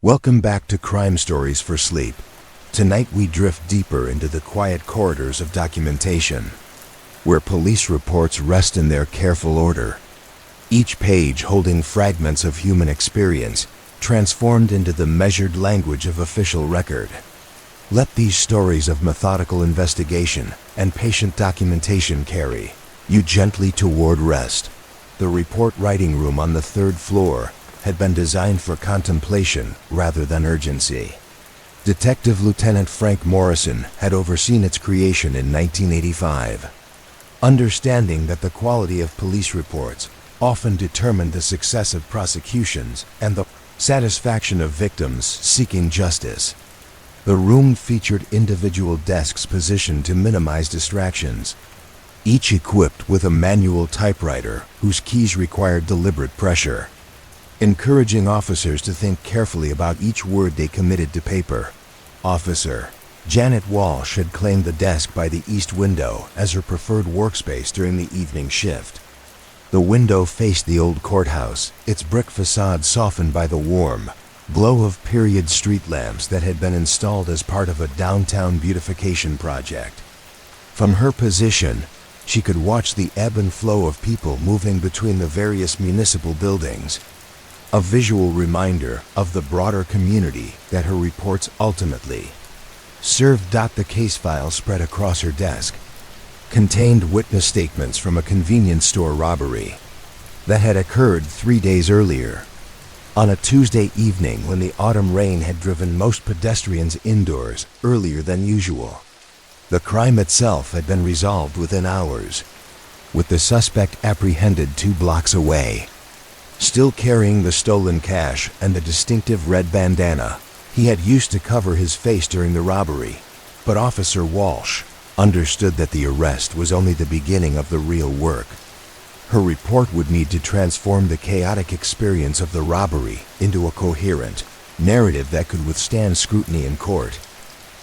Welcome back to Crime Stories for Sleep. Tonight we drift deeper into the quiet corridors of documentation, where police reports rest in their careful order, each page holding fragments of human experience transformed into the measured language of official record. Let these stories of methodical investigation and patient documentation carry you gently toward rest. The report writing room on the third floor had been designed for contemplation rather than urgency. Detective Lieutenant Frank Morrison had overseen its creation in 1985. Understanding that the quality of police reports often determined the success of prosecutions and the satisfaction of victims seeking justice, the room featured individual desks positioned to minimize distractions, each equipped with a manual typewriter whose keys required deliberate pressure, encouraging officers to think carefully about each word they committed to paper. Officer Janet Walsh had claimed the desk by the east window as her preferred workspace during the evening shift. The window faced the old courthouse, its brick facade softened by the warm glow of period street lamps that had been installed as part of a downtown beautification project. From her position, she could watch the ebb and flow of people moving between the various municipal buildings, a visual reminder of the broader community that her reports ultimately served. The case file spread across her desk contained witness statements from a convenience store robbery that had occurred 3 days earlier, on a Tuesday evening when the autumn rain had driven most pedestrians indoors earlier than usual. The crime itself had been resolved within hours, with the suspect apprehended 2 blocks away. Still carrying the stolen cash and the distinctive red bandana he had used to cover his face during the robbery, but Officer Walsh understood that the arrest was only the beginning of the real work. Her report would need to transform the chaotic experience of the robbery into a coherent narrative that could withstand scrutiny in court,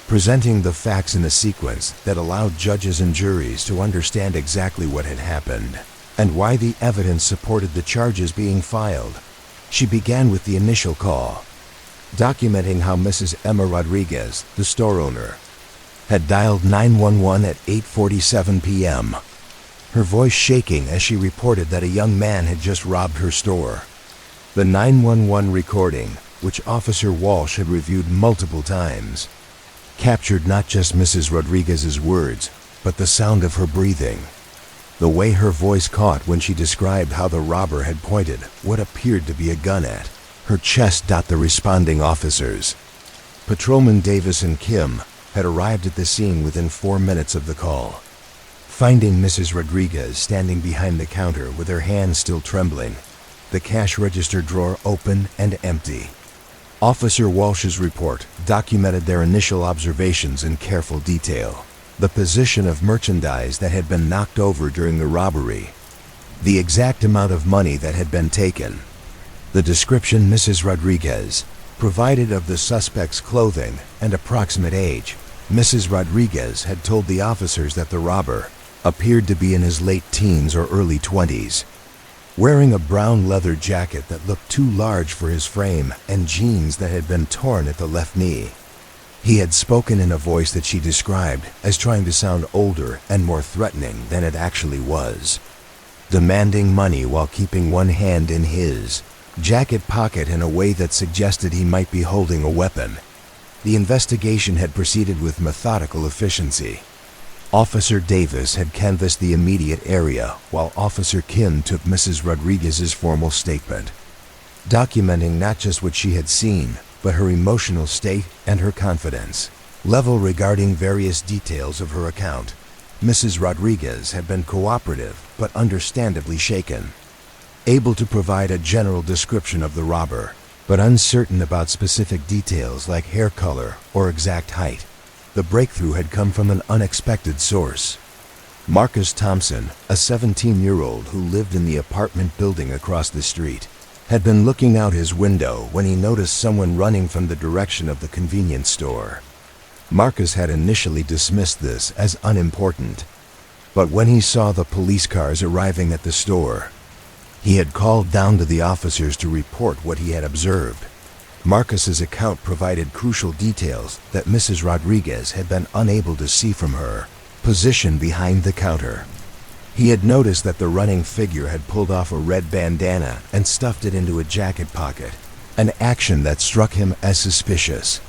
presenting the facts in a sequence that allowed judges and juries to understand exactly what had happened and why the evidence supported the charges being filed. She began with the initial call, documenting how Mrs. Emma Rodriguez, the store owner, had dialed 911 at 8:47 p.m., her voice shaking as she reported that a young man had just robbed her store. The 911 recording, which Officer Walsh had reviewed multiple times, captured not just Mrs. Rodriguez's words, but the sound of her breathing, the way her voice caught when she described how the robber had pointed what appeared to be a gun at her chest. The responding officers, Patrolman Davis and Kim, had arrived at the scene within 4 minutes of the call. Finding Mrs. Rodriguez standing behind the counter with her hands still trembling, the cash register drawer open and empty, Officer Walsh's report documented their initial observations in careful detail. The position of merchandise that had been knocked over during the robbery, the exact amount of money that had been taken, the description Mrs. Rodriguez provided of the suspect's clothing and approximate age. Mrs. Rodriguez had told the officers that the robber appeared to be in his late teens or early 20s, wearing a brown leather jacket that looked too large for his frame and jeans that had been torn at the left knee. He had spoken in a voice that she described as trying to sound older and more threatening than it actually was, demanding money while keeping one hand in his jacket pocket in a way that suggested he might be holding a weapon. The investigation had proceeded with methodical efficiency. Officer Davis had canvassed the immediate area, while Officer Kim took Mrs. Rodriguez's formal statement, documenting not just what she had seen, but her emotional state and her confidence level regarding various details of her account. Mrs. Rodriguez had been cooperative, but understandably shaken, able to provide a general description of the robber, but uncertain about specific details like hair color or exact height. The breakthrough had come from an unexpected source. Marcus Thompson, a 17-year-old who lived in the apartment building across the street, had been looking out his window when he noticed someone running from the direction of the convenience store. Marcus had initially dismissed this as unimportant, but when he saw the police cars arriving at the store, he had called down to the officers to report what he had observed. Marcus's account provided crucial details that Mrs. Rodriguez had been unable to see from her position behind the counter. He had noticed that the running figure had pulled off a red bandana and stuffed it into a jacket pocket, an action that struck him as suspicious.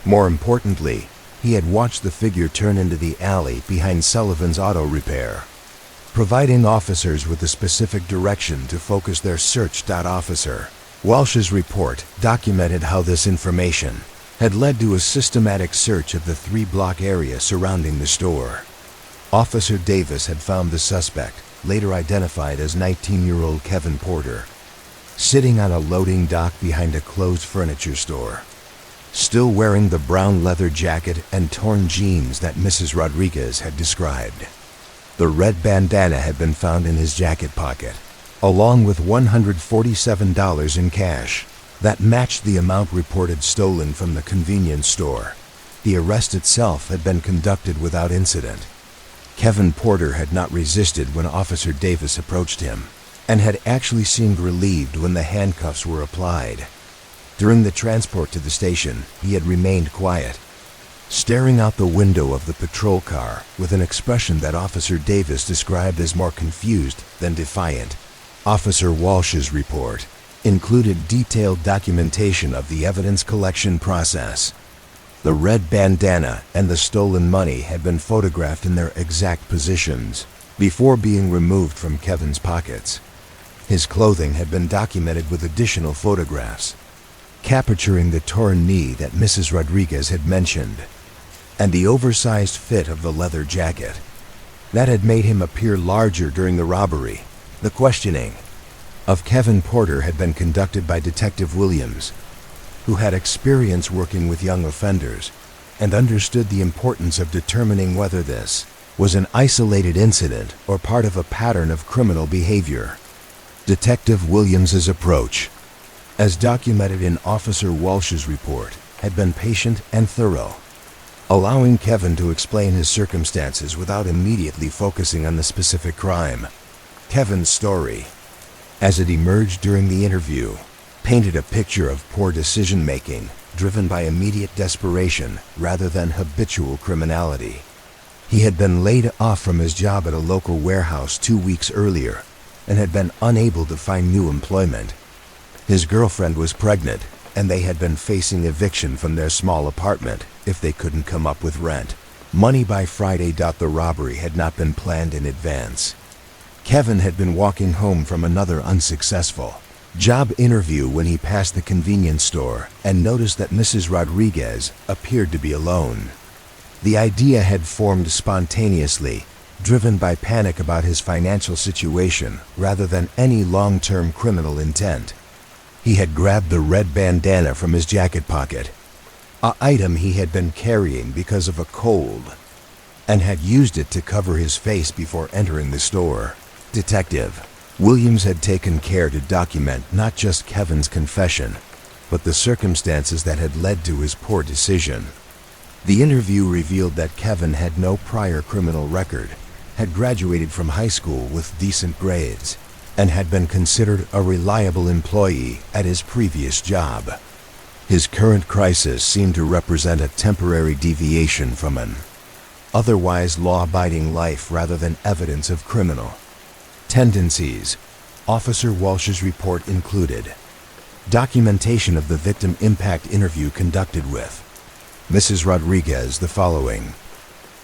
More importantly, he had watched the figure turn into the alley behind Sullivan's auto repair, providing officers with a specific direction to focus their search. Officer Walsh's report documented how this information had led to a systematic search of the 3-block area surrounding the store. Officer Davis had found the suspect, later identified as 19-year-old Kevin Porter, sitting on a loading dock behind a closed furniture store, still wearing the brown leather jacket and torn jeans that Mrs. Rodriguez had described. The red bandana had been found in his jacket pocket, along with $147 in cash that matched the amount reported stolen from the convenience store. The arrest itself had been conducted without incident. Kevin Porter had not resisted when Officer Davis approached him, and had actually seemed relieved when the handcuffs were applied. During the transport to the station, he had remained quiet, staring out the window of the patrol car with an expression that Officer Davis described as more confused than defiant. Officer Walsh's report included detailed documentation of the evidence collection process. The red bandana and the stolen money had been photographed in their exact positions before being removed from Kevin's pockets. His clothing had been documented with additional photographs, capturing the torn knee that Mrs. Rodriguez had mentioned, and the oversized fit of the leather jacket that had made him appear larger during the robbery. The questioning of Kevin Porter had been conducted by Detective Williams, who had experience working with young offenders and understood the importance of determining whether this was an isolated incident or part of a pattern of criminal behavior. Detective Williams's approach, as documented in Officer Walsh's report, had been patient and thorough, allowing Kevin to explain his circumstances without immediately focusing on the specific crime. Kevin's story, as it emerged during the interview, painted a picture of poor decision-making driven by immediate desperation rather than habitual criminality. He had been laid off from his job at a local warehouse 2 weeks earlier and had been unable to find new employment. His girlfriend was pregnant, and they had been facing eviction from their small apartment if they couldn't come up with rent money by Friday. The robbery had not been planned in advance. Kevin had been walking home from another unsuccessful job interview when he passed the convenience store and noticed that Mrs. Rodriguez appeared to be alone. The idea had formed spontaneously, driven by panic about his financial situation rather than any long-term criminal intent. He had grabbed the red bandana from his jacket pocket, an item he had been carrying because of a cold, and had used it to cover his face before entering the store. Detective Williams had taken care to document not just Kevin's confession, but the circumstances that had led to his poor decision. The interview revealed that Kevin had no prior criminal record, had graduated from high school with decent grades, and had been considered a reliable employee at his previous job. His current crisis seemed to represent a temporary deviation from an otherwise law-abiding life rather than evidence of criminal tendencies. Officer Walsh's report included documentation of the victim impact interview conducted with Mrs. Rodriguez. The following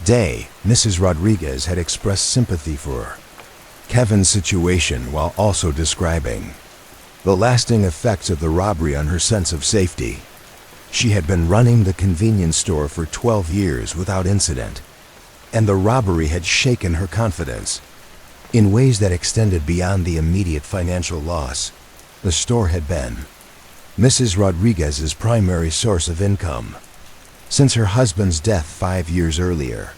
day, Mrs. Rodriguez had expressed sympathy for Kevin's situation while also describing the lasting effects of the robbery on her sense of safety. She had been running the convenience store for 12 years without incident, and the robbery had shaken her confidence in ways that extended beyond the immediate financial loss. The store had been Mrs. Rodriguez's primary source of income since her husband's death 5 years earlier.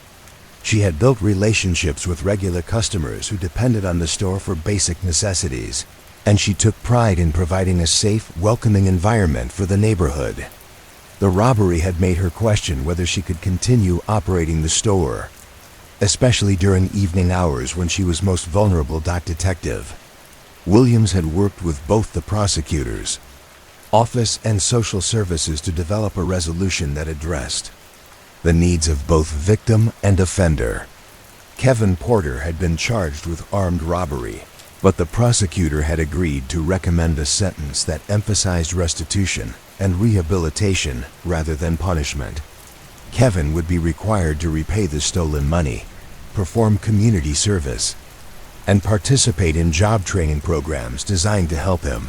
She had built relationships with regular customers who depended on the store for basic necessities, and she took pride in providing a safe, welcoming environment for the neighborhood. The robbery had made her question whether she could continue operating the store, especially during evening hours when she was most vulnerable. Detective Williams had worked with both the prosecutors, office and social services to develop a resolution that addressed the needs of both victim and offender. Kevin Porter had been charged with armed robbery, but the prosecutor had agreed to recommend a sentence that emphasized restitution and rehabilitation rather than punishment. Kevin would be required to repay the stolen money, perform community service, and participate in job training programs designed to help him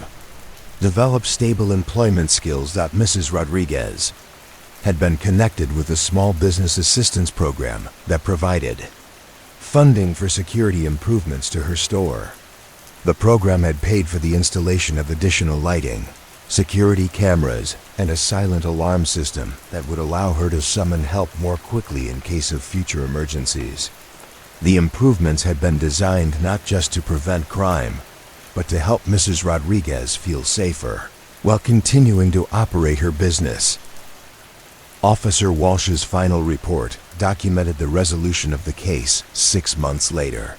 develop stable employment skills. Mrs. Rodriguez had been connected with a small business assistance program that provided funding for security improvements to her store. The program had paid for the installation of additional lighting, security cameras, and a silent alarm system that would allow her to summon help more quickly in case of future emergencies. The improvements had been designed not just to prevent crime, but to help Mrs. Rodriguez feel safer while continuing to operate her business. Officer Walsh's final report documented the resolution of the case 6 months later.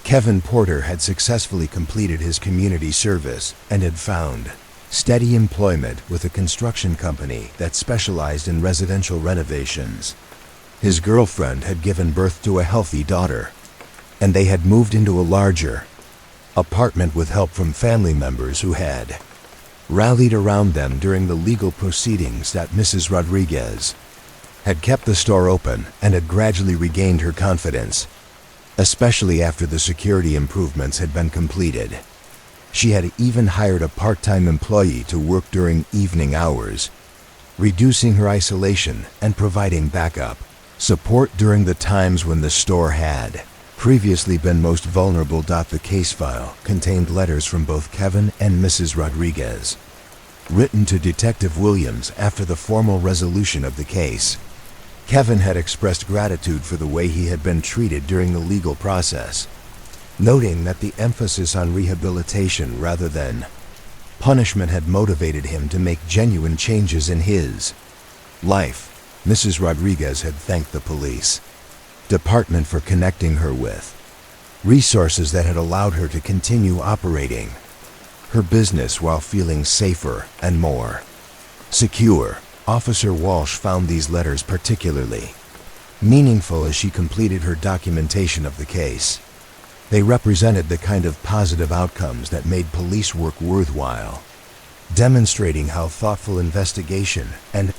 Kevin Porter had successfully completed his community service and had found steady employment with a construction company that specialized in residential renovations. His girlfriend had given birth to a healthy daughter, and they had moved into a larger apartment with help from family members who had rallied around them during the legal proceedings. Mrs. Rodriguez had kept the store open and had gradually regained her confidence, especially after the security improvements had been completed. She had even hired a part-time employee to work during evening hours, reducing her isolation and providing backup support during the times when the store had previously been most vulnerable. The case file contained letters from both Kevin and Mrs. Rodriguez, written to Detective Williams after the formal resolution of the case. Kevin had expressed gratitude for the way he had been treated during the legal process, noting that the emphasis on rehabilitation rather than punishment had motivated him to make genuine changes in his life. Mrs. Rodriguez had thanked the police department for connecting her with resources that had allowed her to continue operating her business while feeling safer and more secure. Officer Walsh found these letters particularly meaningful as she completed her documentation of the case. They represented the kind of positive outcomes that made police work worthwhile, demonstrating how thoughtful investigation and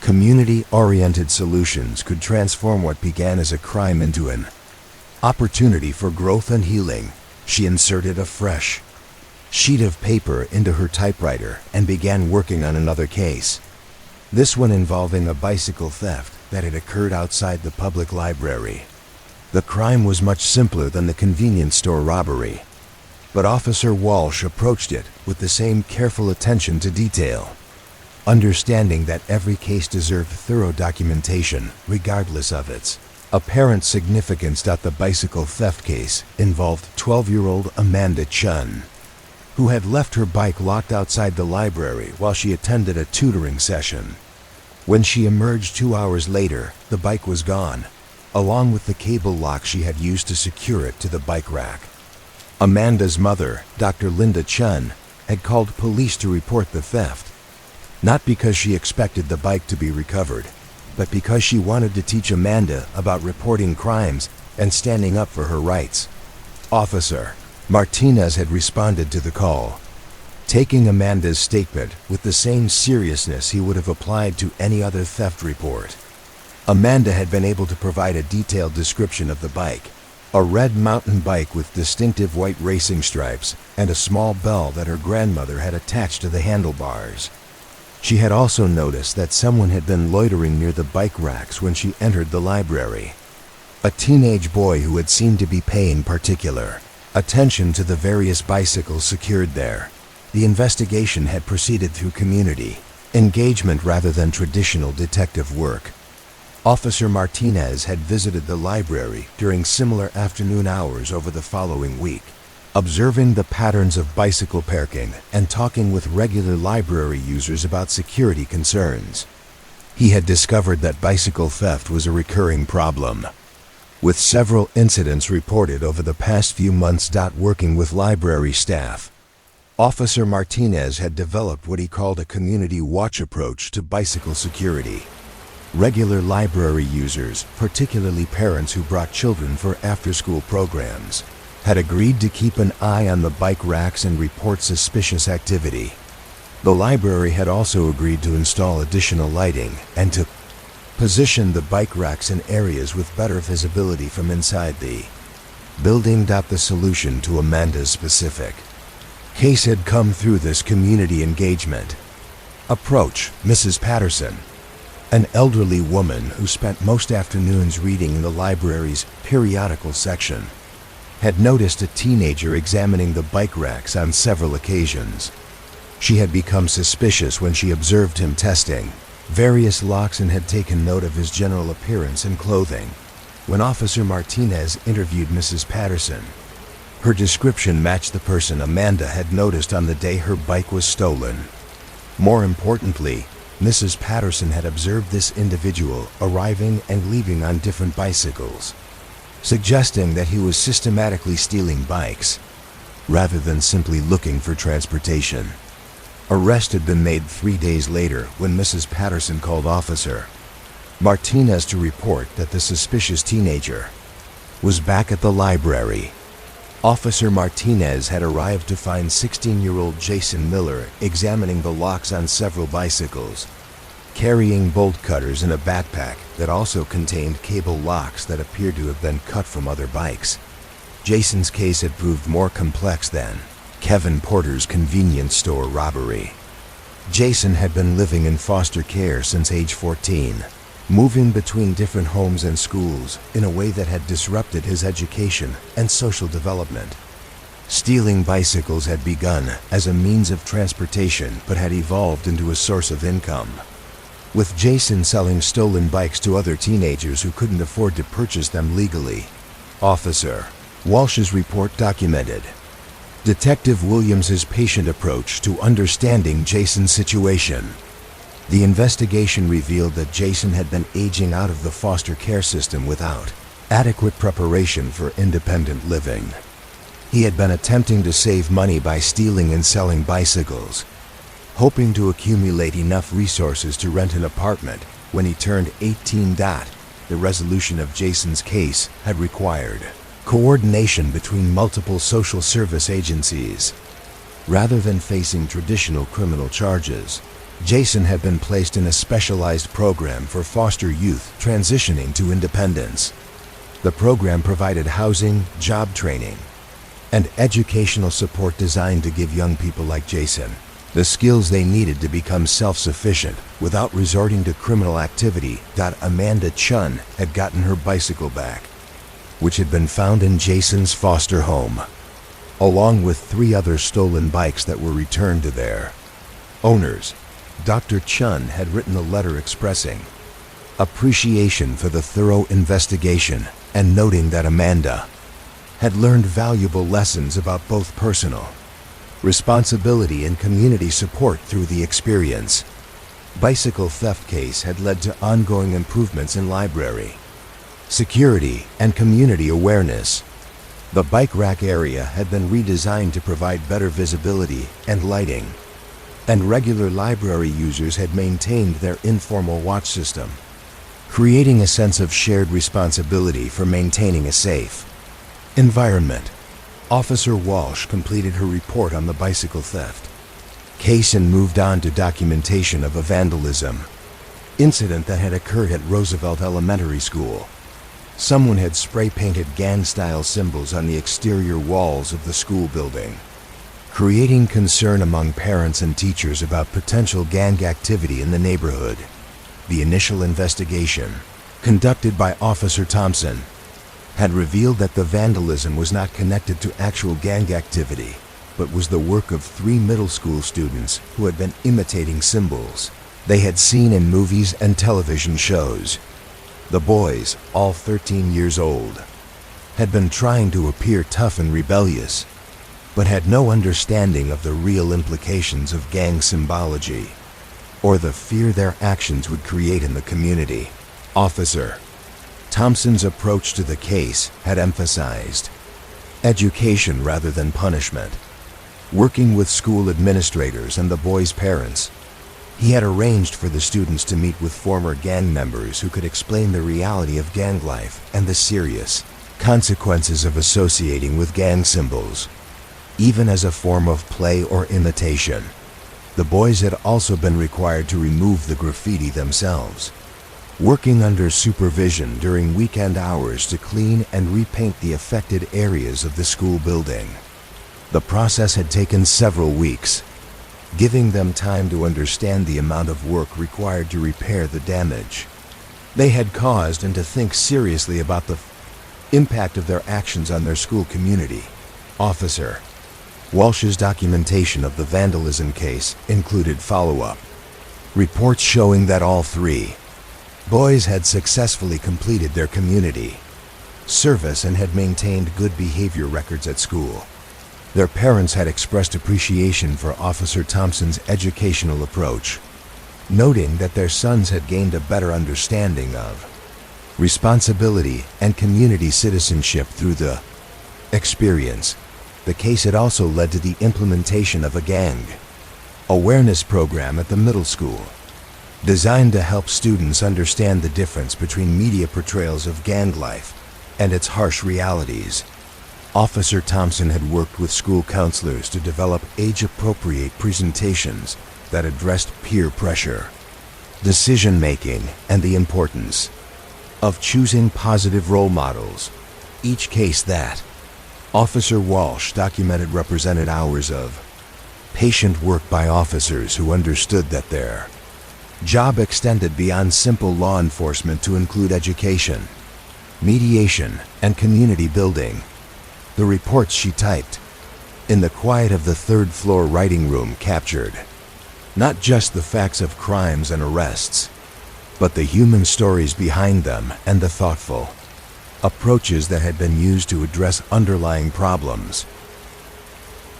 community-oriented solutions could transform what began as a crime into an opportunity for growth and healing. She inserted a fresh sheet of paper into her typewriter and began working on another case, this one involving a bicycle theft that had occurred outside the public library. The crime was much simpler than the convenience store robbery, but Officer Walsh approached it with the same careful attention to detail, understanding that every case deserved thorough documentation, regardless of its apparent significance. The bicycle theft case involved 12-year-old Amanda Chun, who had left her bike locked outside the library while she attended a tutoring session. When she emerged 2 hours later, the bike was gone, along with the cable lock she had used to secure it to the bike rack. Amanda's mother, Dr. Linda Chun, had called police to report the theft, not because she expected the bike to be recovered, but because she wanted to teach Amanda about reporting crimes and standing up for her rights. Officer Martinez had responded to the call, taking Amanda's statement with the same seriousness he would have applied to any other theft report. Amanda had been able to provide a detailed description of the bike, a red mountain bike with distinctive white racing stripes and a small bell that her grandmother had attached to the handlebars. She had also noticed that someone had been loitering near the bike racks when she entered the library, a teenage boy who had seemed to be paying particular attention to the various bicycles secured there. The investigation had proceeded through community engagement rather than traditional detective work. Officer Martinez had visited the library during similar afternoon hours over the following week, observing the patterns of bicycle parking and talking with regular library users about security concerns. He had discovered that bicycle theft was a recurring problem, with several incidents reported over the past few months. Working with library staff, Officer Martinez had developed what he called a community watch approach to bicycle security. Regular library users, particularly parents who brought children for after-school programs, had agreed to keep an eye on the bike racks and report suspicious activity. The library had also agreed to install additional lighting and to position the bike racks in areas with better visibility from inside the building. The solution to Amanda's specific case had come through this community engagement approach. Mrs. Patterson, an elderly woman who spent most afternoons reading in the library's periodical section, had noticed a teenager examining the bike racks on several occasions. She had become suspicious when she observed him testing various locks and had taken note of his general appearance and clothing. When Officer Martinez interviewed Mrs. Patterson, her description matched the person Amanda had noticed on the day her bike was stolen. More importantly, Mrs. Patterson had observed this individual arriving and leaving on different bicycles, suggesting that he was systematically stealing bikes, rather than simply looking for transportation. Arrest had been made 3 days later when Mrs. Patterson called Officer Martinez to report that the suspicious teenager was back at the library. Officer Martinez had arrived to find 16-year-old Jason Miller examining the locks on several bicycles, carrying bolt cutters in a backpack that also contained cable locks that appeared to have been cut from other bikes. Jason's case had proved more complex than Kevin Porter's convenience store robbery. Jason had been living in foster care since age 14, moving between different homes and schools in a way that had disrupted his education and social development. Stealing bicycles had begun as a means of transportation but had evolved into a source of income, with Jason selling stolen bikes to other teenagers who couldn't afford to purchase them legally. Officer Walsh's report documented Detective Williams's patient approach to understanding Jason's situation. The investigation revealed that Jason had been aging out of the foster care system without adequate preparation for independent living. He had been attempting to save money by stealing and selling bicycles, hoping to accumulate enough resources to rent an apartment when he turned 18. The resolution of Jason's case had required coordination between multiple social service agencies. Rather than facing traditional criminal charges, Jason had been placed in a specialized program for foster youth transitioning to independence. The program provided housing, job training, and educational support designed to give young people like Jason the skills they needed to become self-sufficient without resorting to criminal activity. Amanda Chun had gotten her bicycle back, which had been found in Jason's foster home, along with 3 other stolen bikes that were returned to their owners. Dr. Chun had written a letter expressing appreciation for the thorough investigation and noting that Amanda had learned valuable lessons about both personal responsibility and community support through the experience. Bicycle theft case had led to ongoing improvements in library security and community awareness. The bike rack area had been redesigned to provide better visibility and lighting, and regular library users had maintained their informal watch system, creating a sense of shared responsibility for maintaining a safe environment. Officer Walsh completed her report on the bicycle theft case and moved on to documentation of a vandalism incident that had occurred at Roosevelt Elementary School. Someone had spray-painted gang-style symbols on the exterior walls of the school building, creating concern among parents and teachers about potential gang activity in the neighborhood. The initial investigation, conducted by Officer Thompson, had revealed that the vandalism was not connected to actual gang activity, but was the work of 3 middle school students who had been imitating symbols they had seen in movies and television shows. The boys, all 13 years old, had been trying to appear tough and rebellious, but had no understanding of the real implications of gang symbology, or the fear their actions would create in the community. Officer Thompson's approach to the case had emphasized education rather than punishment. Working with school administrators and the boys' parents, he had arranged for the students to meet with former gang members who could explain the reality of gang life and the serious consequences of associating with gang symbols, even as a form of play or imitation. The boys had also been required to remove the graffiti themselves, working under supervision during weekend hours to clean and repaint the affected areas of the school building. The process had taken several weeks, giving them time to understand the amount of work required to repair the damage they had caused and to think seriously about the impact of their actions on their school community. Officer Walsh's documentation of the vandalism case included follow-up reports showing that all three boys had successfully completed their community service and had maintained good behavior records at school. Their parents had expressed appreciation for Officer Thompson's educational approach, noting that their sons had gained a better understanding of responsibility and community citizenship through the experience. The case had also led to the implementation of a gang awareness program at the middle school, designed to help students understand the difference between media portrayals of gang life and its harsh realities. Officer Thompson had worked with school counselors to develop age-appropriate presentations that addressed peer pressure, decision-making, and the importance of choosing positive role models. Each case that Officer Walsh documented represented hours of patient work by officers who understood that their job extended beyond simple law enforcement to include education, mediation, and community building. The reports she typed in the quiet of the third-floor writing room captured not just the facts of crimes and arrests, but the human stories behind them and the thoughtful approaches that had been used to address underlying problems.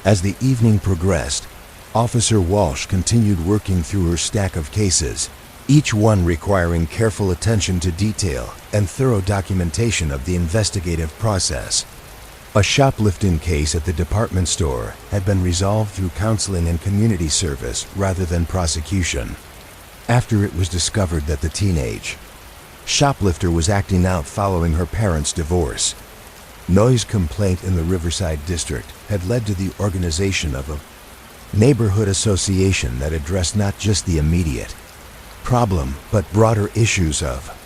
As the evening progressed, Officer Walsh continued working through her stack of cases, each one requiring careful attention to detail and thorough documentation of the investigative process. A shoplifting case at the department store had been resolved through counseling and community service rather than prosecution, after it was discovered that the teenage shoplifter was acting out following her parents' divorce. Noise complaint in the Riverside district had led to the organization of a neighborhood association that addressed not just the immediate problem, but broader issues of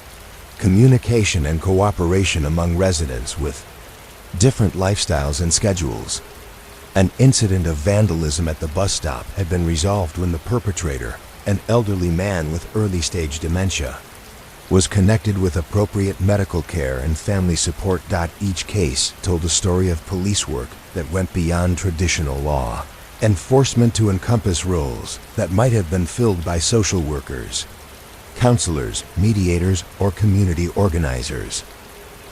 communication and cooperation among residents with different lifestyles and schedules. An incident of vandalism at the bus stop had been resolved when the perpetrator, an elderly man with early-stage dementia, was connected with appropriate medical care and family support. Each case told a story of police work that went beyond traditional law enforcement to encompass roles that might have been filled by social workers, counselors, mediators, or community organizers.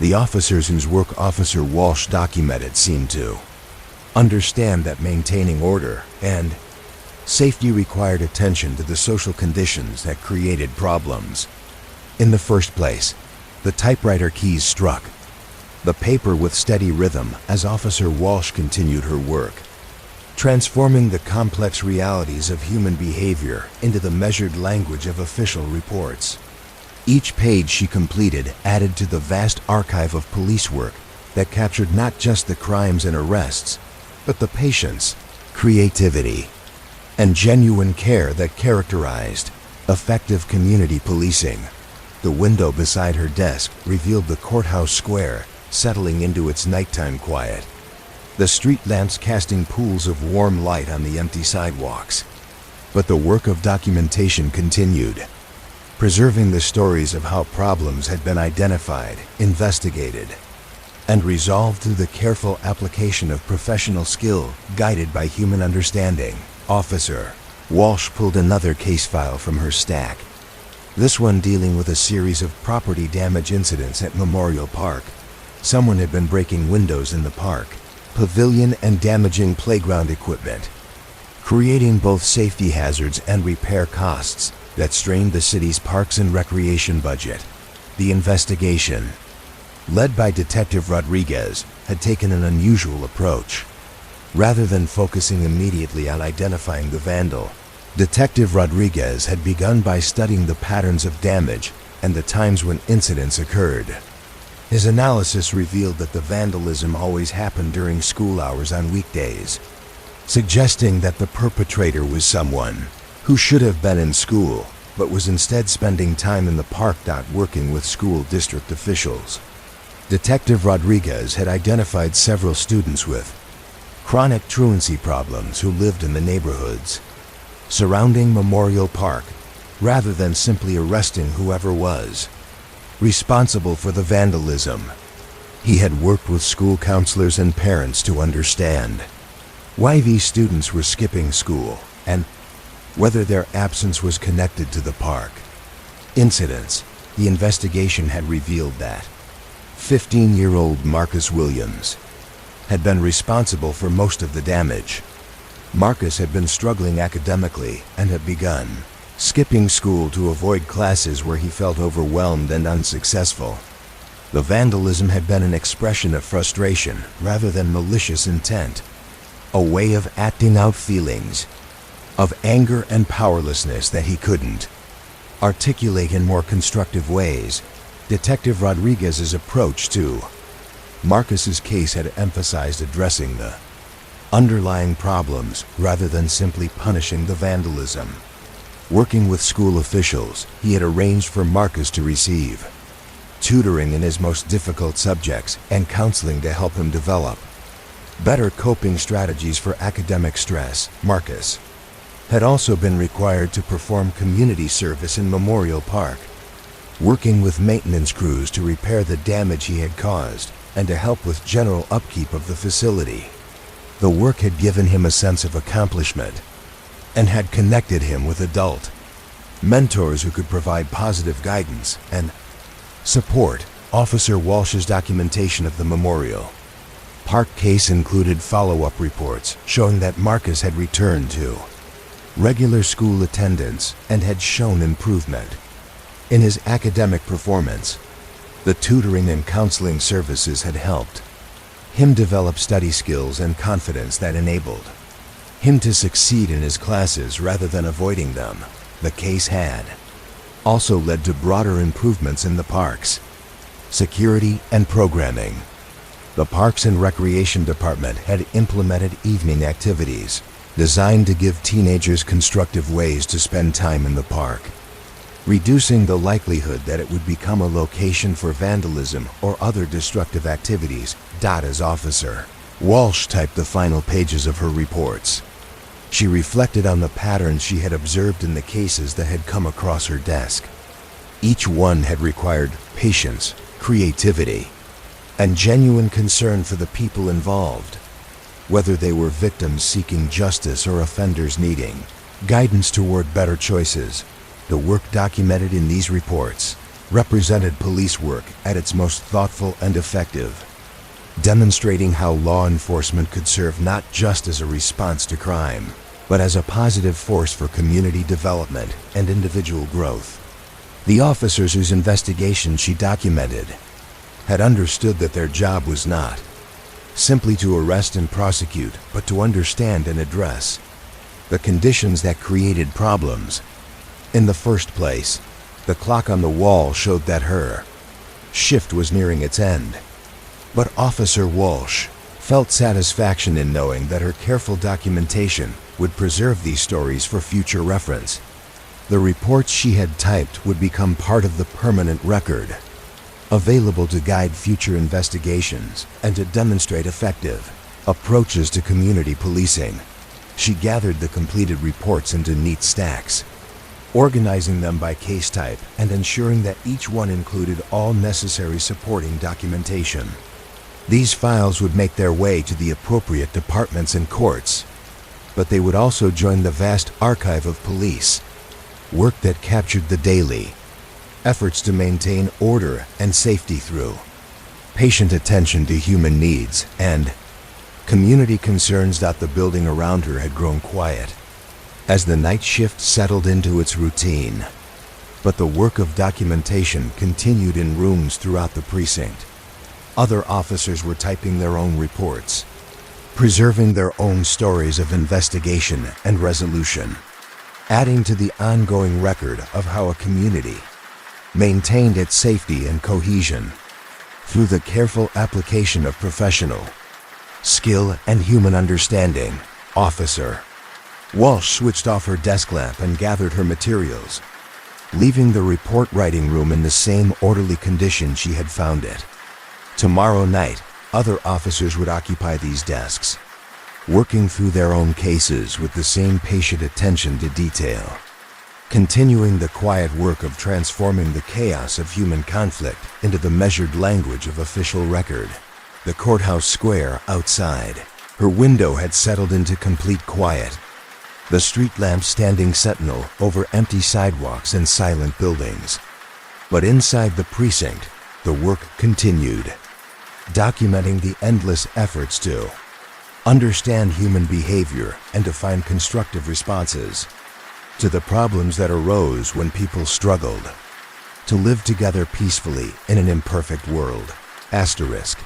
The officers whose work Officer Walsh documented seemed to understand that maintaining order and safety required attention to the social conditions that created problems. In the first place, the typewriter keys struck the paper with steady rhythm as Officer Walsh continued her work, transforming the complex realities of human behavior into the measured language of official reports. Each page she completed added to the vast archive of police work that captured not just the crimes and arrests, but the patience, creativity, and genuine care that characterized effective community policing. The window beside her desk revealed the courthouse square settling into its nighttime quiet, the street lamps casting pools of warm light on the empty sidewalks. But the work of documentation continued, preserving the stories of how problems had been identified, investigated, and resolved through the careful application of professional skill guided by human understanding. Officer Walsh pulled another case file from her stack, this one dealing with a series of property damage incidents at Memorial Park. Someone had been breaking windows in the park pavilion and damaging playground equipment, creating both safety hazards and repair costs that strained the city's parks and recreation budget. The investigation, led by Detective Rodriguez, had taken an unusual approach. Rather than focusing immediately on identifying the vandal, Detective Rodriguez had begun by studying the patterns of damage and the times when incidents occurred. His analysis revealed that the vandalism always happened during school hours on weekdays, suggesting that the perpetrator was someone who should have been in school, but was instead spending time in the park not working with school district officials. Detective Rodriguez had identified several students with chronic truancy problems who lived in the neighborhoods surrounding Memorial Park, rather than simply arresting whoever was responsible for the vandalism. He had worked with school counselors and parents to understand why these students were skipping school and whether their absence was connected to the park incidents. The investigation had revealed that 15-year-old Marcus Williams had been responsible for most of the damage. Marcus had been struggling academically and had begun skipping school to avoid classes where he felt overwhelmed and unsuccessful. The vandalism had been an expression of frustration rather than malicious intent, a way of acting out feelings of anger and powerlessness that he couldn't articulate in more constructive ways. Detective Rodriguez's approach to Marcus's case had emphasized addressing the underlying problems rather than simply punishing the vandalism. Working with school officials, he had arranged for Marcus to receive tutoring in his most difficult subjects and counseling to help him develop better coping strategies for academic stress. Marcus had also been required to perform community service in Memorial Park, working with maintenance crews to repair the damage he had caused and to help with general upkeep of the facility. The work had given him a sense of accomplishment and had connected him with adult mentors who could provide positive guidance and support. Officer Walsh's documentation of the Memorial Park case included follow-up reports showing that Marcus had returned to regular school attendance and had shown improvement in his academic performance. The tutoring and counseling services had helped him develop study skills and confidence that enabled him to succeed in his classes rather than avoiding them. The case had also led to broader improvements in the park's security and programming. The Parks and Recreation Department had implemented evening activities designed to give teenagers constructive ways to spend time in the park, reducing the likelihood that it would become a location for vandalism or other destructive activities. As Officer Walsh typed the final pages of her reports, she reflected on the patterns she had observed in the cases that had come across her desk. Each one had required patience, creativity, and genuine concern for the people involved, whether they were victims seeking justice or offenders needing guidance toward better choices. The work documented in these reports represented police work at its most thoughtful and effective, demonstrating how law enforcement could serve not just as a response to crime, but as a positive force for community development and individual growth. The officers whose investigation she documented had understood that their job was not simply to arrest and prosecute, but to understand and address the conditions that created problems. In the first place, the clock on the wall showed that her shift was nearing its end. But Officer Walsh felt satisfaction in knowing that her careful documentation would preserve these stories for future reference. The reports she had typed would become part of the permanent record, available to guide future investigations and to demonstrate effective approaches to community policing. She gathered the completed reports into neat stacks, organizing them by case type and ensuring that each one included all necessary supporting documentation. These files would make their way to the appropriate departments and courts, but they would also join the vast archive of police work that captured the daily efforts to maintain order and safety through patient attention to human needs and community concerns. The building around her had grown quiet as the night shift settled into its routine, but the work of documentation continued in rooms throughout the precinct. Other officers were typing their own reports, preserving their own stories of investigation and resolution, adding to the ongoing record of how a community maintained its safety and cohesion through the careful application of professional skill and human understanding. Officer Walsh switched off her desk lamp and gathered her materials, leaving the report writing room in the same orderly condition she had found it. Tomorrow night, other officers would occupy these desks, working through their own cases with the same patient attention to detail, continuing the quiet work of transforming the chaos of human conflict into the measured language of official record. The courthouse square outside, her window had settled into complete quiet, the street lamps standing sentinel over empty sidewalks and silent buildings. But inside the precinct, the work continued, documenting the endless efforts to understand human behavior and to find constructive responses to the problems that arose when people struggled to live together peacefully in an imperfect world. Asterisk.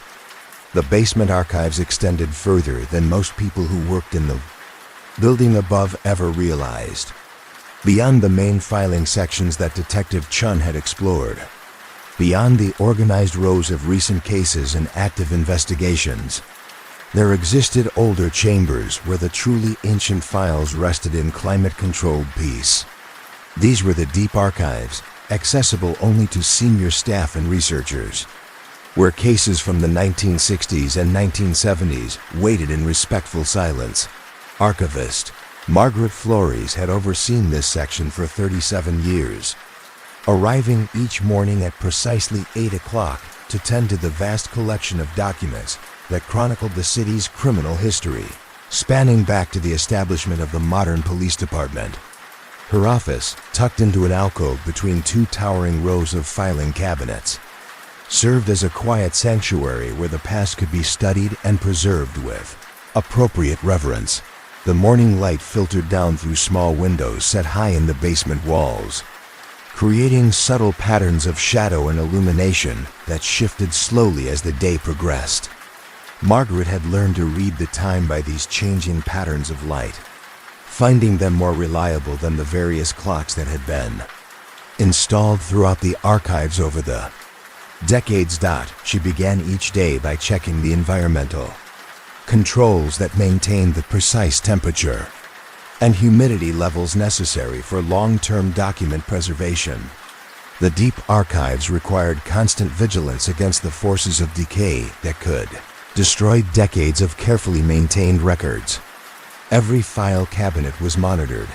The basement archives extended further than most people who worked in the building above ever realized. Beyond the main filing sections that Detective Chun had explored, beyond the organized rows of recent cases and active investigations, there existed older chambers where the truly ancient files rested in climate-controlled peace. These were the deep archives, accessible only to senior staff and researchers, where cases from the 1960s and 1970s waited in respectful silence. Archivist Margaret Flores had overseen this section for 37 years, arriving each morning at precisely 8 o'clock to tend to the vast collection of documents that chronicled the city's criminal history, spanning back to the establishment of the modern police department. Her office, tucked into an alcove between two towering rows of filing cabinets, served as a quiet sanctuary where the past could be studied and preserved with appropriate reverence. The morning light filtered down through small windows set high in the basement walls, creating subtle patterns of shadow and illumination that shifted slowly as the day progressed. Margaret had learned to read the time by these changing patterns of light, finding them more reliable than the various clocks that had been installed throughout the archives over the decades. She began each day by checking the environmental controls that maintained the precise temperature and humidity levels necessary for long-term document preservation. The deep archives required constant vigilance against the forces of decay that could destroy decades of carefully maintained records. Every file cabinet was monitored,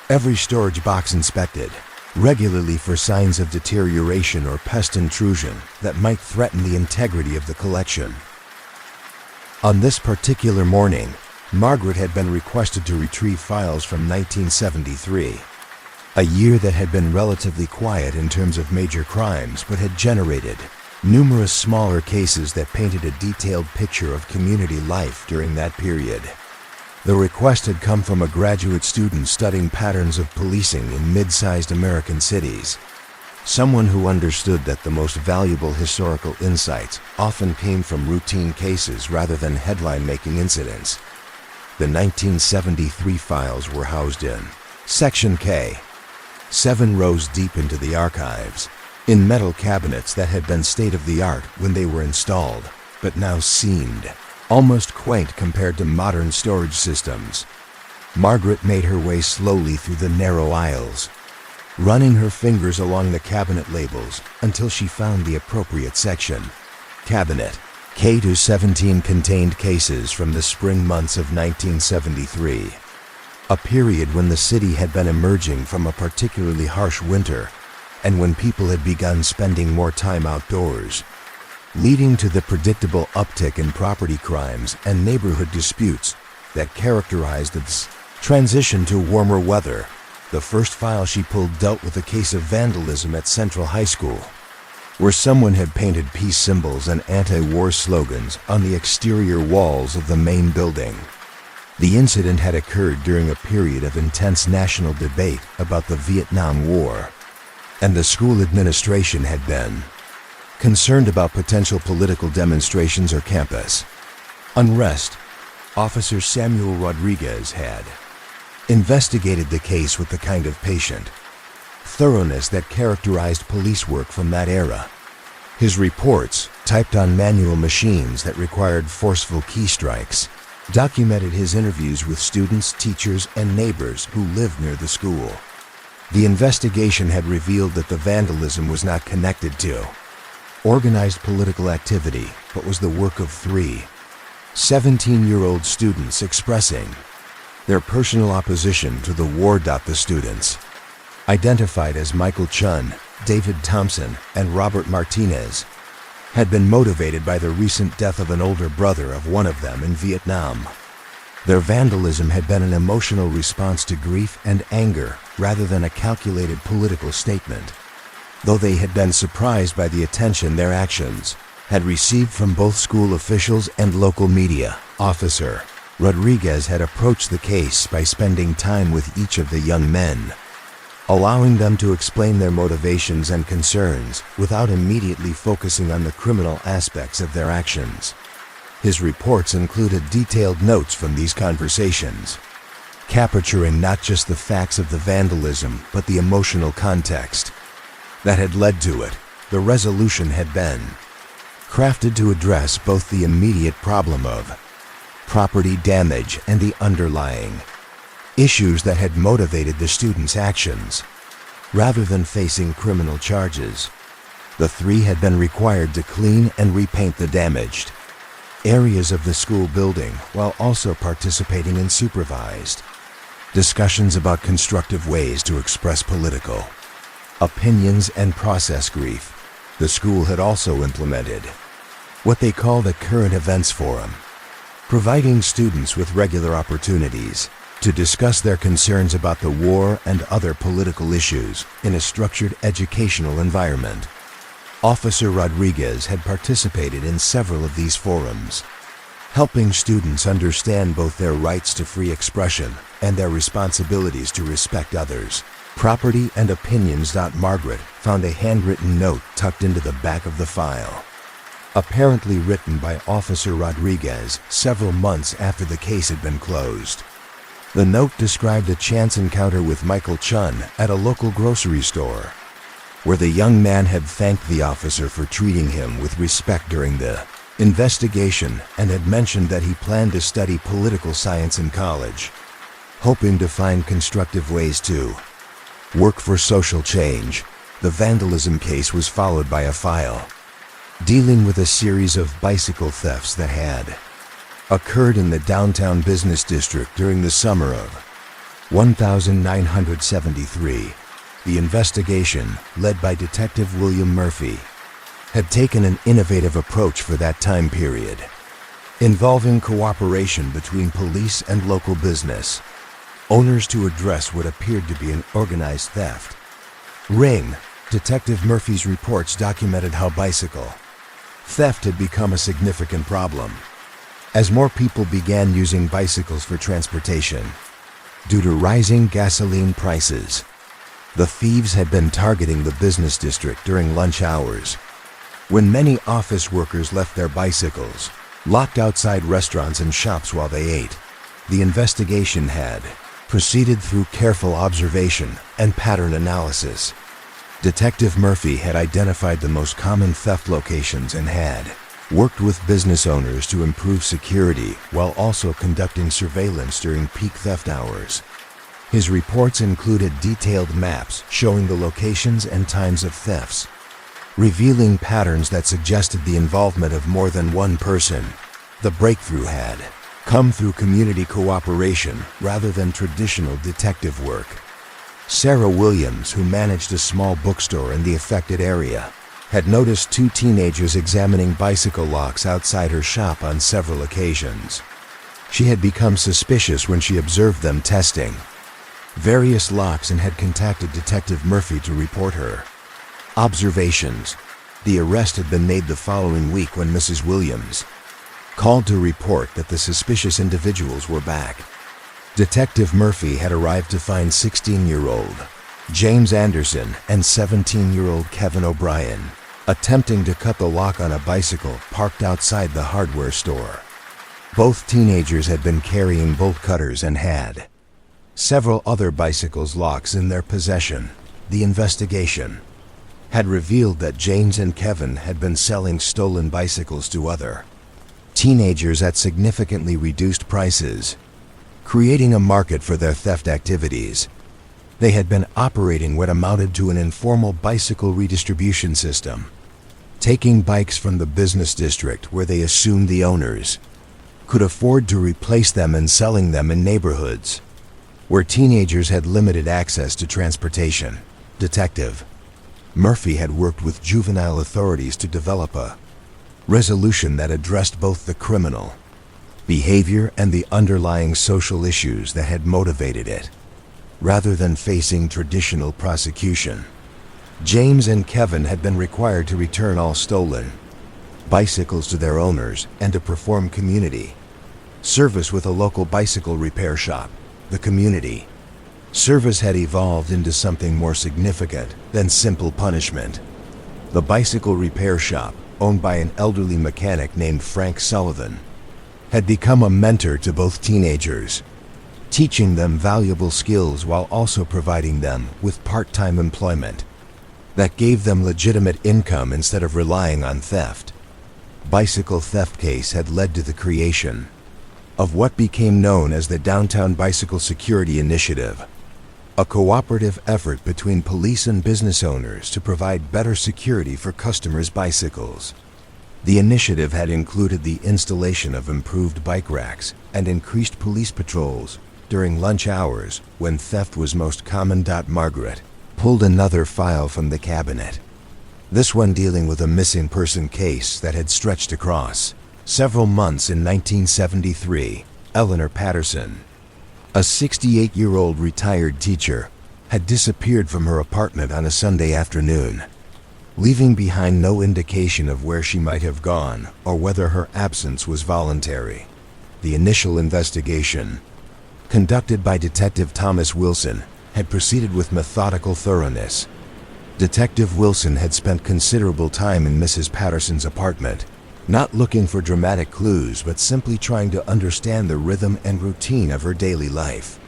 every storage box inspected, regularly for signs of deterioration or pest intrusion that might threaten the integrity of the collection. On this particular morning, Margaret had been requested to retrieve files from 1973, a year that had been relatively quiet in terms of major crimes but had generated numerous smaller cases that painted a detailed picture of community life during that period. The request had come from a graduate student studying patterns of policing in mid-sized American cities, someone who understood that the most valuable historical insights often came from routine cases rather than headline-making incidents. The 1973 files were housed in Section K, 7 rows deep into the archives, in metal cabinets that had been state-of-the-art when they were installed, but now seemed almost quaint compared to modern storage systems. Margaret made her way slowly through the narrow aisles, running her fingers along the cabinet labels until she found the appropriate section. Cabinet K-17 contained cases from the spring months of 1973, a period when the city had been emerging from a particularly harsh winter and when people had begun spending more time outdoors, leading to the predictable uptick in property crimes and neighborhood disputes that characterized its transition to warmer weather. The first file she pulled dealt with a case of vandalism at Central High School, where someone had painted peace symbols and anti-war slogans on the exterior walls of the main building. The incident had occurred during a period of intense national debate about the Vietnam War, and the school administration had been concerned about potential political demonstrations or campus unrest. Officer Samuel Rodriguez had investigated the case with the kind of patient thoroughness that characterized police work from that era. His reports, typed on manual machines that required forceful key strikes, documented his interviews with students, teachers, and neighbors who lived near the school. The investigation had revealed that the vandalism was not connected to organized political activity, but was the work of 3 17-year-old students expressing their personal opposition to the war. The students, identified as Michael Chun, David Thompson, and Robert Martinez, had been motivated by the recent death of an older brother of one of them in Vietnam. Their vandalism had been an emotional response to grief and anger rather than a calculated political statement. Though they had been surprised by the attention their actions had received from both school officials and local media, Officer Rodriguez had approached the case by spending time with each of the young men, allowing them to explain their motivations and concerns without immediately focusing on the criminal aspects of their actions. His reports included detailed notes from these conversations, capturing not just the facts of the vandalism but the emotional context that had led to it. The resolution had been crafted to address both the immediate problem of property damage and the underlying issues that had motivated the students' actions. Rather than facing criminal charges, the 3 had been required to clean and repaint the damaged areas of the school building while also participating in supervised discussions about constructive ways to express political opinions and process grief. The school had also implemented what they called a current events forum, providing students with regular opportunities to discuss their concerns about the war and other political issues in a structured educational environment. Officer Rodriguez had participated in several of these forums, helping students understand both their rights to free expression and their responsibilities to respect others. Property and Opinions. Margaret found a handwritten note tucked into the back of the file, apparently written by Officer Rodriguez several months after the case had been closed. The note described a chance encounter with Michael Chun at a local grocery store, where the young man had thanked the officer for treating him with respect during the investigation and had mentioned that he planned to study political science in college, hoping to find constructive ways to work for social change. The vandalism case was followed by a file dealing with a series of bicycle thefts that had occurred in the downtown business district during the summer of 1973. The investigation, led by Detective William Murphy, had taken an innovative approach for that time period, involving cooperation between police and local business owners to address what appeared to be an organized theft ring. Detective Murphy's reports documented how bicycle theft had become a significant problem as more people began using bicycles for transportation. Due to rising gasoline prices, the thieves had been targeting the business district during lunch hours, when many office workers left their bicycles locked outside restaurants and shops while they ate. The investigation had proceeded through careful observation and pattern analysis. Detective Murphy had identified the most common theft locations and had worked with business owners to improve security while also conducting surveillance during peak theft hours. His reports included detailed maps showing the locations and times of thefts, revealing patterns that suggested the involvement of more than one person. The breakthrough had come through community cooperation rather than traditional detective work. Sarah Williams, who managed a small bookstore in the affected area, had noticed 2 teenagers examining bicycle locks outside her shop on several occasions. She had become suspicious when she observed them testing various locks and had contacted Detective Murphy to report her observations. The arrest had been made the following week when Mrs. Williams called to report that the suspicious individuals were back. Detective Murphy had arrived to find 16-year-old James Anderson and 17-year-old Kevin O'Brien attempting to cut the lock on a bicycle parked outside the hardware store. Both teenagers had been carrying bolt cutters and had several other bicycles locks in their possession. The investigation had revealed that James and Kevin had been selling stolen bicycles to other teenagers at significantly reduced prices, creating a market for their theft activities. They had been operating what amounted to an informal bicycle redistribution system, taking bikes from the business district where they assumed the owners could afford to replace them and selling them in neighborhoods where teenagers had limited access to transportation. Detective Murphy had worked with juvenile authorities to develop a resolution that addressed both the criminal behavior and the underlying social issues that had motivated it. Rather than facing traditional prosecution, James and Kevin had been required to return all stolen bicycles to their owners and to perform community service with a local bicycle repair shop. The community service had evolved into something more significant than simple punishment. The bicycle repair shop, owned by an elderly mechanic named Frank Sullivan, had become a mentor to both teenagers, teaching them valuable skills while also providing them with part-time employment that gave them legitimate income instead of relying on theft. Bicycle theft case had led to the creation of what became known as the Downtown Bicycle Security Initiative, a cooperative effort between police and business owners to provide better security for customers' bicycles. The initiative had included the installation of improved bike racks and increased police patrols during lunch hours when theft was most common. Margaret pulled another file from the cabinet, this one dealing with a missing person case that had stretched across several months. In 1973, Eleanor Patterson, a 68-year-old retired teacher, had disappeared from her apartment on a Sunday afternoon, leaving behind no indication of where she might have gone or whether her absence was voluntary. The initial investigation, conducted by Detective Thomas Wilson, had proceeded with methodical thoroughness. Detective Wilson had spent considerable time in Mrs. Patterson's apartment, not looking for dramatic clues but simply trying to understand the rhythm and routine of her daily life.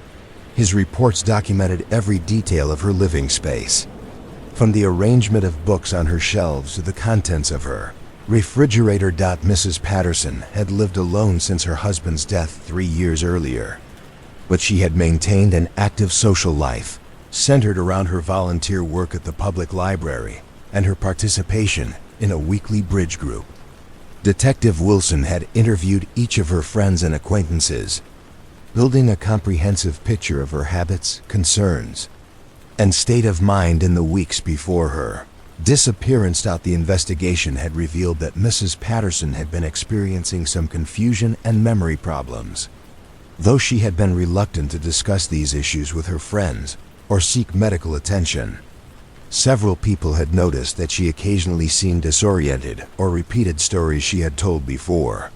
His reports documented every detail of her living space, from the arrangement of books on her shelves to the contents of her refrigerator. Mrs. Patterson had lived alone since her husband's death 3 years earlier, but she had maintained an active social life centered around her volunteer work at the public library and her participation in a weekly bridge group. Detective Wilson had interviewed each of her friends and acquaintances, building a comprehensive picture of her habits, concerns, and state of mind in the weeks before her disappearance. The investigation had revealed that Mrs. Patterson had been experiencing some confusion and memory problems. Though she had been reluctant to discuss these issues with her friends or seek medical attention, several people had noticed that she occasionally seemed disoriented or repeated stories she had told before.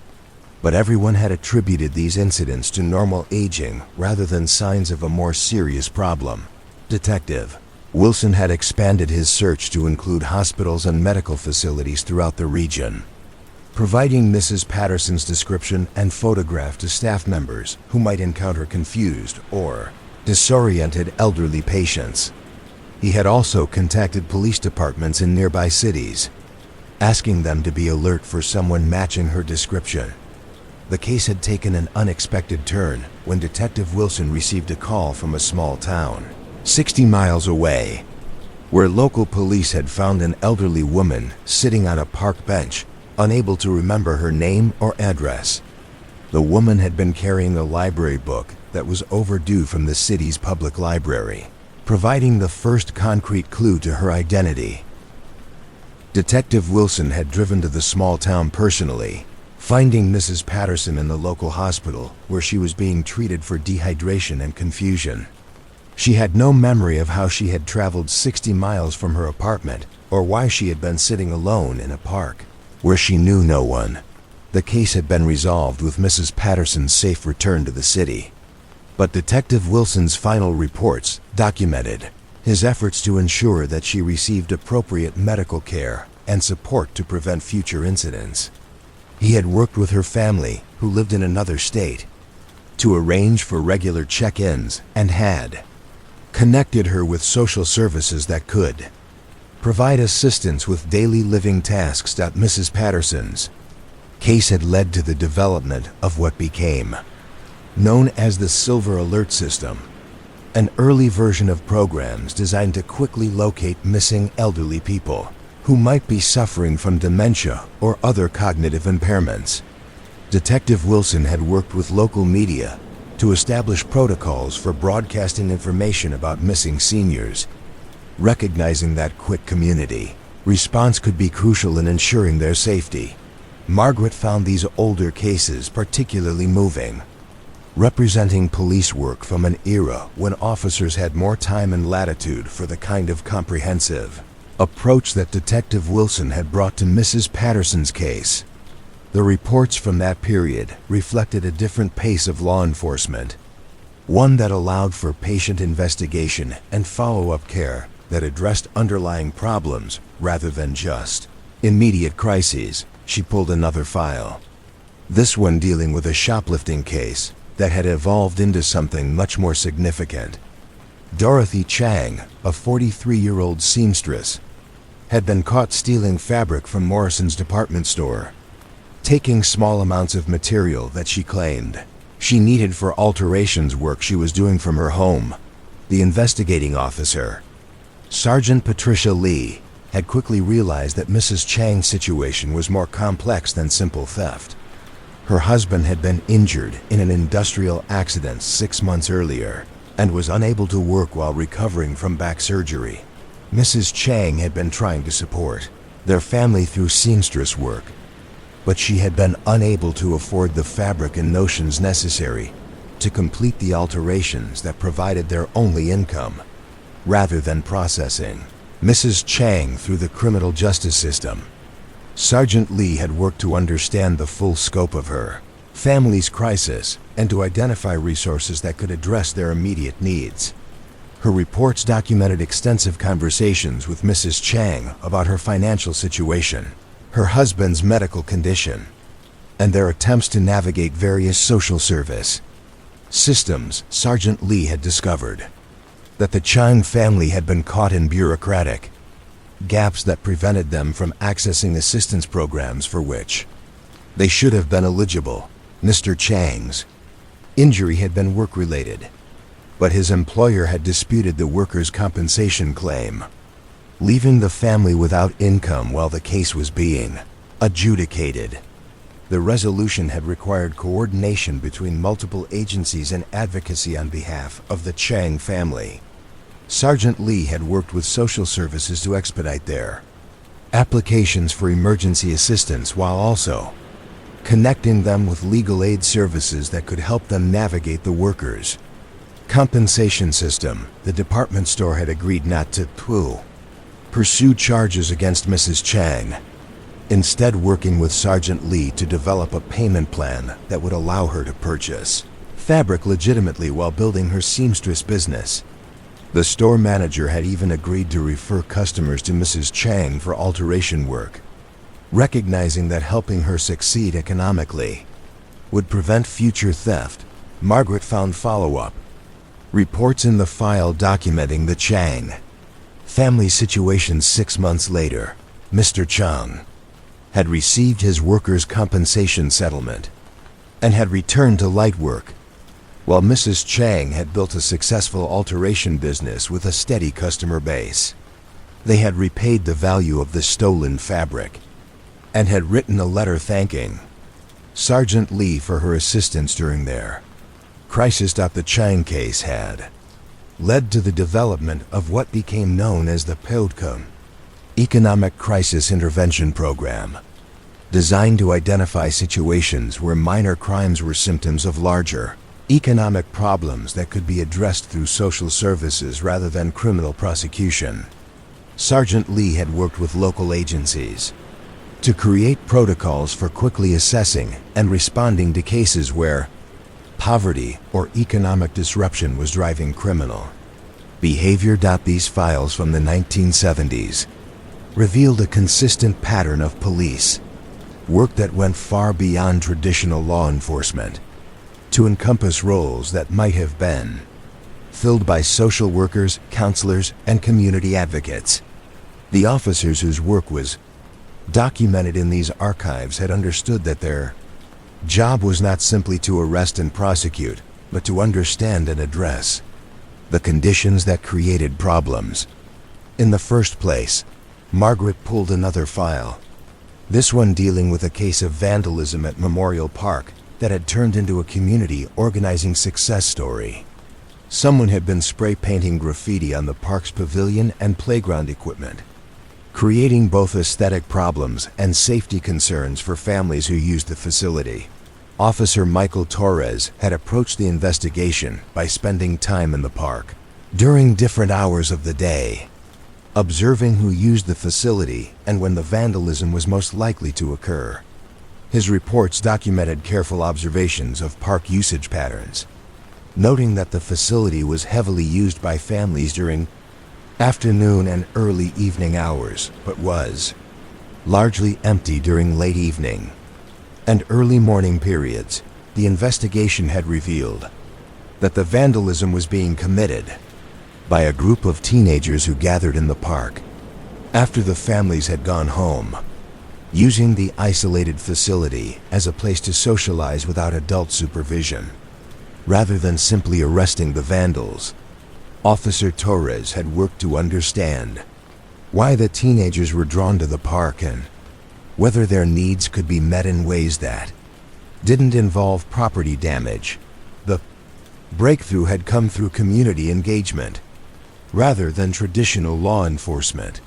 But everyone had attributed these incidents to normal aging rather than signs of a more serious problem. Detective Wilson had expanded his search to include hospitals and medical facilities throughout the region, providing Mrs. Patterson's description and photograph to staff members who might encounter confused or disoriented elderly patients. He had also contacted police departments in nearby cities, asking them to be alert for someone matching her description. The case had taken an unexpected turn when Detective Wilson received a call from a small town 60 miles away, where local police had found an elderly woman sitting on a park bench, unable to remember her name or address. The woman had been carrying a library book that was overdue from the city's public library, providing the first concrete clue to her identity. Detective Wilson had driven to the small town personally, finding Mrs. Patterson in the local hospital where she was being treated for dehydration and confusion. She had no memory of how she had traveled 60 miles from her apartment or why she had been sitting alone in a park where she knew no one. The case had been resolved with Mrs. Patterson's safe return to the city. But Detective Wilson's final reports documented his efforts to ensure that she received appropriate medical care and support to prevent future incidents. He had worked with her family, who lived in another state, to arrange for regular check-ins and had connected her with social services that could provide assistance with daily living tasks. Mrs. Patterson's case had led to the development of what became known as the Silver Alert System, an early version of programs designed to quickly locate missing elderly people who might be suffering from dementia or other cognitive impairments. Detective Wilson had worked with local media to establish protocols for broadcasting information about missing seniors, recognizing that quick community response could be crucial in ensuring their safety. Margaret found these older cases particularly moving, representing police work from an era when officers had more time and latitude for the kind of comprehensive approach that Detective Wilson had brought to Mrs. Patterson's case. The reports from that period reflected a different pace of law enforcement, one that allowed for patient investigation and follow-up care that addressed underlying problems rather than just immediate crises. She pulled another file, this one dealing with a shoplifting case that had evolved into something much more significant. Dorothy Chang, a 43-year-old seamstress, had been caught stealing fabric from Morrison's department store, taking small amounts of material that she claimed she needed for alterations work she was doing from her home. The investigating officer, Sergeant Patricia Lee, had quickly realized that Mrs. Chang's situation was more complex than simple theft. Her husband had been injured in an industrial accident 6 months earlier and was unable to work while recovering from back surgery. Mrs. Chang had been trying to support their family through seamstress work, but she had been unable to afford the fabric and notions necessary to complete the alterations that provided their only income. Rather than processing Mrs. Chang through the criminal justice system, Sergeant Lee had worked to understand the full scope of her family's crisis and to identify resources that could address their immediate needs. Her reports documented extensive conversations with Mrs. Chang about her financial situation, her husband's medical condition, and their attempts to navigate various social service systems. Sergeant Lee had discovered that the Chang family had been caught in bureaucratic gaps that prevented them from accessing assistance programs for which they should have been eligible. Mr. Chang's injury had been work-related, but his employer had disputed the worker's compensation claim, leaving the family without income while the case was being adjudicated. The resolution had required coordination between multiple agencies and advocacy on behalf of the Chang family. Sergeant Lee had worked with social services to expedite their applications for emergency assistance while also connecting them with legal aid services that could help them navigate the workers' compensation system. The department store had agreed not to pursue charges against Mrs. Chang, instead working with Sergeant Lee to develop a payment plan that would allow her to purchase fabric legitimately while building her seamstress business. The store manager had even agreed to refer customers to Mrs. Chang for alteration work, recognizing that helping her succeed economically would prevent future theft. Margaret found follow-up reports in the file documenting the Chang family situation. 6 months later, Mr. Chang had received his workers' compensation settlement and had returned to light work, while Mrs. Chang had built a successful alteration business with a steady customer base. They had repaid the value of the stolen fabric and had written a letter thanking Sergeant Lee for her assistance during their crisis. The Chang case had led to the development of what became known as the PODCOM Economic Crisis Intervention Program, designed to identify situations where minor crimes were symptoms of larger economic problems that could be addressed through social services rather than criminal prosecution. Sergeant Lee had worked with local agencies to create protocols for quickly assessing and responding to cases where poverty or economic disruption was driving criminal behavior. These files from the 1970s revealed a consistent pattern of police work that went far beyond traditional law enforcement, to encompass roles that might have been filled by social workers, counselors, and community advocates. The officers whose work was documented in these archives had understood that their job was not simply to arrest and prosecute, but to understand and address the conditions that created problems. In the first place, Margaret pulled another file, this one dealing with a case of vandalism at Memorial Park that had turned into a community organizing success story. Someone had been spray painting graffiti on the park's pavilion and playground equipment, creating both aesthetic problems and safety concerns for families who used the facility. Officer Michael Torres had approached the investigation by spending time in the park during different hours of the day, observing who used the facility and when the vandalism was most likely to occur. His reports documented careful observations of park usage patterns, noting that the facility was heavily used by families during afternoon and early evening hours, but was largely empty during late evening and early morning periods. The investigation had revealed that the vandalism was being committed by a group of teenagers who gathered in the park after the families had gone home, using the isolated facility as a place to socialize without adult supervision. Rather than simply arresting the vandals, Officer Torres had worked to understand why the teenagers were drawn to the park and whether their needs could be met in ways that didn't involve property damage. The breakthrough had come through community engagement rather than traditional law enforcement.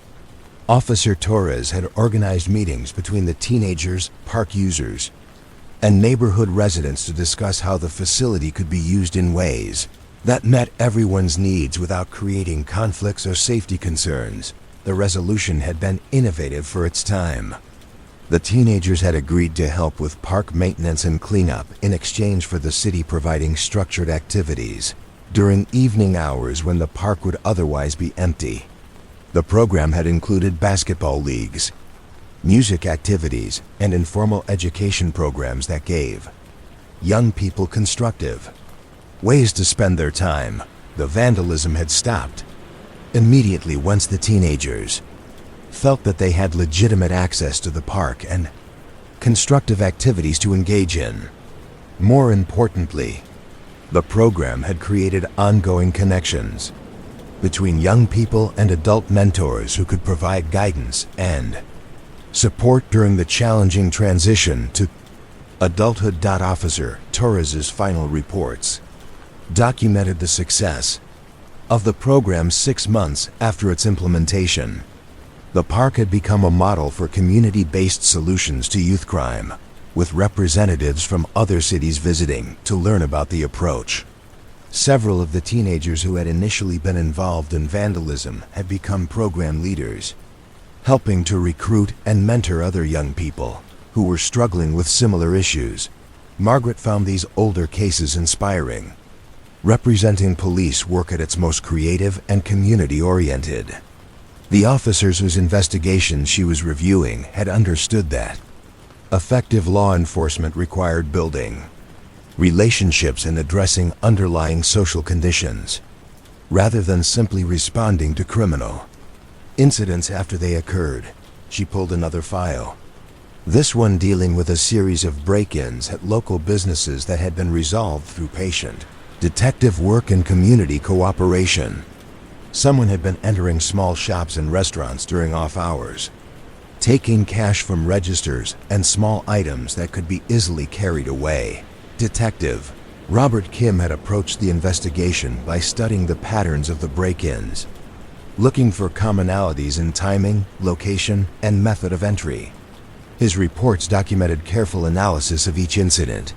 Officer Torres had organized meetings between the teenagers, park users, and neighborhood residents to discuss how the facility could be used in ways that met everyone's needs without creating conflicts or safety concerns. The resolution had been innovative for its time. The teenagers had agreed to help with park maintenance and cleanup in exchange for the city providing structured activities during evening hours when the park would otherwise be empty. The program had included basketball leagues, music activities, and informal education programs that gave young people constructive ways to spend their time. The vandalism had stopped immediately once the teenagers felt that they had legitimate access to the park and constructive activities to engage in. More importantly, the program had created ongoing connections between young people and adult mentors who could provide guidance and support during the challenging transition to adulthood. Officer Torres's final reports documented the success of the program 6 months after its implementation. The park had become a model for community-based solutions to youth crime, with representatives from other cities visiting to learn about the approach. Several of the teenagers who had initially been involved in vandalism had become program leaders, helping to recruit and mentor other young people who were struggling with similar issues. Margaret found these older cases inspiring, representing police work at its most creative and community-oriented. The officers whose investigations she was reviewing had understood that effective law enforcement required building relationships and addressing underlying social conditions, rather than simply responding to criminal incidents after they occurred. She pulled another file, this one dealing with a series of break-ins at local businesses that had been resolved through patient detective work and community cooperation. Someone had been entering small shops and restaurants during off hours, taking cash from registers and small items that could be easily carried away. Detective Robert Kim had approached the investigation by studying the patterns of the break-ins, looking for commonalities in timing, location, and method of entry. His reports documented careful analysis of each incident,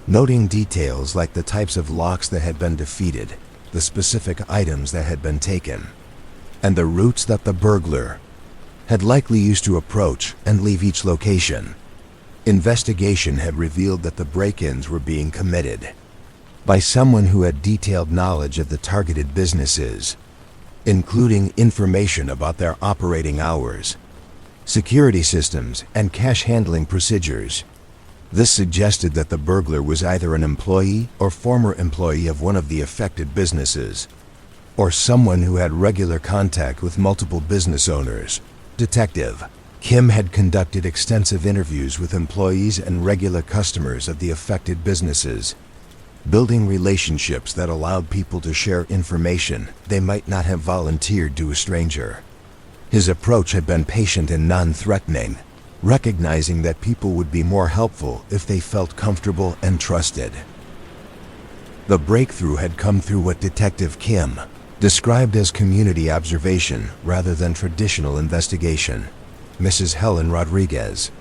noting details like the types of locks that had been defeated, the specific items that had been taken, and the routes that the burglar had likely used to approach and leave each location. Investigation had revealed that the break-ins were being committed by someone who had detailed knowledge of the targeted businesses, including information about their operating hours, security systems, and cash handling procedures. This suggested that the burglar was either an employee or former employee of one of the affected businesses, or someone who had regular contact with multiple business owners. Detective Kim had conducted extensive interviews with employees and regular customers of the affected businesses, building relationships that allowed people to share information they might not have volunteered to a stranger. His approach had been patient and non-threatening, recognizing that people would be more helpful if they felt comfortable and trusted. The breakthrough had come through what Detective Kim described as community observation rather than traditional investigation. Mrs. Helen Rodriguez,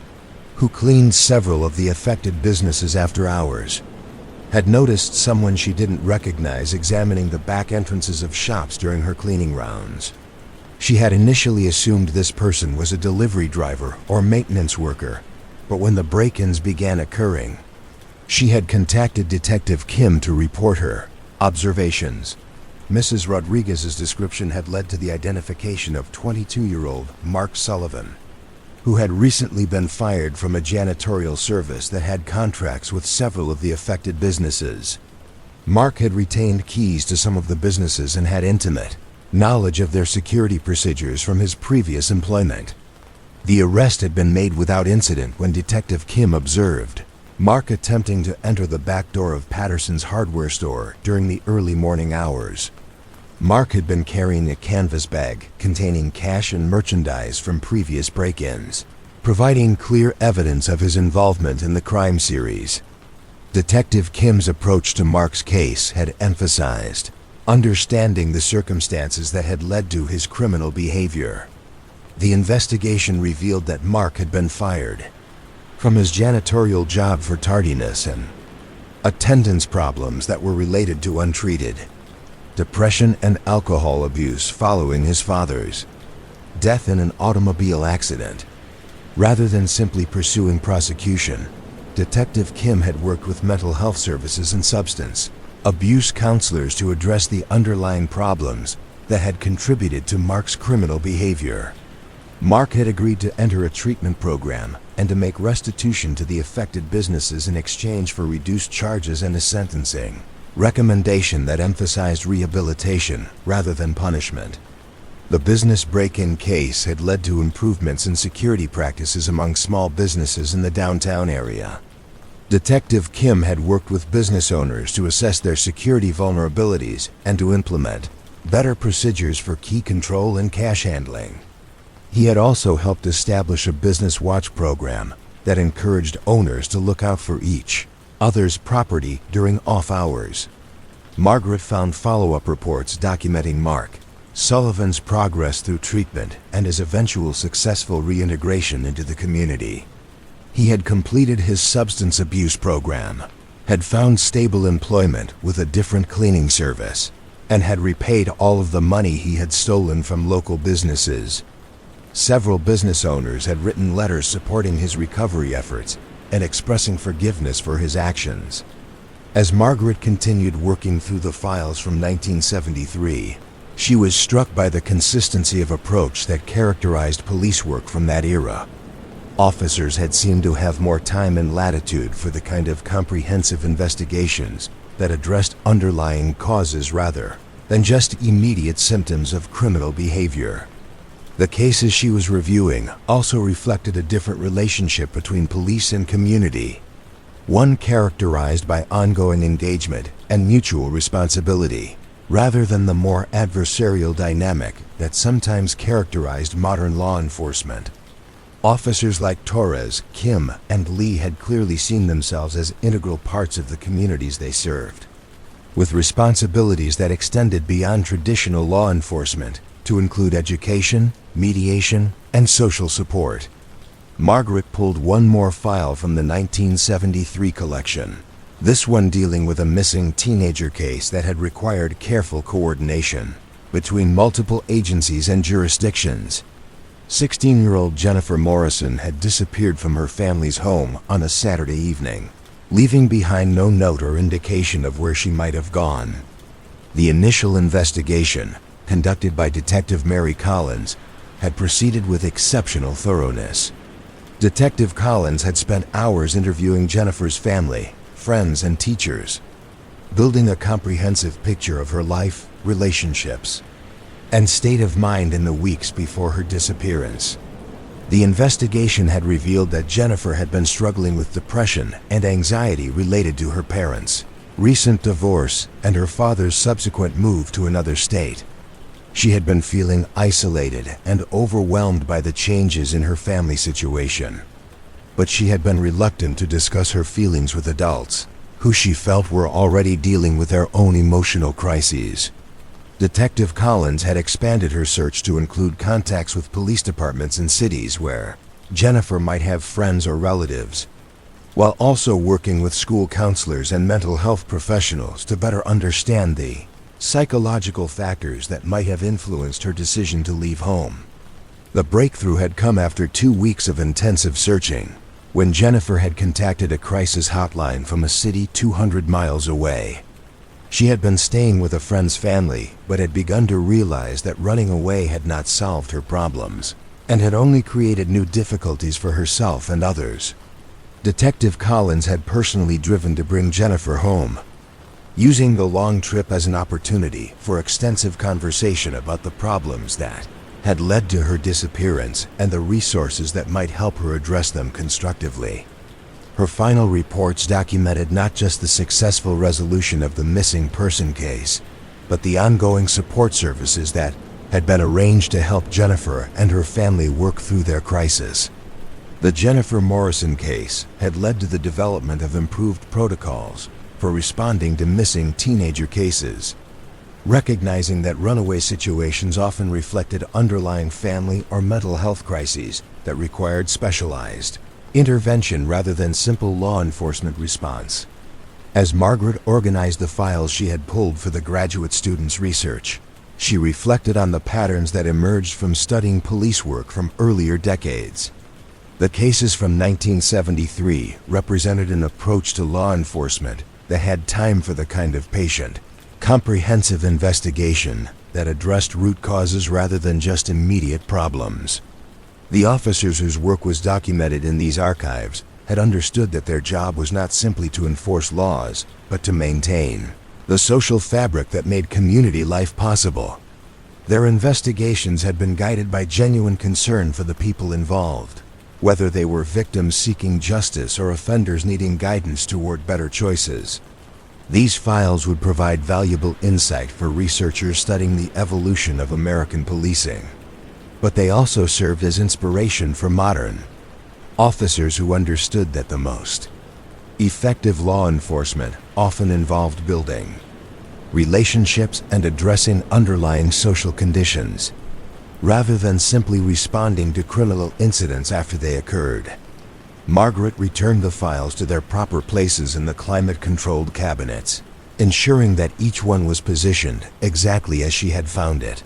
who cleaned several of the affected businesses after hours, had noticed someone she didn't recognize examining the back entrances of shops during her cleaning rounds. She had initially assumed this person was a delivery driver or maintenance worker, but when the break-ins began occurring, she had contacted Detective Kim to report her observations. Mrs. Rodriguez's description had led to the identification of 22-year-old Mark Sullivan, who had recently been fired from a janitorial service that had contracts with several of the affected businesses. Mark had retained keys to some of the businesses and had intimate knowledge of their security procedures from his previous employment. The arrest had been made without incident when Detective Kim observed Mark attempting to enter the back door of Patterson's hardware store during the early morning hours. Mark had been carrying a canvas bag containing cash and merchandise from previous break-ins, providing clear evidence of his involvement in the crime series. Detective Kim's approach to Mark's case had emphasized understanding the circumstances that had led to his criminal behavior. The investigation revealed that Mark had been fired from his janitorial job for tardiness and attendance problems that were related to untreated depression and alcohol abuse following his father's death in an automobile accident. Rather than simply pursuing prosecution, Detective Kim had worked with mental health services and substance abuse counselors to address the underlying problems that had contributed to Mark's criminal behavior. Mark had agreed to enter a treatment program and to make restitution to the affected businesses in exchange for reduced charges and a sentencing recommendation that emphasized rehabilitation rather than punishment. The business break-in case had led to improvements in security practices among small businesses in the downtown area. Detective Kim had worked with business owners to assess their security vulnerabilities and to implement better procedures for key control and cash handling. He had also helped establish a business watch program that encouraged owners to look out for each other's property during off hours. Margaret found follow-up reports documenting Mark Sullivan's progress through treatment and his eventual successful reintegration into the community. He had completed his substance abuse program, had found stable employment with a different cleaning service, and had repaid all of the money he had stolen from local businesses. Several business owners had written letters supporting his recovery efforts and expressing forgiveness for his actions. As Margaret continued working through the files from 1973, she was struck by the consistency of approach that characterized police work from that era. Officers had seemed to have more time and latitude for the kind of comprehensive investigations that addressed underlying causes rather than just immediate symptoms of criminal behavior. The cases she was reviewing also reflected a different relationship between police and community, one characterized by ongoing engagement and mutual responsibility, rather than the more adversarial dynamic that sometimes characterized modern law enforcement. Officers like Torres, Kim, and Lee had clearly seen themselves as integral parts of the communities they served, with responsibilities that extended beyond traditional law enforcement to include education, mediation, and social support. Margaret pulled one more file from the 1973 collection, this one dealing with a missing teenager case that had required careful coordination between multiple agencies and jurisdictions. 16-year-old Jennifer Morrison had disappeared from her family's home on a Saturday evening, leaving behind no note or indication of where she might have gone. The initial investigation, conducted by Detective Mary Collins, had proceeded with exceptional thoroughness. Detective Collins had spent hours interviewing Jennifer's family, friends, and teachers, building a comprehensive picture of her life, relationships, and state of mind in the weeks before her disappearance. The investigation had revealed that Jennifer had been struggling with depression and anxiety related to her parents' recent divorce and her father's subsequent move to another state. She had been feeling isolated and overwhelmed by the changes in her family situation. But she had been reluctant to discuss her feelings with adults, who she felt were already dealing with their own emotional crises. Detective Collins had expanded her search to include contacts with police departments in cities where Jennifer might have friends or relatives, while also working with school counselors and mental health professionals to better understand the psychological factors that might have influenced her decision to leave home. The breakthrough had come after 2 weeks of intensive searching, when Jennifer had contacted a crisis hotline from a city 200 miles away. She had been staying with a friend's family, but had begun to realize that running away had not solved her problems, and had only created new difficulties for herself and others. Detective Collins had personally driven to bring Jennifer home, using the long trip as an opportunity for extensive conversation about the problems that had led to her disappearance and the resources that might help her address them constructively. Her final reports documented not just the successful resolution of the missing person case, but the ongoing support services that had been arranged to help Jennifer and her family work through their crisis. The Jennifer Morrison case had led to the development of improved protocols for responding to missing teenager cases, recognizing that runaway situations often reflected underlying family or mental health crises that required specialized intervention rather than simple law enforcement response. As Margaret organized the files she had pulled for the graduate student's research, she reflected on the patterns that emerged from studying police work from earlier decades. The cases from 1973 represented an approach to law enforcement that had time for the kind of patient, comprehensive investigation that addressed root causes rather than just immediate problems. The officers whose work was documented in these archives had understood that their job was not simply to enforce laws, but to maintain the social fabric that made community life possible. Their investigations had been guided by genuine concern for the people involved, whether they were victims seeking justice or offenders needing guidance toward better choices. These files would provide valuable insight for researchers studying the evolution of American policing. But they also served as inspiration for modern officers who understood that the most effective law enforcement often involved building relationships and addressing underlying social conditions, rather than simply responding to criminal incidents after they occurred. Margaret returned the files to their proper places in the climate-controlled cabinets, ensuring that each one was positioned exactly as she had found it.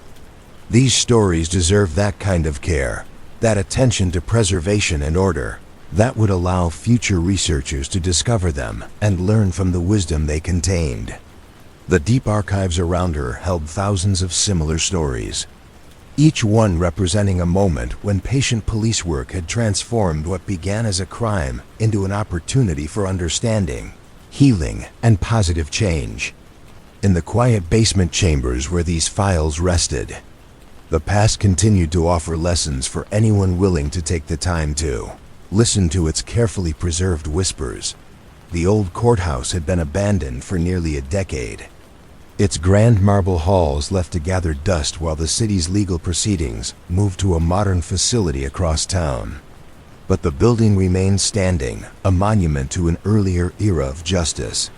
These stories deserve that kind of care, that attention to preservation and order, that would allow future researchers to discover them and learn from the wisdom they contained. The deep archives around her held thousands of similar stories, each one representing a moment when patient police work had transformed what began as a crime into an opportunity for understanding, healing, and positive change. In the quiet basement chambers where these files rested, the past continued to offer lessons for anyone willing to take the time to listen to its carefully preserved whispers. The old courthouse had been abandoned for nearly a decade, its grand marble halls left to gather dust while the city's legal proceedings moved to a modern facility across town. But the building remained standing, a monument to an earlier era of justice.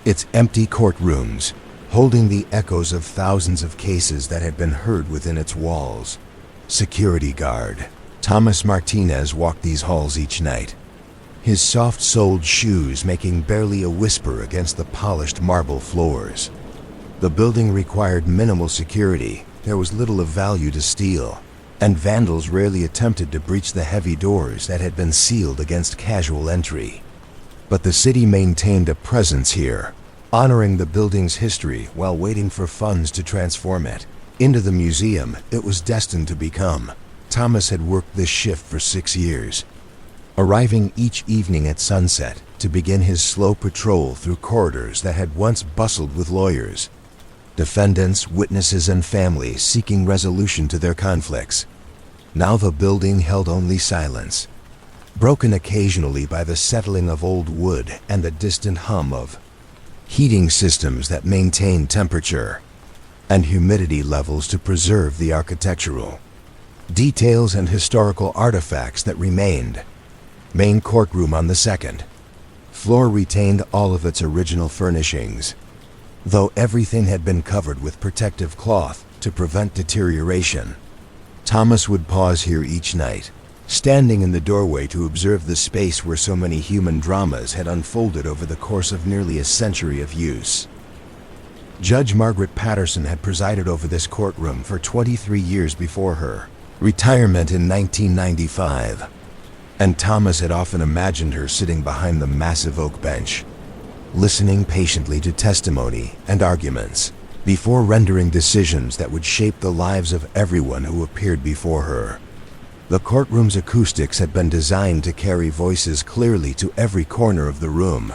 Its empty courtrooms, holding the echoes of thousands of cases that had been heard within its walls. Security guard Thomas Martinez walked these halls each night, his soft-soled shoes making barely a whisper against the polished marble floors. The building required minimal security, there was little of value to steal, and vandals rarely attempted to breach the heavy doors that had been sealed against casual entry. But the city maintained a presence here, honoring the building's history while waiting for funds to transform it into the museum it was destined to become. Thomas had worked this shift for 6 years, arriving each evening at sunset to begin his slow patrol through corridors that had once bustled with lawyers, defendants, witnesses, and families seeking resolution to their conflicts. Now the building held only silence, broken occasionally by the settling of old wood and the distant hum of heating systems that maintained temperature and humidity levels to preserve the architectural details and historical artifacts that remained. Main courtroom on the second floor retained all of its original furnishings, though everything had been covered with protective cloth to prevent deterioration. Thomas would pause here each night, standing in the doorway to observe the space where so many human dramas had unfolded over the course of nearly a century of use. Judge Margaret Patterson had presided over this courtroom for 23 years before her retirement in 1995, and Thomas had often imagined her sitting behind the massive oak bench, listening patiently to testimony and arguments before rendering decisions that would shape the lives of everyone who appeared before her. The courtroom's acoustics had been designed to carry voices clearly to every corner of the room,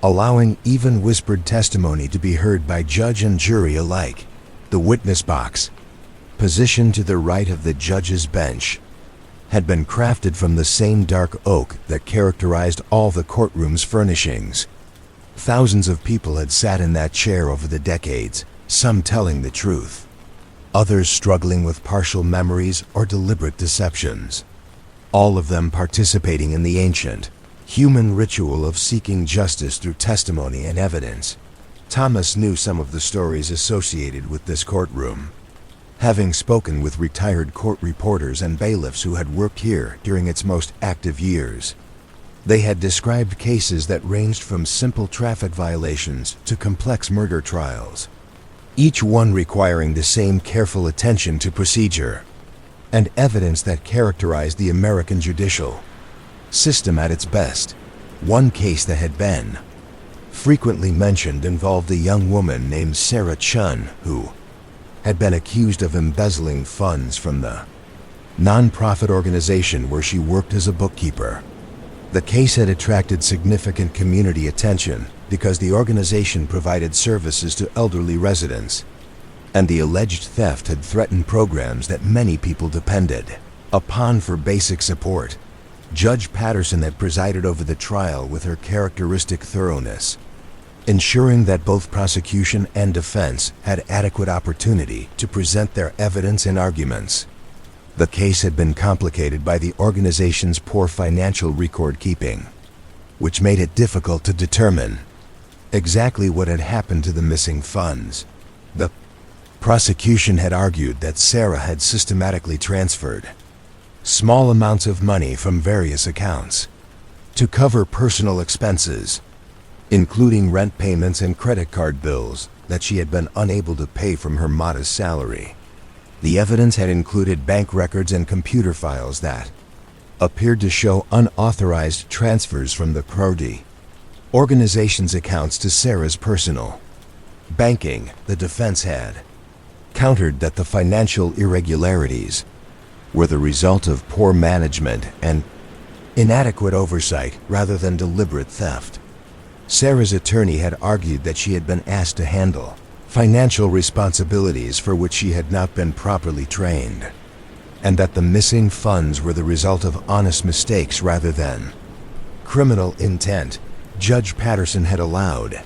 allowing even whispered testimony to be heard by judge and jury alike. The witness box, positioned to the right of the judge's bench, had been crafted from the same dark oak that characterized all the courtroom's furnishings. Thousands of people had sat in that chair over the decades, some telling the truth, others struggling with partial memories or deliberate deceptions, all of them participating in the ancient, human ritual of seeking justice through testimony and evidence. Thomas knew some of the stories associated with this courtroom, having spoken with retired court reporters and bailiffs who had worked here during its most active years. They had described cases that ranged from simple traffic violations to complex murder trials, each one requiring the same careful attention to procedure and evidence that characterized the American judicial system at its best. One case that had been frequently mentioned involved a young woman named Sarah Chun who had been accused of embezzling funds from the non-profit organization where she worked as a bookkeeper. The case had attracted significant community attention because the organization provided services to elderly residents, and the alleged theft had threatened programs that many people depended upon for basic support. Judge Patterson had presided over the trial with her characteristic thoroughness, ensuring that both prosecution and defense had adequate opportunity to present their evidence and arguments. The case had been complicated by the organization's poor financial record keeping, which made it difficult to determine exactly what had happened to the missing funds. The prosecution had argued that Sarah had systematically transferred small amounts of money from various accounts to cover personal expenses, including rent payments and credit card bills that she had been unable to pay from her modest salary. The evidence had included bank records and computer files that appeared to show unauthorized transfers from the Prodi organization's accounts to Sarah's personal banking. The defense had countered that the financial irregularities were the result of poor management and inadequate oversight rather than deliberate theft. Sarah's attorney had argued that she had been asked to handle financial responsibilities for which she had not been properly trained, and that the missing funds were the result of honest mistakes rather than criminal intent. Judge Patterson had allowed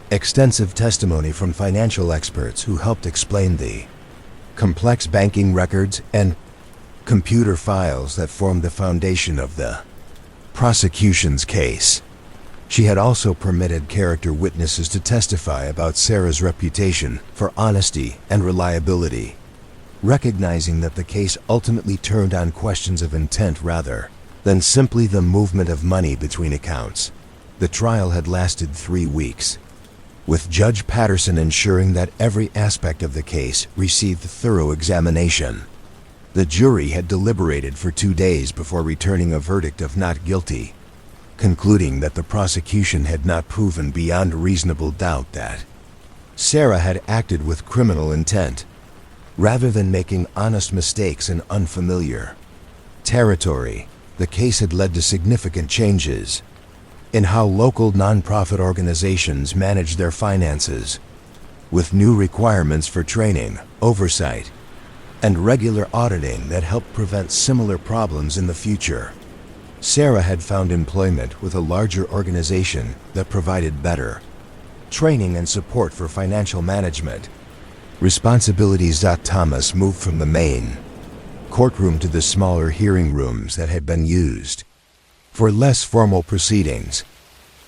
extensive testimony from financial experts who helped explain the complex banking records and computer files that formed the foundation of the prosecution's case. She had also permitted character witnesses to testify about Sarah's reputation for honesty and reliability, recognizing that the case ultimately turned on questions of intent rather than simply the movement of money between accounts. The trial had lasted 3 weeks, with Judge Patterson ensuring that every aspect of the case received thorough examination. The jury had deliberated for 2 days before returning a verdict of not guilty, concluding that the prosecution had not proven beyond reasonable doubt that Sarah had acted with criminal intent. rather than making honest mistakes in unfamiliar territory. The case had led to significant changes in how local nonprofit organizations manage their finances, with new requirements for training, oversight, and regular auditing that helped prevent similar problems in the future. Sarah had found employment with a larger organization that provided better training and support for financial management responsibilities. Thomas moved from the main courtroom to the smaller hearing rooms that had been used for less formal proceedings,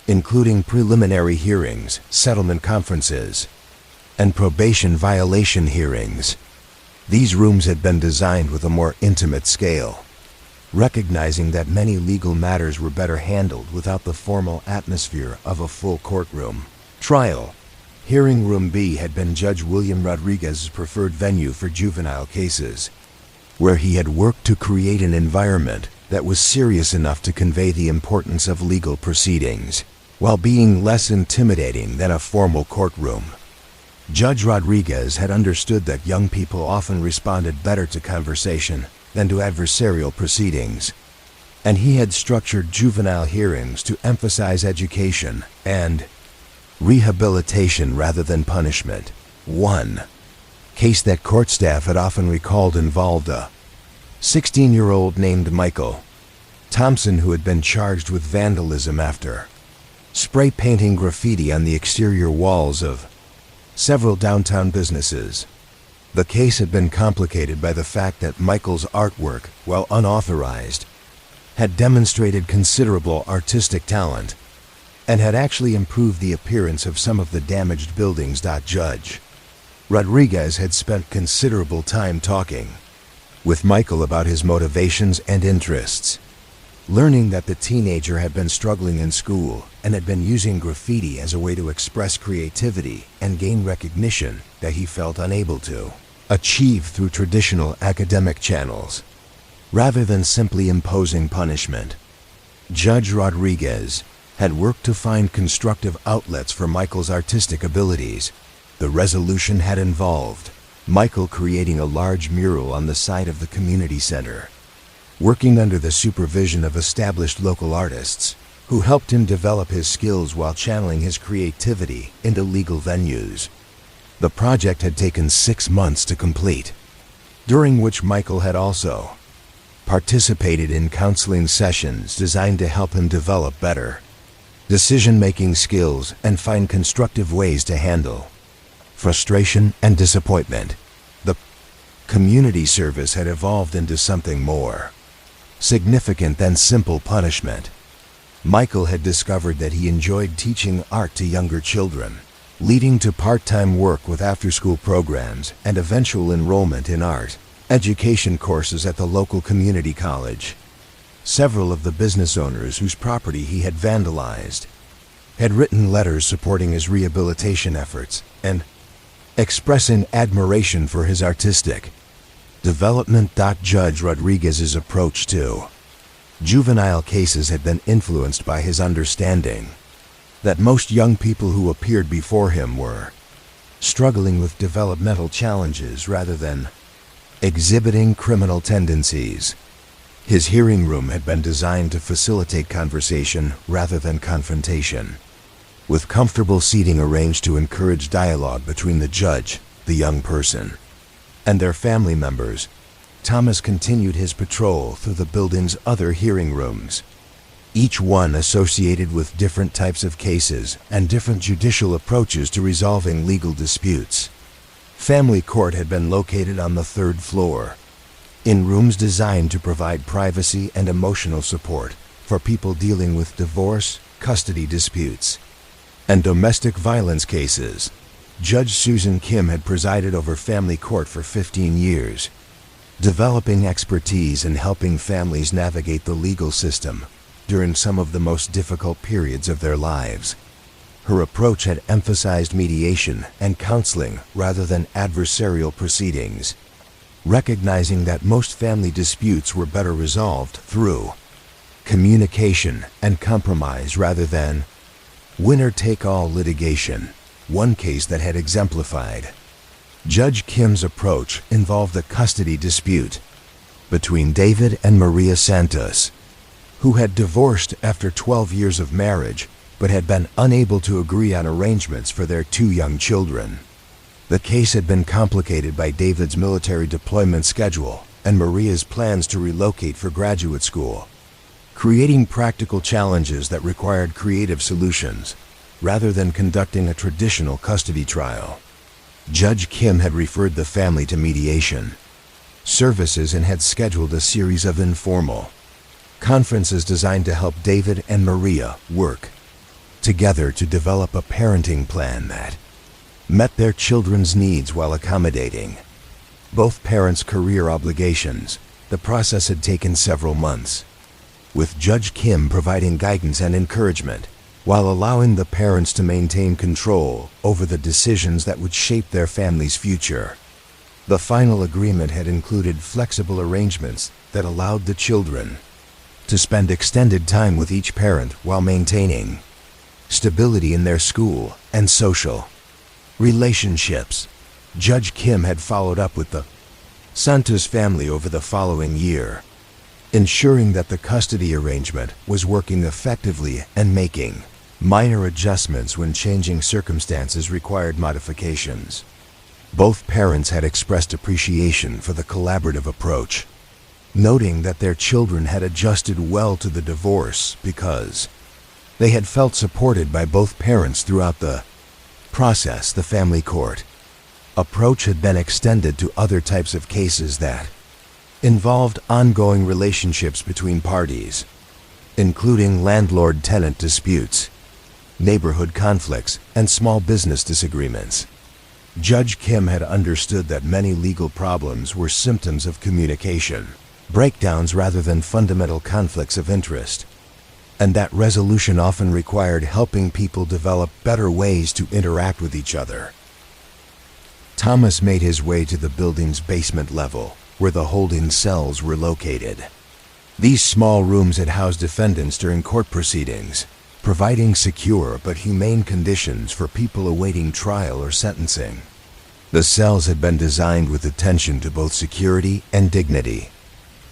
including preliminary hearings, settlement conferences, and probation violation hearings. These rooms had been designed with a more intimate scale, recognizing that many legal matters were better handled without the formal atmosphere of a full courtroom. Trial. Hearing Room B had been Judge William Rodriguez's preferred venue for juvenile cases, where he had worked to create an environment that was serious enough to convey the importance of legal proceedings, while being less intimidating than a formal courtroom. Judge Rodriguez had understood that young people often responded better to conversation than to adversarial proceedings, and he had structured juvenile hearings to emphasize education and rehabilitation rather than punishment. One case that court staff had often recalled involved a 16-year-old named Michael Thompson who had been charged with vandalism after spray painting graffiti on the exterior walls of several downtown businesses. The case had been complicated by the fact that Michael's artwork, while unauthorized, had demonstrated considerable artistic talent and had actually improved the appearance of some of the damaged buildings. Judge Rodriguez had spent considerable time talking with Michael about his motivations and interests, learning that the teenager had been struggling in school and had been using graffiti as a way to express creativity and gain recognition that he felt unable to achieve through traditional academic channels, rather than simply imposing punishment. Judge Rodriguez had worked to find constructive outlets for Michael's artistic abilities. The resolution had involved Michael creating a large mural on the side of the community center, working under the supervision of established local artists who helped him develop his skills while channeling his creativity into legal venues. The project had taken 6 months to complete, during which Michael had also participated in counseling sessions designed to help him develop better decision-making skills and find constructive ways to handle frustration and disappointment. The community service had evolved into something more significant than simple punishment. Michael had discovered that he enjoyed teaching art to younger children, leading to part-time work with after-school programs and eventual enrollment in art education courses at the local community college. Several of the business owners whose property he had vandalized had written letters supporting his rehabilitation efforts and expressing admiration for his artistic development. Judge Rodriguez's approach to juvenile cases had been influenced by his understanding that most young people who appeared before him were struggling with developmental challenges rather than exhibiting criminal tendencies. His hearing room had been designed to facilitate conversation rather than confrontation, with comfortable seating arranged to encourage dialogue between the judge, the young person, and their family members. Thomas continued his patrol through the building's other hearing rooms, each one associated with different types of cases and different judicial approaches to resolving legal disputes. Family court had been located on the 3rd floor, in rooms designed to provide privacy and emotional support for people dealing with divorce, custody disputes, and domestic violence cases. Judge Susan Kim had presided over family court for 15 years, developing expertise in helping families navigate the legal system during some of the most difficult periods of their lives. Her approach had emphasized mediation and counseling rather than adversarial proceedings, recognizing that most family disputes were better resolved through communication and compromise rather than winner-take-all litigation. One case that had exemplified Judge Kim's approach involved a custody dispute between David and Maria Santos, who had divorced after 12 years of marriage but had been unable to agree on arrangements for their 2 young children. The case had been complicated by David's military deployment schedule and Maria's plans to relocate for graduate school, creating practical challenges that required creative solutions rather than conducting a traditional custody trial. Judge Kim had referred the family to mediation services and had scheduled a series of informal conferences designed to help David and Maria work together to develop a parenting plan that met their children's needs while accommodating both parents' career obligations. The process had taken several months, with Judge Kim providing guidance and encouragement while allowing the parents to maintain control over the decisions that would shape their family's future. The final agreement had included flexible arrangements that allowed the children to spend extended time with each parent while maintaining stability in their school and social relationships. Judge Kim had followed up with the Santos family over the following year, ensuring that the custody arrangement was working effectively and making minor adjustments when changing circumstances required modifications. Both parents had expressed appreciation for the collaborative approach, noting that their children had adjusted well to the divorce because they had felt supported by both parents throughout the process. The family court approach had been extended to other types of cases that involved ongoing relationships between parties, including landlord-tenant disputes, neighborhood conflicts, and small business disagreements. Judge Kim had understood that many legal problems were symptoms of communication breakdowns rather than fundamental conflicts of interest, and that resolution often required helping people develop better ways to interact with each other. Thomas made his way to the building's basement level, where the holding cells were located. These small rooms had housed defendants during court proceedings, providing secure but humane conditions for people awaiting trial or sentencing. The cells had been designed with attention to both security and dignity,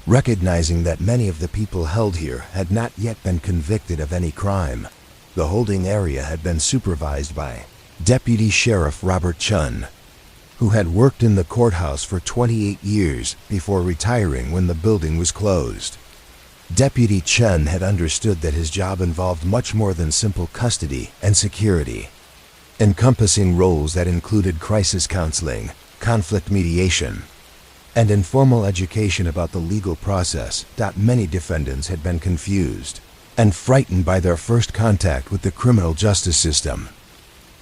recognizing that many of the people held here had not yet been convicted of any crime. The holding area had been supervised by Deputy Sheriff Robert Chun, who had worked in the courthouse for 28 years before retiring when the building was closed. Deputy Chun had understood that his job involved much more than simple custody and security, encompassing roles that included crisis counseling, conflict mediation, and informal education about the legal process. Many defendants had been confused and frightened by their first contact with the criminal justice system,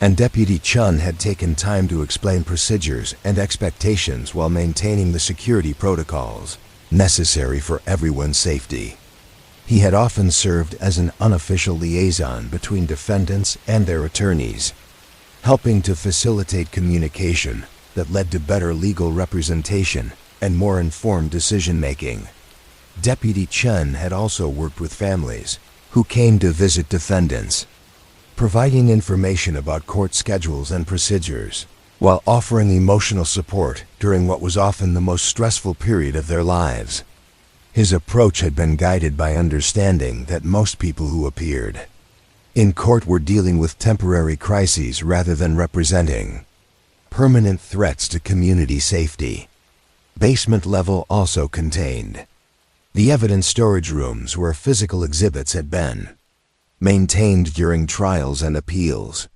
and Deputy Chun had taken time to explain procedures and expectations while maintaining the security protocols necessary for everyone's safety. He had often served as an unofficial liaison between defendants and their attorneys, helping to facilitate communication that led to better legal representation and more informed decision-making. Deputy Chun had also worked with families who came to visit defendants, providing information about court schedules and procedures, while offering emotional support during what was often the most stressful period of their lives. His approach had been guided by understanding that most people who appeared in court were dealing with temporary crises rather than representing permanent threats to community safety. Basement level also contained the evidence storage rooms where physical exhibits had been maintained during trials and appeals.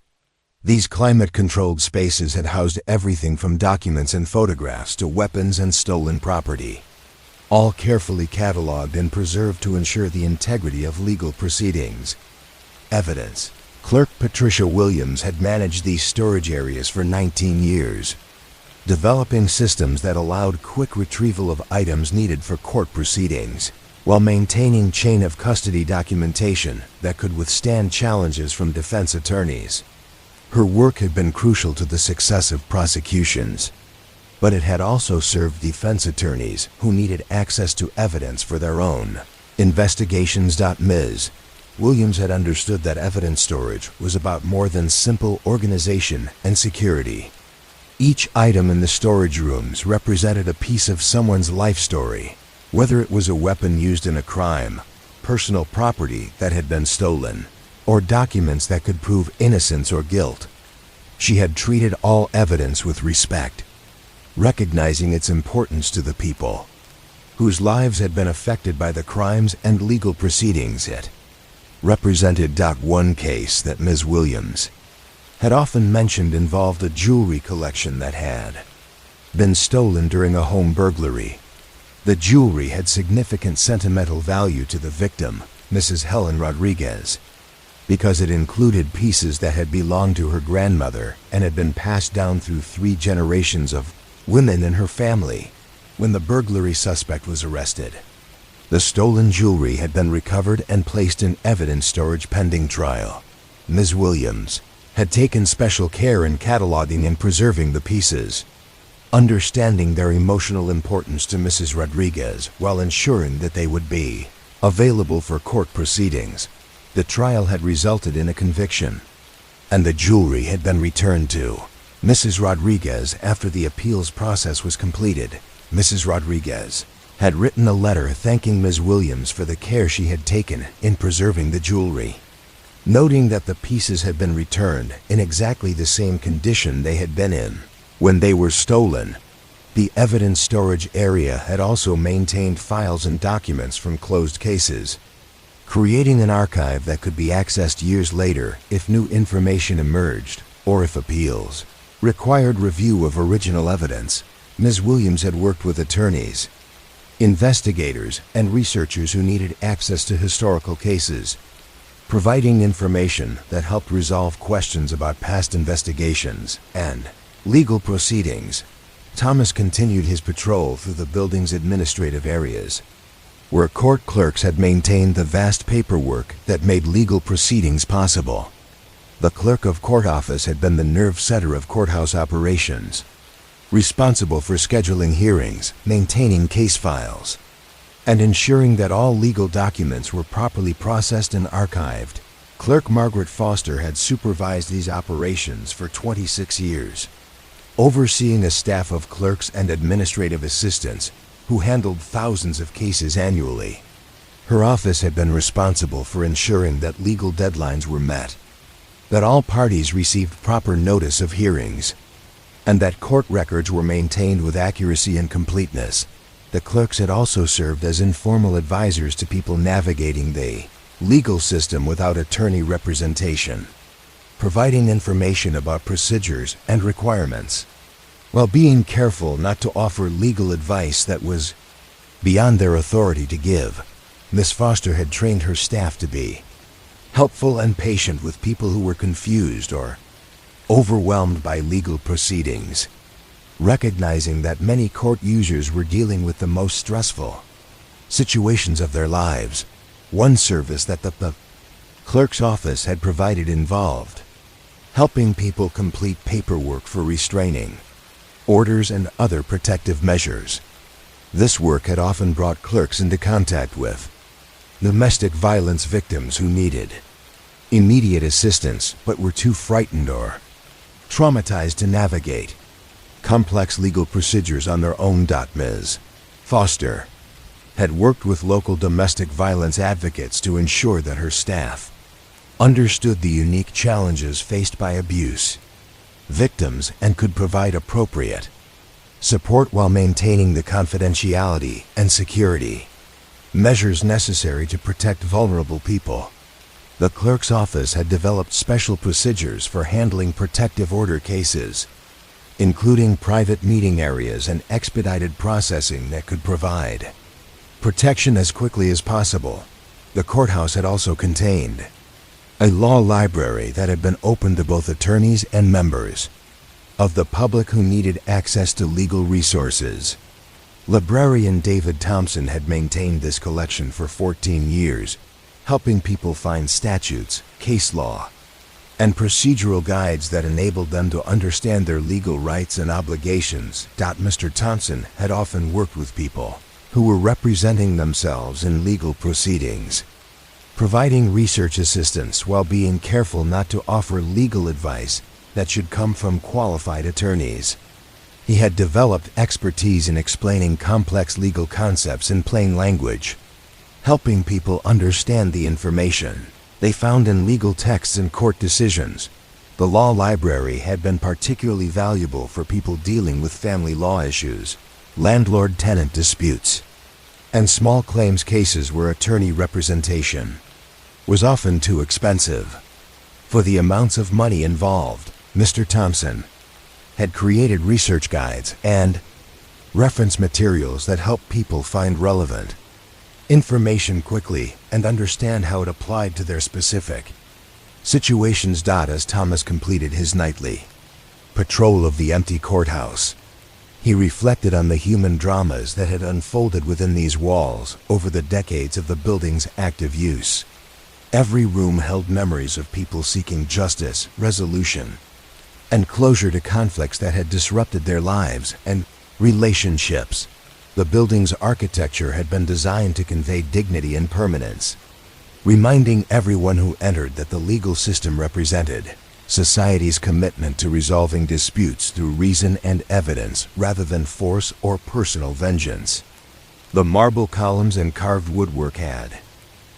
These climate-controlled spaces had housed everything from documents and photographs to weapons and stolen property, all carefully cataloged and preserved to ensure the integrity of legal proceedings. Evidence. Clerk Patricia Williams had managed these storage areas for 19 years, developing systems that allowed quick retrieval of items needed for court proceedings, while maintaining chain of custody documentation that could withstand challenges from defense attorneys. Her work had been crucial to the success of prosecutions, but it had also served defense attorneys who needed access to evidence for their own investigations. Ms. Williams had understood that evidence storage was about more than simple organization and security. Each item in the storage rooms represented a piece of someone's life story, whether it was a weapon used in a crime, personal property that had been stolen, or documents that could prove innocence or guilt. She had treated all evidence with respect, recognizing its importance to the people whose lives had been affected by the crimes and legal proceedings. It represented. One case that Ms. Williams had often mentioned involved a jewelry collection that had been stolen during a home burglary. The jewelry had significant sentimental value to the victim, Mrs. Helen Rodriguez, because it included pieces that had belonged to her grandmother and had been passed down through 3 generations of women in her family. When the burglary suspect was arrested, the stolen jewelry had been recovered and placed in evidence storage pending trial. Ms. Williams had taken special care in cataloging and preserving the pieces, understanding their emotional importance to Mrs. Rodriguez while ensuring that they would be available for court proceedings. The trial had resulted in a conviction, and the jewelry had been returned to Mrs. Rodriguez after the appeals process was completed. Mrs. Rodriguez had written a letter thanking Ms. Williams for the care she had taken in preserving the jewelry, noting that the pieces had been returned in exactly the same condition they had been in when they were stolen. The evidence storage area had also maintained files and documents from closed cases, creating an archive that could be accessed years later if new information emerged or if appeals required review of original evidence. Ms. Williams had worked with attorneys, investigators, and researchers who needed access to historical cases, providing information that helped resolve questions about past investigations and legal proceedings. Thomas continued his patrol through the building's administrative areas, where court clerks had maintained the vast paperwork that made legal proceedings possible. The clerk of court office had been the nerve center of courthouse operations, responsible for scheduling hearings, maintaining case files, and ensuring that all legal documents were properly processed and archived. Clerk Margaret Foster had supervised these operations for 26 years, overseeing a staff of clerks and administrative assistants who handled thousands of cases annually. Her office had been responsible for ensuring that legal deadlines were met, that all parties received proper notice of hearings, and that court records were maintained with accuracy and completeness. The clerks had also served as informal advisors to people navigating the legal system without attorney representation, providing information about procedures and requirements, while being careful not to offer legal advice that was beyond their authority to give. Miss Foster had trained her staff to be helpful and patient with people who were confused or overwhelmed by legal proceedings, recognizing that many court users were dealing with the most stressful situations of their lives. One service that the clerk's office had provided involved helping people complete paperwork for restraining orders and other protective measures. This work had often brought clerks into contact with domestic violence victims who needed immediate assistance but were too frightened or traumatized to navigate complex legal procedures on their own. Ms. Foster had worked with local domestic violence advocates to ensure that her staff understood the unique challenges faced by abuse victims and could provide appropriate support while maintaining the confidentiality and security measures necessary to protect vulnerable people. The clerk's office had developed special procedures for handling protective order cases, including private meeting areas and expedited processing that could provide protection as quickly as possible. The courthouse had also contained a law library that had been open to both attorneys and members of the public who needed access to legal resources. Librarian David Thompson had maintained this collection for 14 years, helping people find statutes, case law, and procedural guides that enabled them to understand their legal rights and obligations. Mr. Thompson had often worked with people who were representing themselves in legal proceedings, providing research assistance while being careful not to offer legal advice that should come from qualified attorneys. He had developed expertise in explaining complex legal concepts in plain language, helping people understand the information they found in legal texts and court decisions. The law library had been particularly valuable for people dealing with family law issues, landlord-tenant disputes, and small claims cases where attorney representation was often too expensive. For the amounts of money involved, Mr. Thompson had created research guides and reference materials that help people find relevant information quickly and understand how it applied to their specific situations. As Thomas completed his nightly patrol of the empty courthouse, he reflected on the human dramas that had unfolded within these walls over the decades of the building's active use. Every room held memories of people seeking justice, resolution, and closure to conflicts that had disrupted their lives and relationships. The building's architecture had been designed to convey dignity and permanence, reminding everyone who entered that the legal system represented society's commitment to resolving disputes through reason and evidence rather than force or personal vengeance. The marble columns and carved woodwork had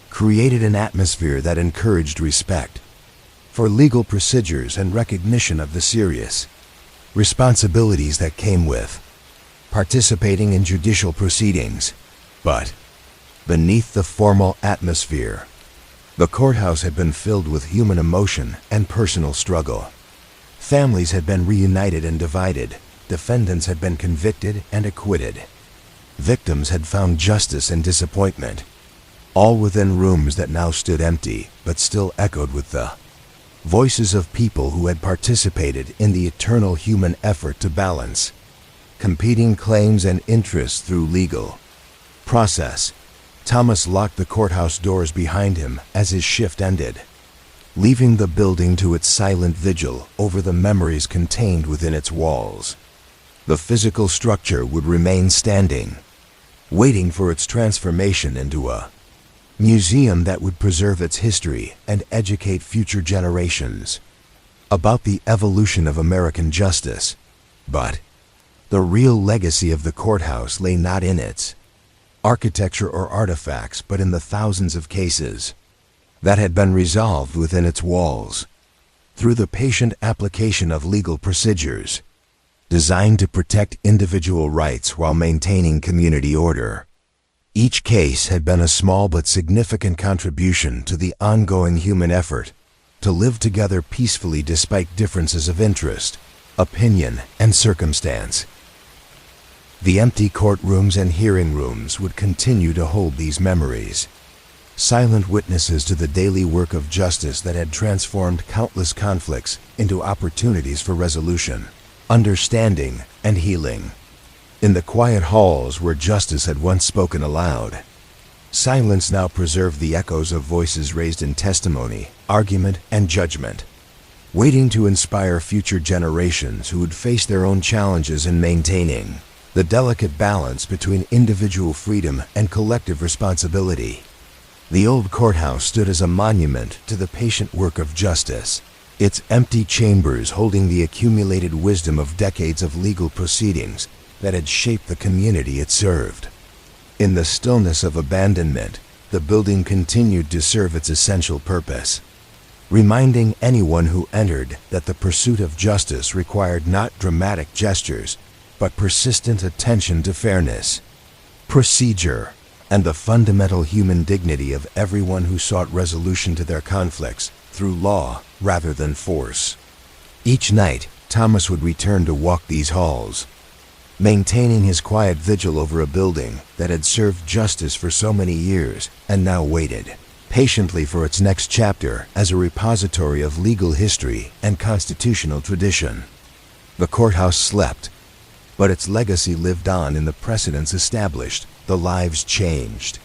created an atmosphere that encouraged respect for legal procedures and recognition of the serious responsibilities that came with participating in judicial proceedings. But beneath the formal atmosphere, the courthouse had been filled with human emotion and personal struggle. Families had been reunited and divided. Defendants had been convicted and acquitted. Victims had found justice and disappointment, all within rooms that now stood empty but still echoed with the voices of people who had participated in the eternal human effort to balance competing claims and interests through legal process. Thomas locked the courthouse doors behind him as his shift ended, leaving the building to its silent vigil over the memories contained within its walls. The physical structure would remain standing, waiting for its transformation into a museum that would preserve its history and educate future generations about the evolution of American justice. But the real legacy of the courthouse lay not in its architecture or artifacts, but in the thousands of cases that had been resolved within its walls through the patient application of legal procedures designed to protect individual rights while maintaining community order. Each case had been a small but significant contribution to the ongoing human effort to live together peacefully despite differences of interest, opinion, and circumstance. The empty courtrooms and hearing rooms would continue to hold these memories, silent witnesses to the daily work of justice that had transformed countless conflicts into opportunities for resolution, understanding, and healing. In the quiet halls where justice had once spoken aloud, silence now preserved the echoes of voices raised in testimony, argument, and judgment, waiting to inspire future generations who would face their own challenges in maintaining the delicate balance between individual freedom and collective responsibility. The old courthouse stood as a monument to the patient work of justice, its empty chambers holding the accumulated wisdom of decades of legal proceedings that had shaped the community it served. In the stillness of abandonment, the building continued to serve its essential purpose, reminding anyone who entered that the pursuit of justice required not dramatic gestures, but persistent attention to fairness, procedure, and the fundamental human dignity of everyone who sought resolution to their conflicts through law rather than force. Each night, Thomas would return to walk these halls, maintaining his quiet vigil over a building that had served justice for so many years and now waited patiently for its next chapter as a repository of legal history and constitutional tradition. The courthouse slept, but its legacy lived on in the precedents established, the lives changed,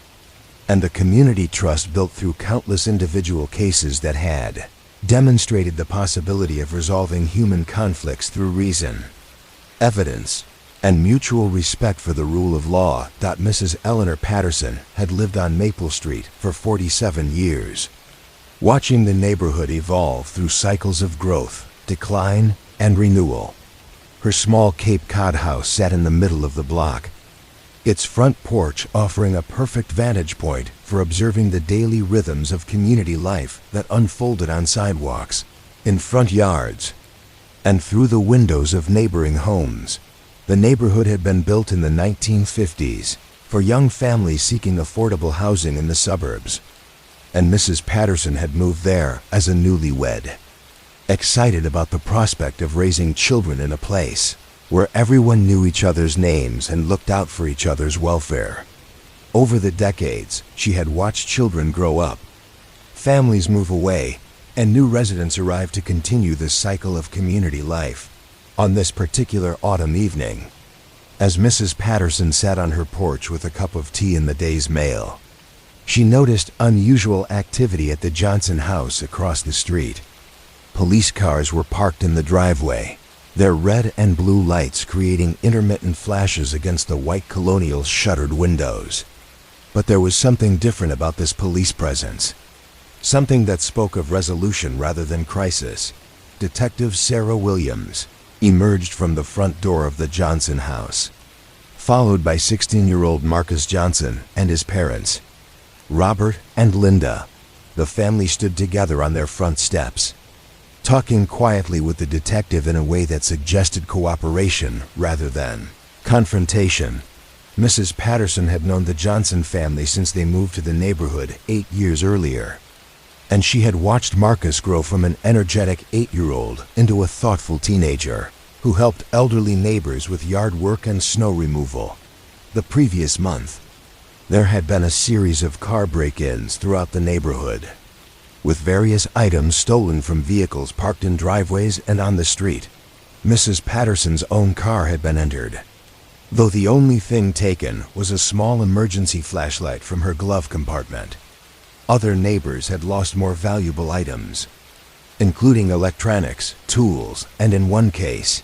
and the community trust built through countless individual cases that had demonstrated the possibility of resolving human conflicts through reason, evidence, and mutual respect for the rule of law. Mrs. Eleanor Patterson had lived on Maple Street for 47 years, watching the neighborhood evolve through cycles of growth, decline, and renewal. Her small Cape Cod house sat in the middle of the block, its front porch offering a perfect vantage point for observing the daily rhythms of community life that unfolded on sidewalks, in front yards, and through the windows of neighboring homes. The neighborhood had been built in the 1950s for young families seeking affordable housing in the suburbs, and Mrs. Patterson had moved there as a newlywed, excited about the prospect of raising children in a place where everyone knew each other's names and looked out for each other's welfare. Over the decades, she had watched children grow up, families move away, and new residents arrive to continue this cycle of community life. On this particular autumn evening, as Mrs. Patterson sat on her porch with a cup of tea in the day's mail, she noticed unusual activity at the Johnson house across the street. Police cars were parked in the driveway, their red and blue lights creating intermittent flashes against the white colonial shuttered windows. But there was something different about this police presence, something that spoke of resolution rather than crisis. Detective Sarah Williams emerged from the front door of the Johnson house, followed by 16-year-old Marcus Johnson and his parents, Robert and Linda. The family stood together on their front steps, talking quietly with the detective in a way that suggested cooperation rather than confrontation. Mrs. Patterson had known the Johnson family since they moved to the neighborhood 8 years earlier, and she had watched Marcus grow from an energetic 8-year-old into a thoughtful teenager who helped elderly neighbors with yard work and snow removal. The previous month, there had been a series of car break-ins throughout the neighborhood, with various items stolen from vehicles parked in driveways and on the street. Mrs. Patterson's own car had been entered, though the only thing taken was a small emergency flashlight from her glove compartment. Other neighbors had lost more valuable items, including electronics, tools, and in one case,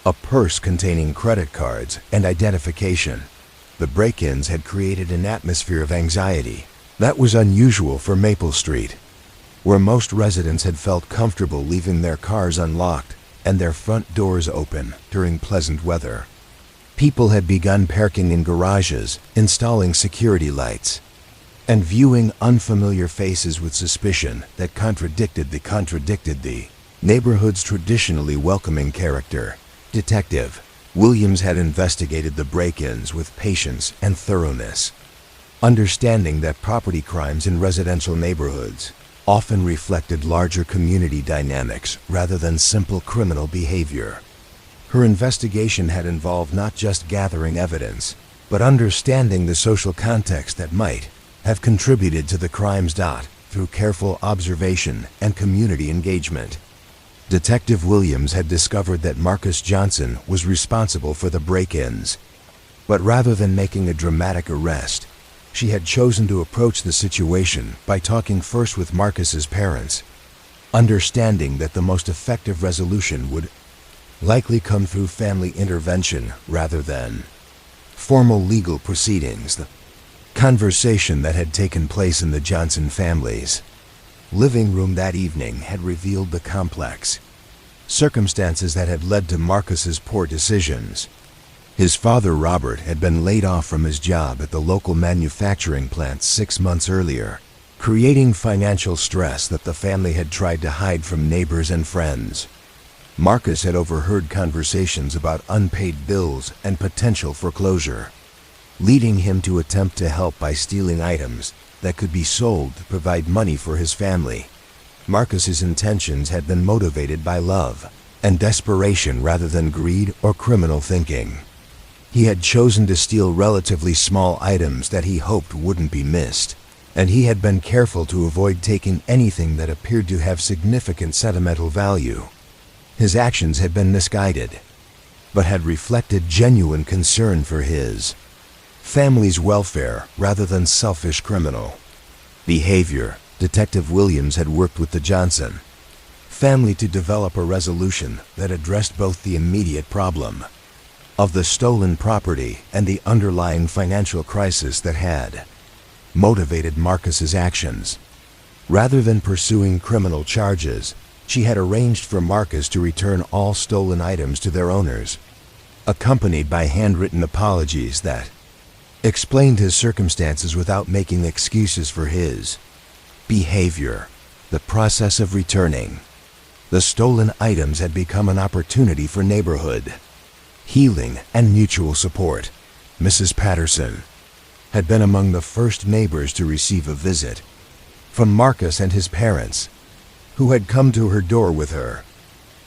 a purse containing credit cards and identification. The break-ins had created an atmosphere of anxiety that was unusual for Maple Street, where most residents had felt comfortable leaving their cars unlocked and their front doors open during pleasant weather. People had begun parking in garages, installing security lights, and viewing unfamiliar faces with suspicion that contradicted the neighborhood's traditionally welcoming character. Detective Williams had investigated the break-ins with patience and thoroughness, understanding that property crimes in residential neighborhoods often reflected larger community dynamics rather than simple criminal behavior. Her investigation had involved not just gathering evidence, but understanding the social context that might have contributed to the crimes. Through careful observation and community engagement, Detective Williams had discovered that Marcus Johnson was responsible for the break-ins, but rather than making a dramatic arrest, she had chosen to approach the situation by talking first with Marcus's parents, understanding that the most effective resolution would likely come through family intervention rather than formal legal proceedings. The conversation that had taken place in the Johnson family's living room that evening had revealed the complex circumstances that had led to Marcus's poor decisions. His father, Robert, had been laid off from his job at the local manufacturing plant 6 months earlier, creating financial stress that the family had tried to hide from neighbors and friends. Marcus had overheard conversations about unpaid bills and potential foreclosure, leading him to attempt to help by stealing items that could be sold to provide money for his family. Marcus's intentions had been motivated by love and desperation rather than greed or criminal thinking. He had chosen to steal relatively small items that he hoped wouldn't be missed, and he had been careful to avoid taking anything that appeared to have significant sentimental value. His actions had been misguided, but had reflected genuine concern for his family's welfare rather than selfish criminal behavior. Detective Williams had worked with the Johnson family to develop a resolution that addressed both the immediate problem of the stolen property and the underlying financial crisis that had motivated Marcus's actions. Rather than pursuing criminal charges, she had arranged for Marcus to return all stolen items to their owners, accompanied by handwritten apologies that explained his circumstances without making excuses for his behavior. The process of returning the stolen items had become an opportunity for neighborhood healing and mutual support. Mrs. Patterson had been among the first neighbors to receive a visit from Marcus and his parents, who had come to her door with her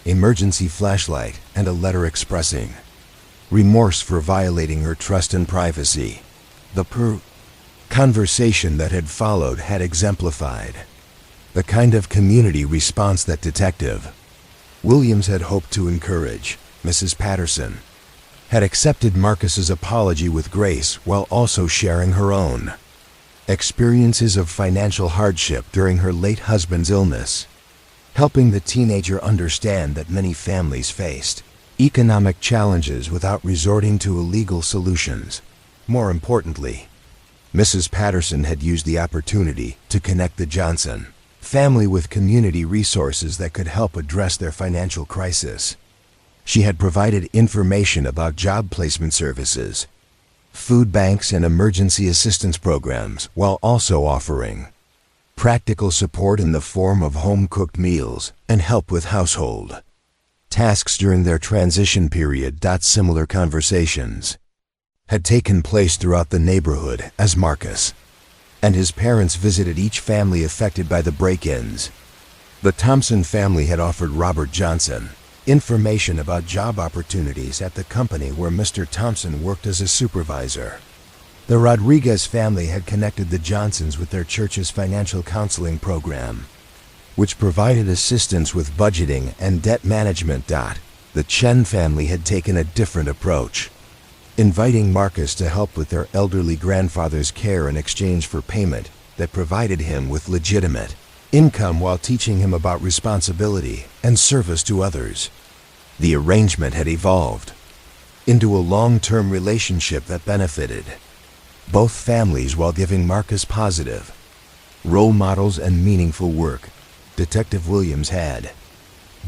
emergency flashlight and a letter expressing remorse for violating her trust and privacy. The conversation that had followed had exemplified the kind of community response that Detective Williams had hoped to encourage. Mrs. Patterson had accepted Marcus's apology with grace while also sharing her own experiences of financial hardship during her late husband's illness, helping the teenager understand that many families faced economic challenges without resorting to illegal solutions. More importantly, Mrs. Patterson had used the opportunity to connect the Johnson family with community resources that could help address their financial crisis. She had provided information about job placement services, food banks, and emergency assistance programs, while also offering practical support in the form of home-cooked meals and help with household tasks during their transition period. Similar conversations had taken place throughout the neighborhood as Marcus and his parents visited each family affected by the break-ins. The Thompson family had offered Robert Johnson information about job opportunities at the company where Mr. Thompson worked as a supervisor. The Rodriguez family had connected the Johnsons with their church's financial counseling program, which provided assistance with budgeting and debt management. The Chen family had taken a different approach, inviting Marcus to help with their elderly grandfather's care in exchange for payment that provided him with legitimate income while teaching him about responsibility and service to others. The arrangement had evolved into a long-term relationship that benefited both families while giving Marcus positive role models and meaningful work. Detective Williams had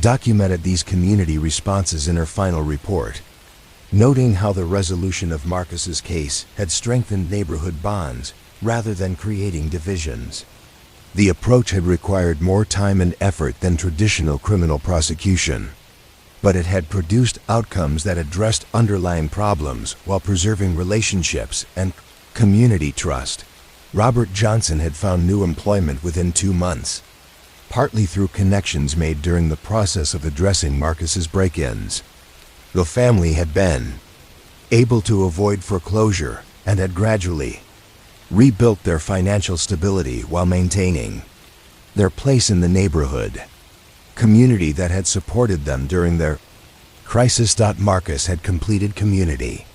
documented these community responses in her final report, noting how the resolution of Marcus's case had strengthened neighborhood bonds rather than creating divisions. The approach had required more time and effort than traditional criminal prosecution, but it had produced outcomes that addressed underlying problems while preserving relationships and community trust. Robert Johnson had found new employment within 2 months, partly through connections made during the process of addressing Marcus's break-ins. The family had been able to avoid foreclosure and had gradually rebuilt their financial stability while maintaining their place in the neighborhood community that had supported them during their crisis. Marcus had completed community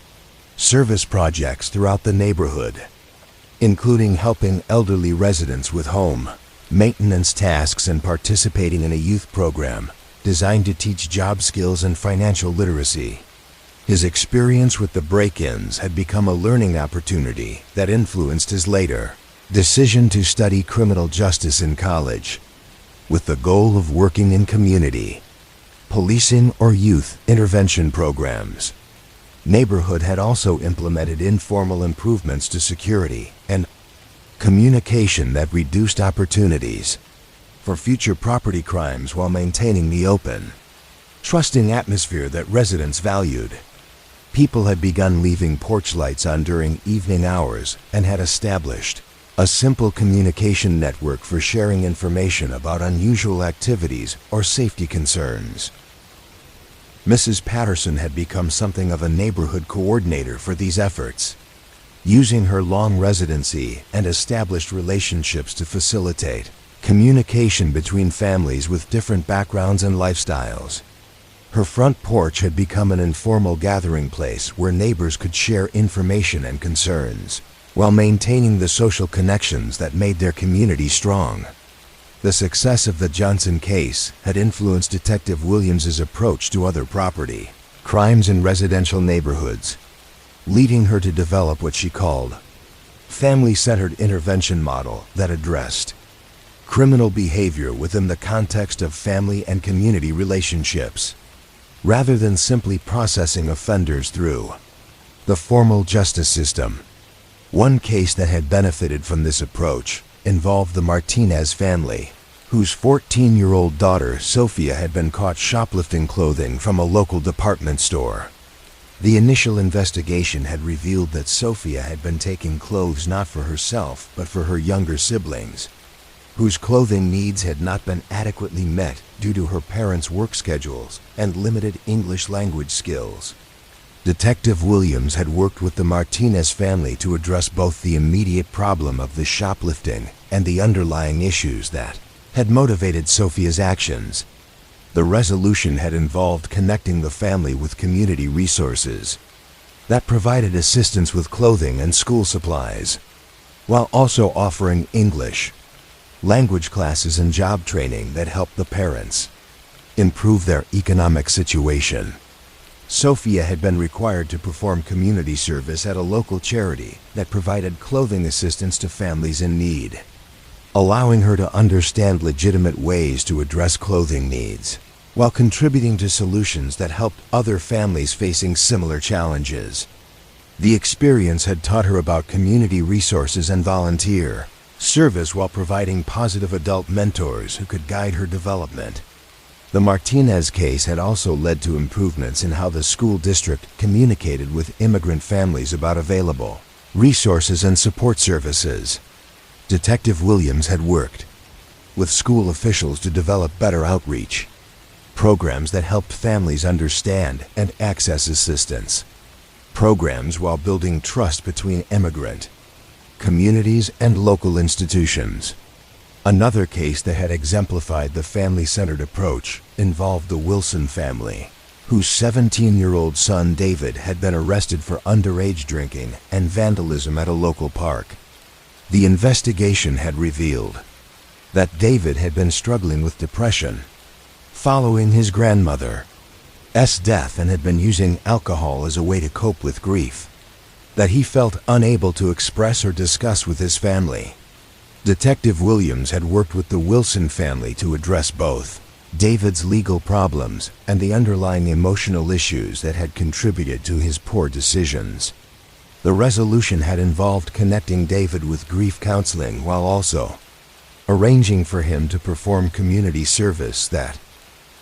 service projects throughout the neighborhood, including helping elderly residents with home maintenance tasks and participating in a youth program designed to teach job skills and financial literacy. His experience with the break-ins had become a learning opportunity that influenced his later decision to study criminal justice in college, with the goal of working in community policing or youth intervention programs. Neighborhood had also implemented informal improvements to security and communication that reduced opportunities for future property crimes while maintaining the open, trusting atmosphere that residents valued. People had begun leaving porch lights on during evening hours and had established a simple communication network for sharing information about unusual activities or safety concerns. Mrs. Patterson had become something of a neighborhood coordinator for these efforts, using her long residency and established relationships to facilitate communication between families with different backgrounds and lifestyles. Her front porch had become an informal gathering place where neighbors could share information and concerns, while maintaining the social connections that made their community strong. The success of the Johnson case had influenced Detective Williams's approach to other property crimes in residential neighborhoods, leading her to develop what she called family-centered intervention model that addressed criminal behavior within the context of family and community relationships, rather than simply processing offenders through the formal justice system. One case that had benefited from this approach involved the Martinez family, whose 14-year-old daughter Sophia had been caught shoplifting clothing from a local department store. The initial investigation had revealed that Sophia had been taking clothes not for herself but for her younger siblings, whose clothing needs had not been adequately met due to her parents' work schedules and limited English language skills. Detective Williams had worked with the Martinez family to address both the immediate problem of the shoplifting and the underlying issues that had motivated Sophia's actions. The resolution had involved connecting the family with community resources that provided assistance with clothing and school supplies, while also offering English language classes and job training that helped the parents improve their economic situation. Sophia had been required to perform community service at a local charity that provided clothing assistance to families in need, allowing her to understand legitimate ways to address clothing needs, while contributing to solutions that helped other families facing similar challenges. The experience had taught her about community resources and volunteer service while providing positive adult mentors who could guide her development. The Martinez case had also led to improvements in how the school district communicated with immigrant families about available resources and support services. Detective Williams had worked with school officials to develop better outreach programs that helped families understand and access assistance programs while building trust between immigrant communities and local institutions. Another case that had exemplified the family-centered approach involved the Wilson family, whose 17-year-old son David had been arrested for underage drinking and vandalism at a local park. The investigation had revealed that David had been struggling with depression following his grandmother's death and had been using alcohol as a way to cope with grief that he felt unable to express or discuss with his family. Detective Williams had worked with the Wilson family to address both David's legal problems and the underlying emotional issues that had contributed to his poor decisions. The resolution had involved connecting David with grief counseling while also arranging for him to perform community service that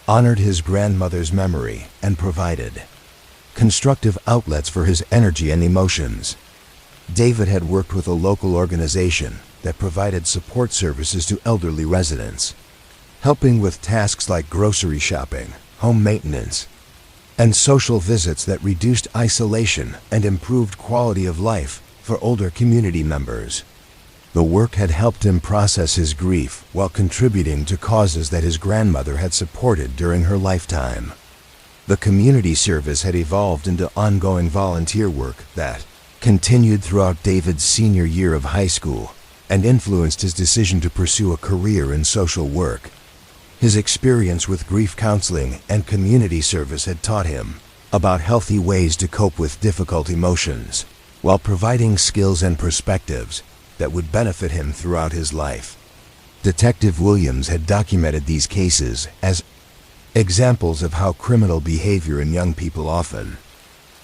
honored his grandmother's memory and provided constructive outlets for his energy and emotions. David had worked with a local organization that provided support services to elderly residents, helping with tasks like grocery shopping, home maintenance, and social visits that reduced isolation and improved quality of life for older community members. The work had helped him process his grief while contributing to causes that his grandmother had supported during her lifetime. The community service had evolved into ongoing volunteer work that continued throughout David's senior year of high school and influenced his decision to pursue a career in social work. His experience with grief counseling and community service had taught him about healthy ways to cope with difficult emotions, while providing skills and perspectives that would benefit him throughout his life. Detective Williams had documented these cases as examples of how criminal behavior in young people often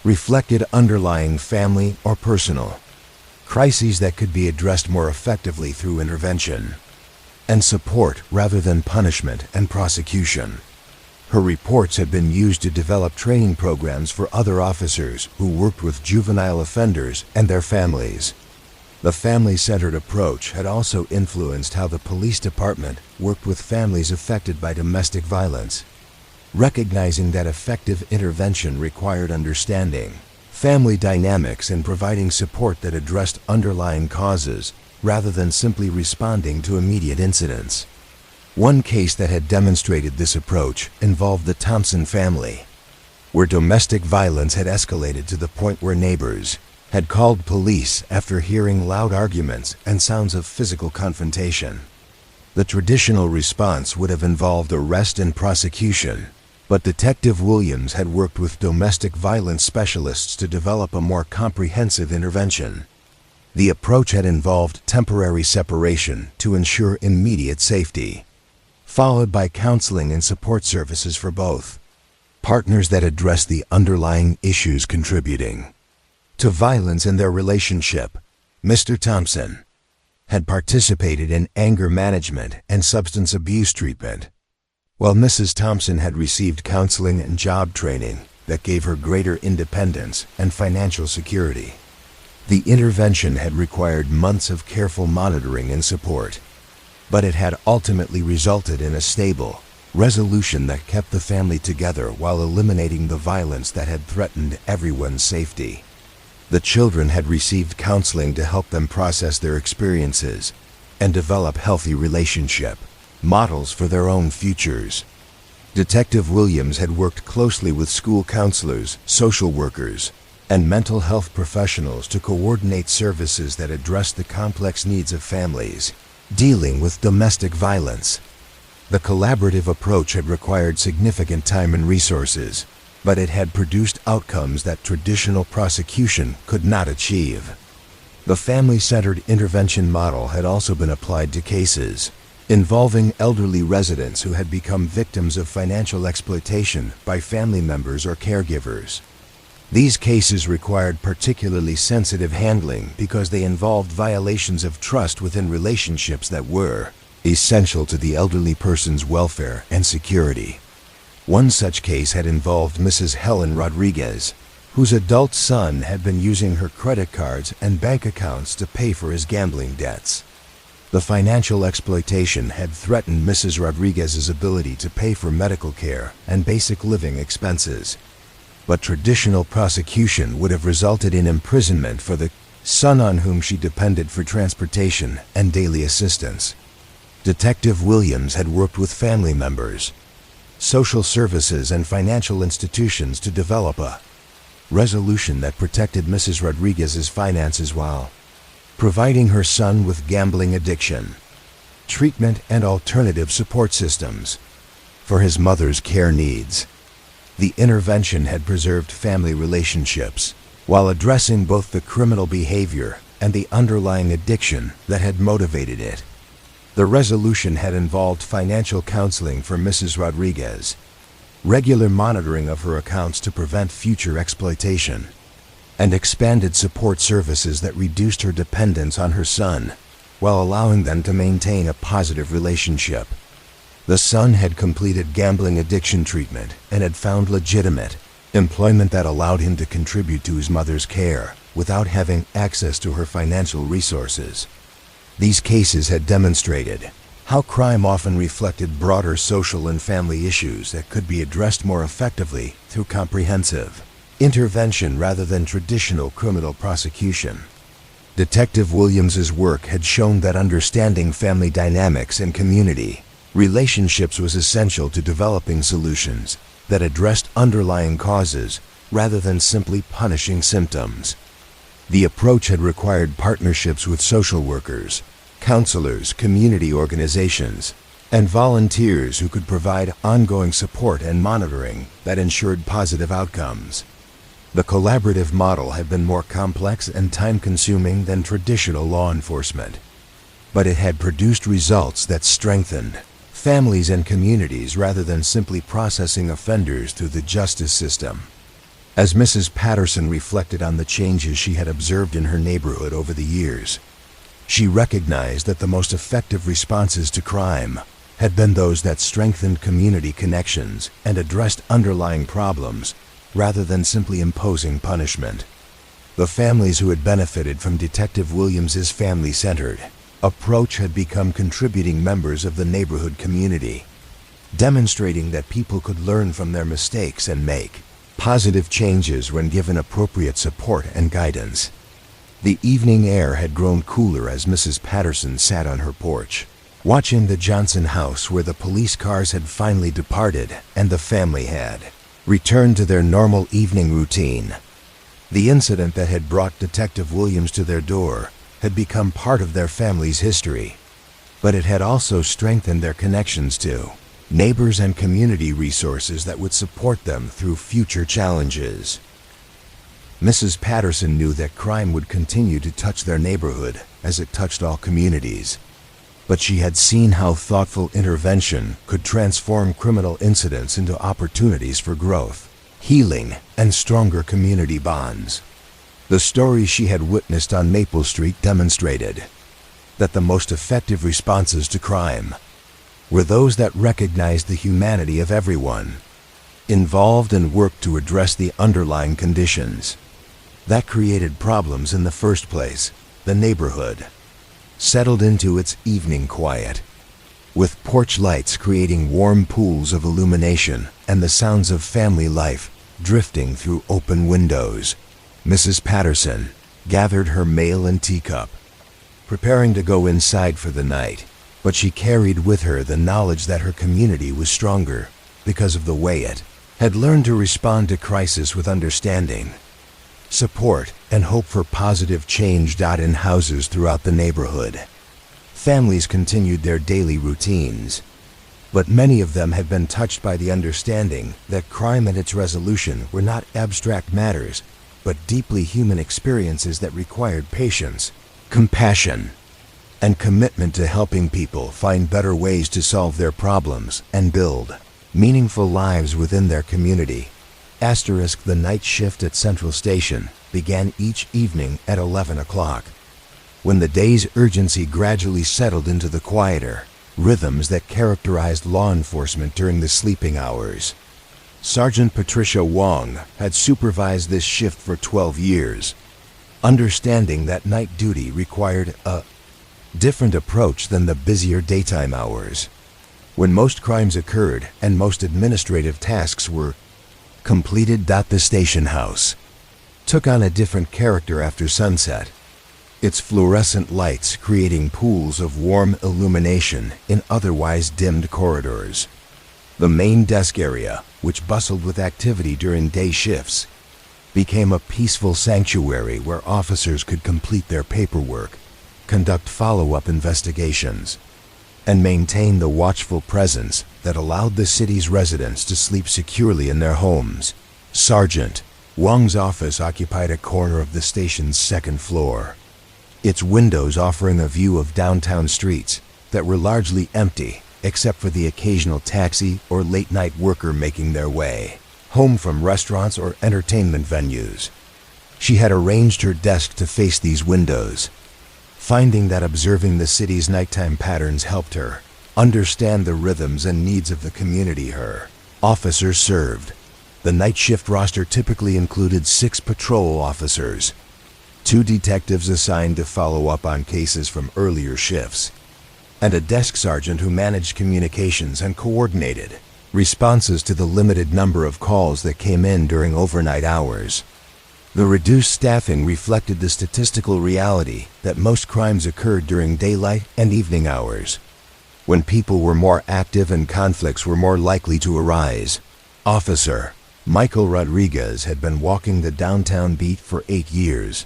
reflected underlying family or personal crises that could be addressed more effectively through intervention and support rather than punishment and prosecution. Her reports had been used to develop training programs for other officers who worked with juvenile offenders and their families. The family-centered approach had also influenced how the police department worked with families affected by domestic violence, recognizing that effective intervention required understanding family dynamics and providing support that addressed underlying causes rather than simply responding to immediate incidents. One case that had demonstrated this approach involved the Thompson family, where domestic violence had escalated to the point where neighbors had called police after hearing loud arguments and sounds of physical confrontation. The traditional response would have involved arrest and prosecution, but Detective Williams had worked with domestic violence specialists to develop a more comprehensive intervention. The approach had involved temporary separation to ensure immediate safety, followed by counseling and support services for both partners that addressed the underlying issues contributing to violence in their relationship. Mr. Thompson had participated in anger management and substance abuse treatment, while Mrs. Thompson had received counseling and job training that gave her greater independence and financial security. The intervention had required months of careful monitoring and support, but it had ultimately resulted in a stable resolution that kept the family together while eliminating the violence that had threatened everyone's safety. The children had received counseling to help them process their experiences and develop healthy relationship models for their own futures. Detective Williams had worked closely with school counselors, social workers, and mental health professionals to coordinate services that addressed the complex needs of families dealing with domestic violence. The collaborative approach had required significant time and resources, but it had produced outcomes that traditional prosecution could not achieve. The family-centered intervention model had also been applied to cases involving elderly residents who had become victims of financial exploitation by family members or caregivers. These cases required particularly sensitive handling because they involved violations of trust within relationships that were essential to the elderly person's welfare and security. One such case had involved Mrs. Helen Rodriguez, whose adult son had been using her credit cards and bank accounts to pay for his gambling debts. The financial exploitation had threatened Mrs. Rodriguez's ability to pay for medical care and basic living expenses, but traditional prosecution would have resulted in imprisonment for the son on whom she depended for transportation and daily assistance. Detective Williams had worked with family members, social services, and financial institutions to develop a resolution that protected Mrs. Rodriguez's finances while providing her son with gambling addiction treatment and alternative support systems for his mother's care needs. The intervention had preserved family relationships while addressing both the criminal behavior and the underlying addiction that had motivated it. The resolution had involved financial counseling for Mrs. Rodriguez, regular monitoring of her accounts to prevent future exploitation, and expanded support services that reduced her dependence on her son while allowing them to maintain a positive relationship. The son had completed gambling addiction treatment and had found legitimate employment that allowed him to contribute to his mother's care without having access to her financial resources. These cases had demonstrated how crime often reflected broader social and family issues that could be addressed more effectively through comprehensive intervention rather than traditional criminal prosecution. Detective Williams's work had shown that understanding family dynamics and community relationships was essential to developing solutions that addressed underlying causes rather than simply punishing symptoms. The approach had required partnerships with social workers, counselors, community organizations, and volunteers who could provide ongoing support and monitoring that ensured positive outcomes. The collaborative model had been more complex and time-consuming than traditional law enforcement, but it had produced results that strengthened families and communities rather than simply processing offenders through the justice system. As Mrs. Patterson reflected on the changes she had observed in her neighborhood over the years, she recognized that the most effective responses to crime had been those that strengthened community connections and addressed underlying problems rather than simply imposing punishment. The families who had benefited from Detective Williams's family-centered approach had become contributing members of the neighborhood community, demonstrating that people could learn from their mistakes and make positive changes when given appropriate support and guidance. The evening air had grown cooler as Mrs. Patterson sat on her porch, watching the Johnson house where the police cars had finally departed and the family had returned to their normal evening routine. The incident that had brought Detective Williams to their door had become part of their family's history, but it had also strengthened their connections to neighbors and community resources that would support them through future challenges. Mrs. Patterson knew that crime would continue to touch their neighborhood as it touched all communities. But she had seen how thoughtful intervention could transform criminal incidents into opportunities for growth, healing, and stronger community bonds. The stories she had witnessed on Maple Street demonstrated that the most effective responses to crime were those that recognized the humanity of everyone involved and worked to address the underlying conditions that created problems in the first place. The neighborhood settled into its evening quiet, with porch lights creating warm pools of illumination and the sounds of family life drifting through open windows. Mrs. Patterson gathered her mail and teacup, preparing to go inside for the night, but she carried with her the knowledge that her community was stronger because of the way it had learned to respond to crisis with understanding, support, and hope for positive change. In houses throughout the neighborhood, families continued their daily routines, but many of them had been touched by the understanding that crime and its resolution were not abstract matters, but deeply human experiences that required patience, compassion, and commitment to helping people find better ways to solve their problems and build meaningful lives within their community. The night shift at Central Station began each evening at 11 o'clock, when the day's urgency gradually settled into the quieter rhythms that characterized law enforcement during the sleeping hours. Sergeant Patricia Wong had supervised this shift for 12 years, understanding that night duty required a different approach than the busier daytime hours, when most crimes occurred and most administrative tasks were completed. The station house took on a different character after sunset, its fluorescent lights creating pools of warm illumination in otherwise dimmed corridors. The main desk area, which bustled with activity during day shifts, became a peaceful sanctuary where officers could complete their paperwork, conduct follow-up investigations, and maintain the watchful presence that allowed the city's residents to sleep securely in their homes. Sergeant Wong's office occupied a corner of the station's second floor, its windows offering a view of downtown streets that were largely empty except for the occasional taxi or late-night worker making their way home from restaurants or entertainment venues. She had arranged her desk to face these windows, finding that observing the city's nighttime patterns helped her understand the rhythms and needs of the community her officers served. The night shift roster typically included 6 patrol officers, 2 detectives assigned to follow up on cases from earlier shifts, and a desk sergeant who managed communications and coordinated responses to the limited number of calls that came in during overnight hours. The reduced staffing reflected the statistical reality that most crimes occurred during daylight and evening hours, when people were more active and conflicts were more likely to arise. Officer Michael Rodriguez had been walking the downtown beat for 8 years,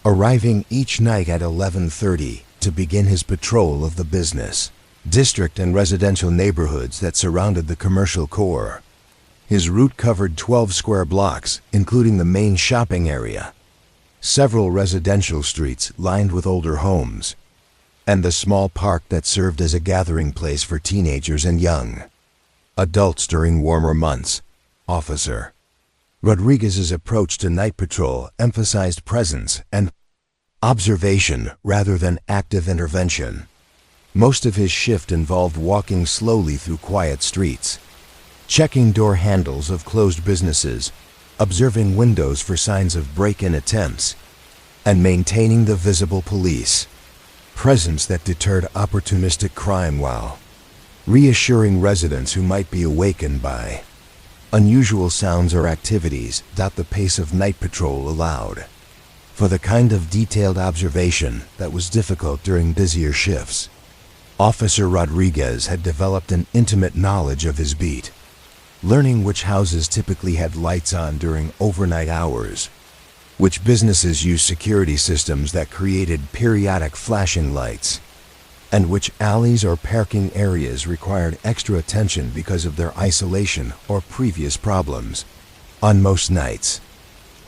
arriving each night at 11:30 to begin his patrol of the business, district and residential neighborhoods that surrounded the commercial core. His route covered 12 square blocks, including the main shopping area, several residential streets lined with older homes, and the small park that served as a gathering place for teenagers and young adults during warmer months. Officer Rodriguez's approach to night patrol emphasized presence and observation rather than active intervention. Most of his shift involved walking slowly through quiet streets, checking door handles of closed businesses, observing windows for signs of break-in attempts, and maintaining the visible police presence that deterred opportunistic crime while reassuring residents who might be awakened by unusual sounds or activities. The pace of night patrol allowed for the kind of detailed observation that was difficult during busier shifts. Officer Rodriguez had developed an intimate knowledge of his beat, learning which houses typically had lights on during overnight hours, which businesses used security systems that created periodic flashing lights, and which alleys or parking areas required extra attention because of their isolation or previous problems. On most nights,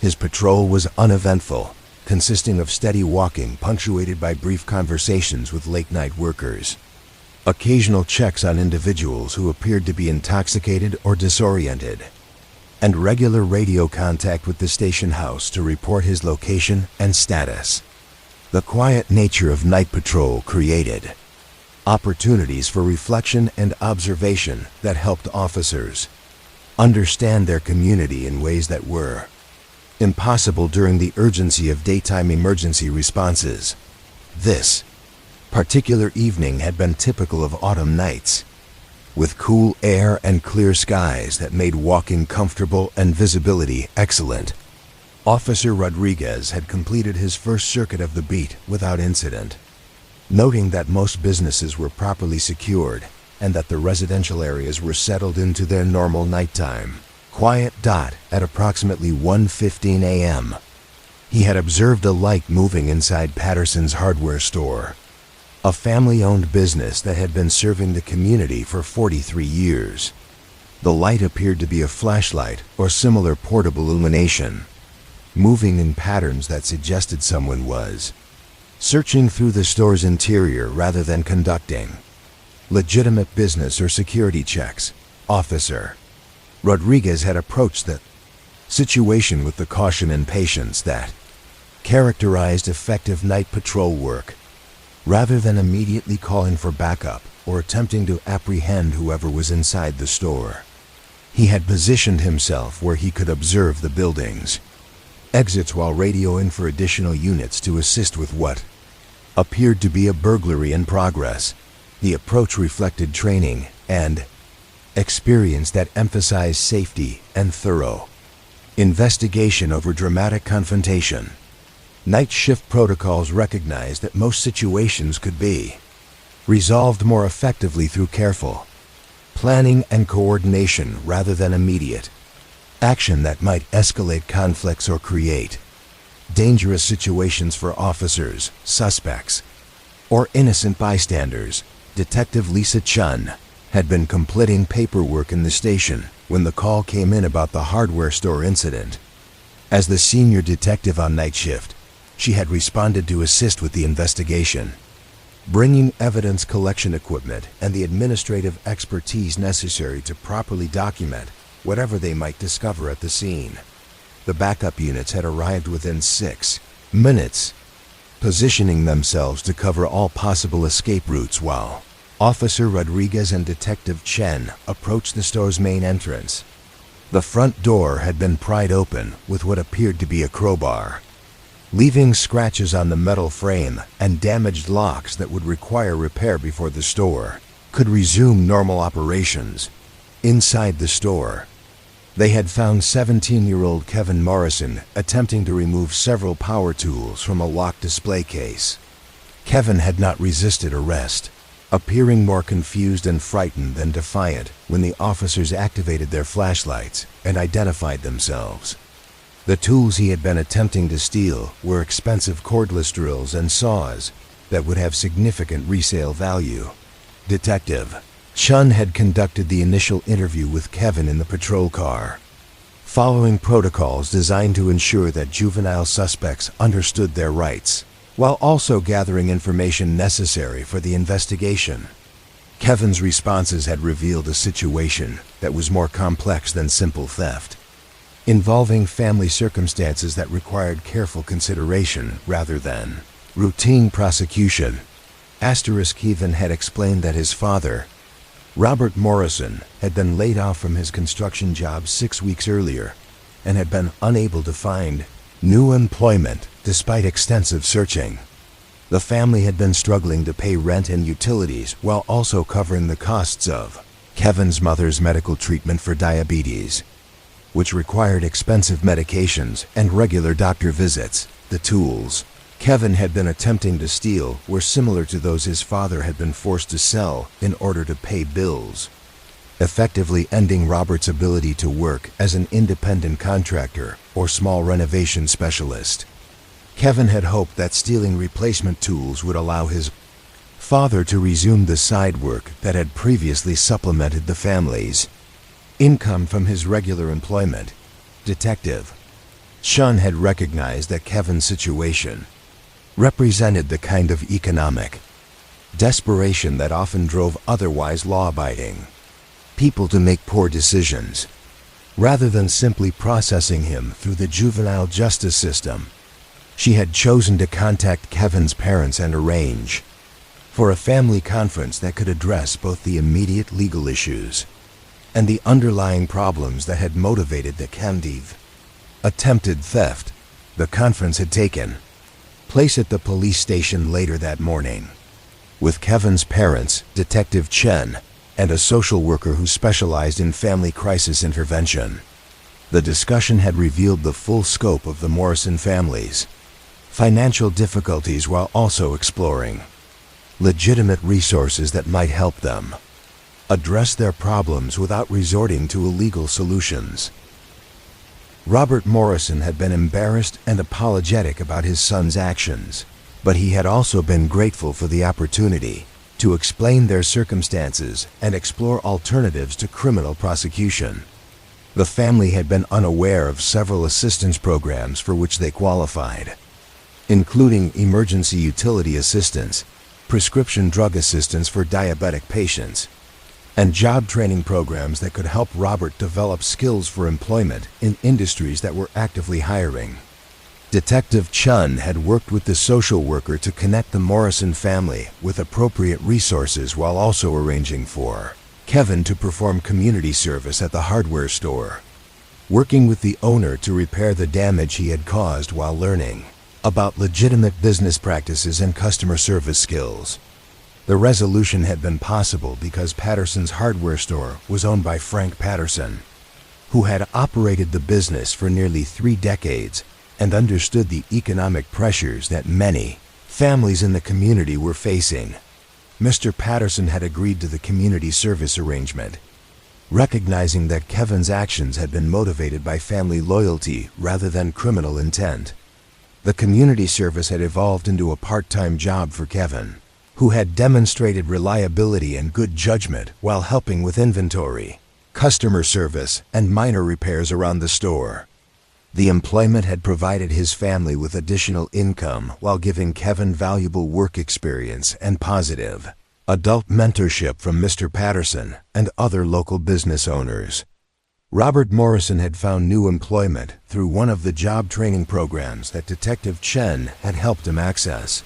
His patrol was uneventful, consisting of steady walking punctuated by brief conversations with late-night workers, occasional checks on individuals who appeared to be intoxicated or disoriented, and regular radio contact with the station house to report his location and status. The quiet nature of night patrol created opportunities for reflection and observation that helped officers understand their community in ways that were impossible during the urgency of daytime emergency responses. This particular evening had been typical of autumn nights, with cool air and clear skies that made walking comfortable and visibility excellent. Officer Rodriguez had completed his first circuit of the beat without incident, noting that most businesses were properly secured and that the residential areas were settled into their normal nighttime quiet dot at approximately 1:15 a.m. He had observed a light moving inside Patterson's hardware store, a family-owned business that had been serving the community for 43 years. The light appeared to be a flashlight or similar portable illumination, moving in patterns that suggested someone was searching through the store's interior rather than conducting legitimate business or security checks. Officer Rodriguez had approached the situation with the caution and patience that characterized effective night patrol work. Rather than immediately calling for backup or attempting to apprehend whoever was inside the store, he had positioned himself where he could observe the building's exits while radioing for additional units to assist with what appeared to be a burglary in progress. The approach reflected training and experience that emphasized safety and thorough investigation over dramatic confrontation. Night shift protocols recognized that most situations could be resolved more effectively through careful planning and coordination rather than immediate action that might escalate conflicts or create dangerous situations for officers, suspects, or innocent bystanders. Detective Lisa Chun had been completing paperwork in the station when the call came in about the hardware store incident. As the senior detective on night shift, she had responded to assist with the investigation, bringing evidence collection equipment and the administrative expertise necessary to properly document whatever they might discover at the scene. The backup units had arrived within 6 minutes, positioning themselves to cover all possible escape routes while Officer Rodriguez and Detective Chen approached the store's main entrance. The front door had been pried open with what appeared to be a crowbar, leaving scratches on the metal frame and damaged locks that would require repair before the store could resume normal operations. Inside the store, they had found 17-year-old Kevin Morrison attempting to remove several power tools from a locked display case. Kevin had not resisted arrest, appearing more confused and frightened than defiant when the officers activated their flashlights and identified themselves. The tools he had been attempting to steal were expensive cordless drills and saws that would have significant resale value. Detective Chun had conducted the initial interview with Kevin in the patrol car, following protocols designed to ensure that juvenile suspects understood their rights, while also gathering information necessary for the investigation. Kevin's responses had revealed a situation that was more complex than simple theft, involving family circumstances that required careful consideration rather than routine prosecution. Kevin had explained that his father, Robert Morrison, had been laid off from his construction job 6 weeks earlier and had been unable to find new employment despite extensive searching. The family had been struggling to pay rent and utilities while also covering the costs of Kevin's mother's medical treatment for diabetes, which required expensive medications and regular doctor visits. The tools Kevin had been attempting to steal were similar to those his father had been forced to sell in order to pay bills, effectively ending Robert's ability to work as an independent contractor or small renovation specialist. Kevin had hoped that stealing replacement tools would allow his father to resume the side work that had previously supplemented the family's income from his regular employment. Detective Chun had recognized that Kevin's situation represented the kind of economic desperation that often drove otherwise law-abiding people to make poor decisions. Rather than simply processing him through the juvenile justice system, she had chosen to contact Kevin's parents and arrange for a family conference that could address both the immediate legal issues and the underlying problems that had motivated the Kandiv attempted theft. The conference had taken place at the police station later that morning, with Kevin's parents, Detective Chen, and a social worker who specialized in family crisis intervention. The discussion had revealed the full scope of the Morrison family's financial difficulties while also exploring legitimate resources that might help them address their problems without resorting to illegal solutions. Robert Morrison had been embarrassed and apologetic about his son's actions, but he had also been grateful for the opportunity to explain their circumstances and explore alternatives to criminal prosecution. The family had been unaware of several assistance programs for which they qualified, including emergency utility assistance, prescription drug assistance for diabetic patients, and job training programs that could help Robert develop skills for employment in industries that were actively hiring. Detective Chun had worked with the social worker to connect the Morrison family with appropriate resources while also arranging for Kevin to perform community service at the hardware store, working with the owner to repair the damage he had caused while learning about legitimate business practices and customer service skills. The resolution had been possible because Patterson's hardware store was owned by Frank Patterson, who had operated the business for nearly 3 decades and understood the economic pressures that many families in the community were facing. Mr. Patterson had agreed to the community service arrangement, recognizing that Kevin's actions had been motivated by family loyalty rather than criminal intent. The community service had evolved into a part-time job for Kevin, who had demonstrated reliability and good judgment while helping with inventory, customer service, and minor repairs around the store. The employment had provided his family with additional income while giving Kevin valuable work experience and positive adult mentorship from Mr. Patterson and other local business owners. Robert Morrison had found new employment through one of the job training programs that Detective Chen had helped him access,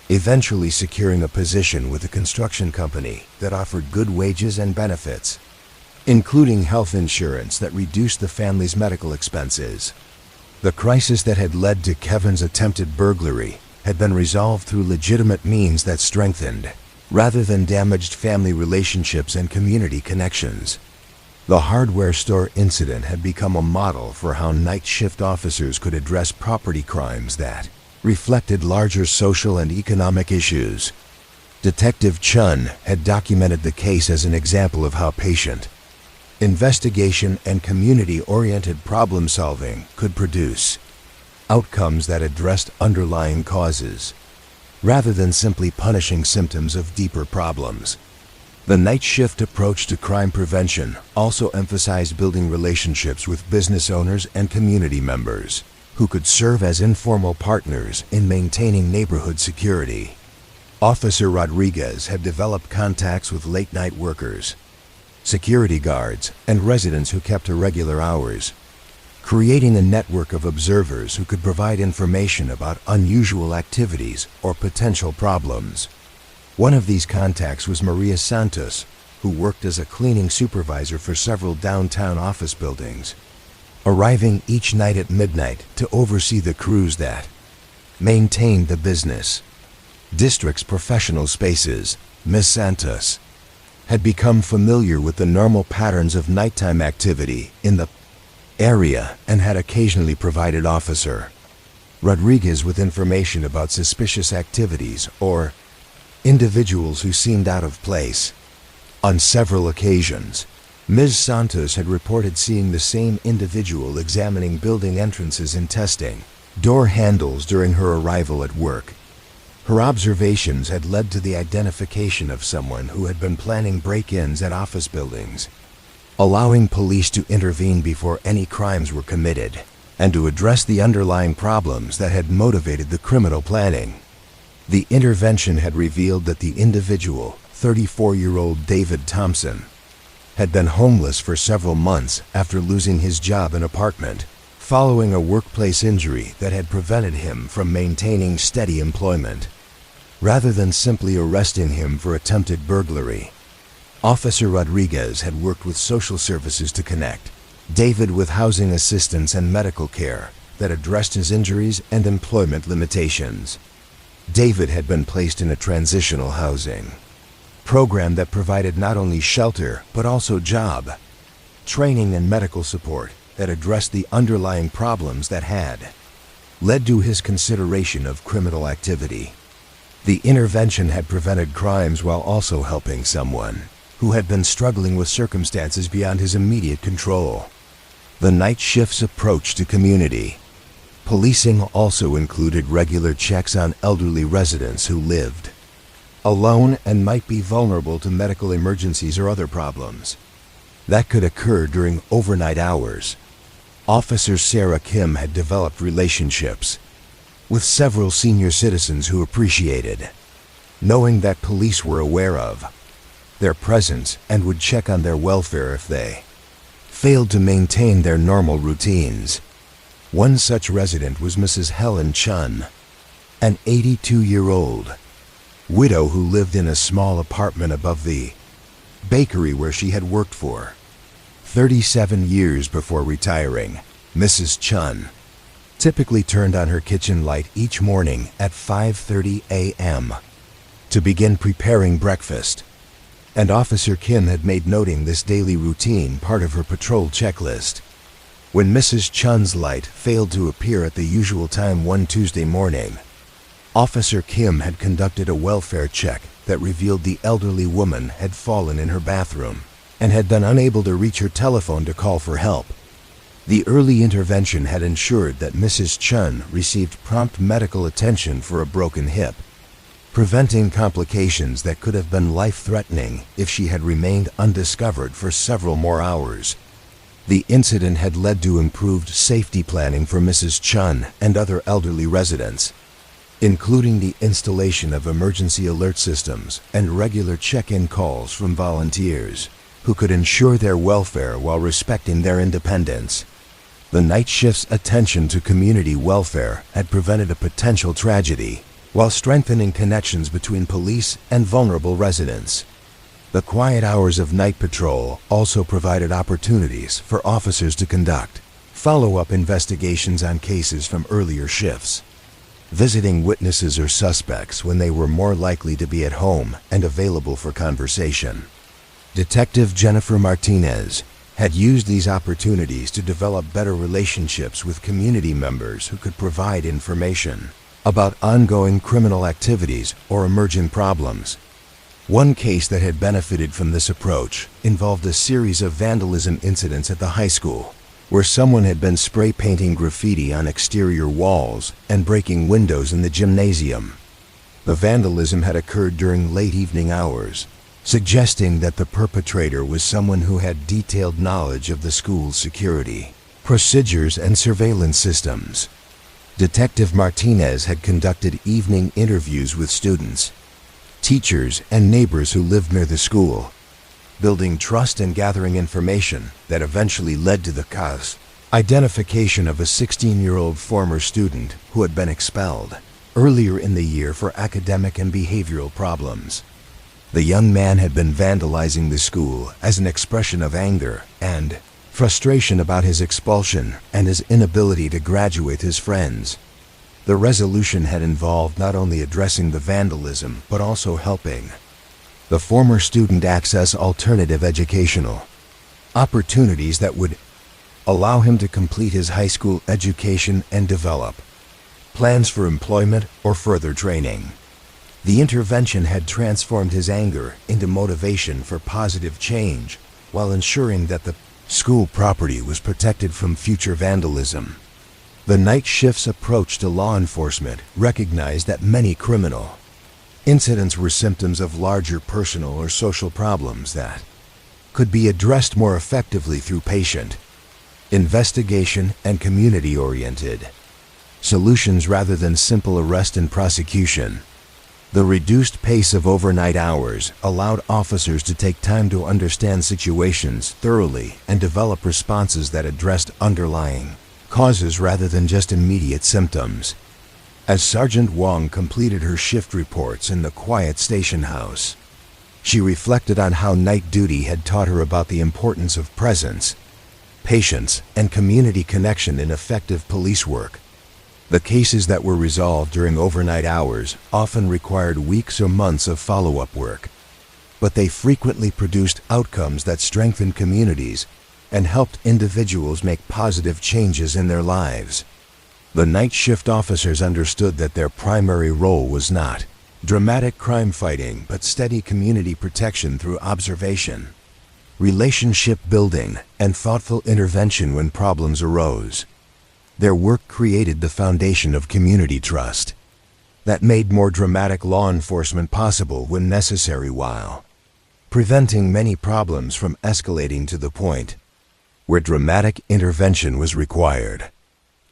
eventually securing a position with a construction company that offered good wages and benefits, including health insurance that reduced the family's medical expenses. The crisis that had led to Kevin's attempted burglary had been resolved through legitimate means that strengthened, rather than damaged, family relationships and community connections. The hardware store incident had become a model for how night shift officers could address property crimes that reflected larger social and economic issues. Detective Chun had documented the case as an example of how patient investigation and community-oriented problem-solving could produce outcomes that addressed underlying causes, rather than simply punishing symptoms of deeper problems. The night shift approach to crime prevention also emphasized building relationships with business owners and community members, who could serve as informal partners in maintaining neighborhood security. Officer Rodriguez had developed contacts with late-night workers, security guards, and residents who kept irregular hours, creating a network of observers who could provide information about unusual activities or potential problems. One of these contacts was Maria Santos, who worked as a cleaning supervisor for several downtown office buildings, arriving each night at midnight to oversee the crews that maintained the business district's professional spaces. Ms. Santos had become familiar with the normal patterns of nighttime activity in the area and had occasionally provided Officer Rodriguez with information about suspicious activities or individuals who seemed out of place. On several occasions, Ms. Santos had reported seeing the same individual examining building entrances and testing door handles during her arrival at work. Her observations had led to the identification of someone who had been planning break-ins at office buildings, allowing police to intervene before any crimes were committed. and to address the underlying problems that had motivated the criminal planning. The intervention had revealed that the individual, 34-year-old David Thompson, had been homeless for several months after losing his job and apartment, following a workplace injury that had prevented him from maintaining steady employment. Rather than simply arresting him for attempted burglary, Officer Rodriguez had worked with social services to connect David with housing assistance and medical care that addressed his injuries and employment limitations. David had been placed in a transitional housing program that provided not only shelter but also job, training, and medical support that addressed the underlying problems that had led to his consideration of criminal activity. The intervention had prevented crimes while also helping someone who had been struggling with circumstances beyond his immediate control. The night shift's approach to community policing also included regular checks on elderly residents who lived alone and might be vulnerable to medical emergencies or other problems that could occur during overnight hours. Officer Sarah Kim had developed relationships with several senior citizens who appreciated knowing that police were aware of their presence and would check on their welfare if they failed to maintain their normal routines. One such resident was Mrs. Helen Chun, an 82-year-old widow who lived in a small apartment above the bakery where she had worked for 37 years before retiring. Mrs. Chun typically turned on her kitchen light each morning at 5:30 a.m. to begin preparing breakfast, and Officer Kim had made noting this daily routine part of her patrol checklist. When Mrs. Chun's light failed to appear at the usual time one Tuesday morning, Officer Kim had conducted a welfare check that revealed the elderly woman had fallen in her bathroom and had been unable to reach her telephone to call for help. The early intervention had ensured that Mrs. Chun received prompt medical attention for a broken hip, preventing complications that could have been life-threatening if she had remained undiscovered for several more hours. The incident had led to improved safety planning for Mrs. Chun and other elderly residents, including the installation of emergency alert systems and regular check-in calls from volunteers who could ensure their welfare while respecting their independence. The night shift's attention to community welfare had prevented a potential tragedy while strengthening connections between police and vulnerable residents. The quiet hours of night patrol also provided opportunities for officers to conduct follow-up investigations on cases from earlier shifts, visiting witnesses or suspects when they were more likely to be at home and available for conversation. Detective Jennifer Martinez had used these opportunities to develop better relationships with community members who could provide information about ongoing criminal activities or emerging problems. One case that had benefited from this approach involved a series of vandalism incidents at the high school, where someone had been spray painting graffiti on exterior walls and breaking windows in the gymnasium. The vandalism had occurred during late evening hours, suggesting that the perpetrator was someone who had detailed knowledge of the school's security procedures and surveillance systems. Detective Martinez had conducted evening interviews with students, teachers, and neighbors who lived near the school, building trust and gathering information that eventually led to the identification of a 16-year-old former student who had been expelled earlier in the year for academic and behavioral problems. The young man had been vandalizing the school as an expression of anger and frustration about his expulsion and his inability to graduate his friends. The resolution had involved not only addressing the vandalism but also helping the former student access alternative educational opportunities that would allow him to complete his high school education and develop plans for employment or further training. The intervention had transformed his anger into motivation for positive change while ensuring that the school property was protected from future vandalism. The night shift's approach to law enforcement recognized that many criminal incidents were symptoms of larger personal or social problems that could be addressed more effectively through patient investigation, and community-oriented solutions rather than simple arrest and prosecution. The reduced pace of overnight hours allowed officers to take time to understand situations thoroughly and develop responses that addressed underlying causes rather than just immediate symptoms. As Sergeant Wong completed her shift reports in the quiet station house, she reflected on how night duty had taught her about the importance of presence, patience, and community connection in effective police work. The cases that were resolved during overnight hours often required weeks or months of follow-up work, but they frequently produced outcomes that strengthened communities and helped individuals make positive changes in their lives. The night shift officers understood that their primary role was not dramatic crime fighting, but steady community protection through observation, relationship building, and thoughtful intervention when problems arose. Their work created the foundation of community trust that made more dramatic law enforcement possible when necessary, while preventing many problems from escalating to the point where dramatic intervention was required.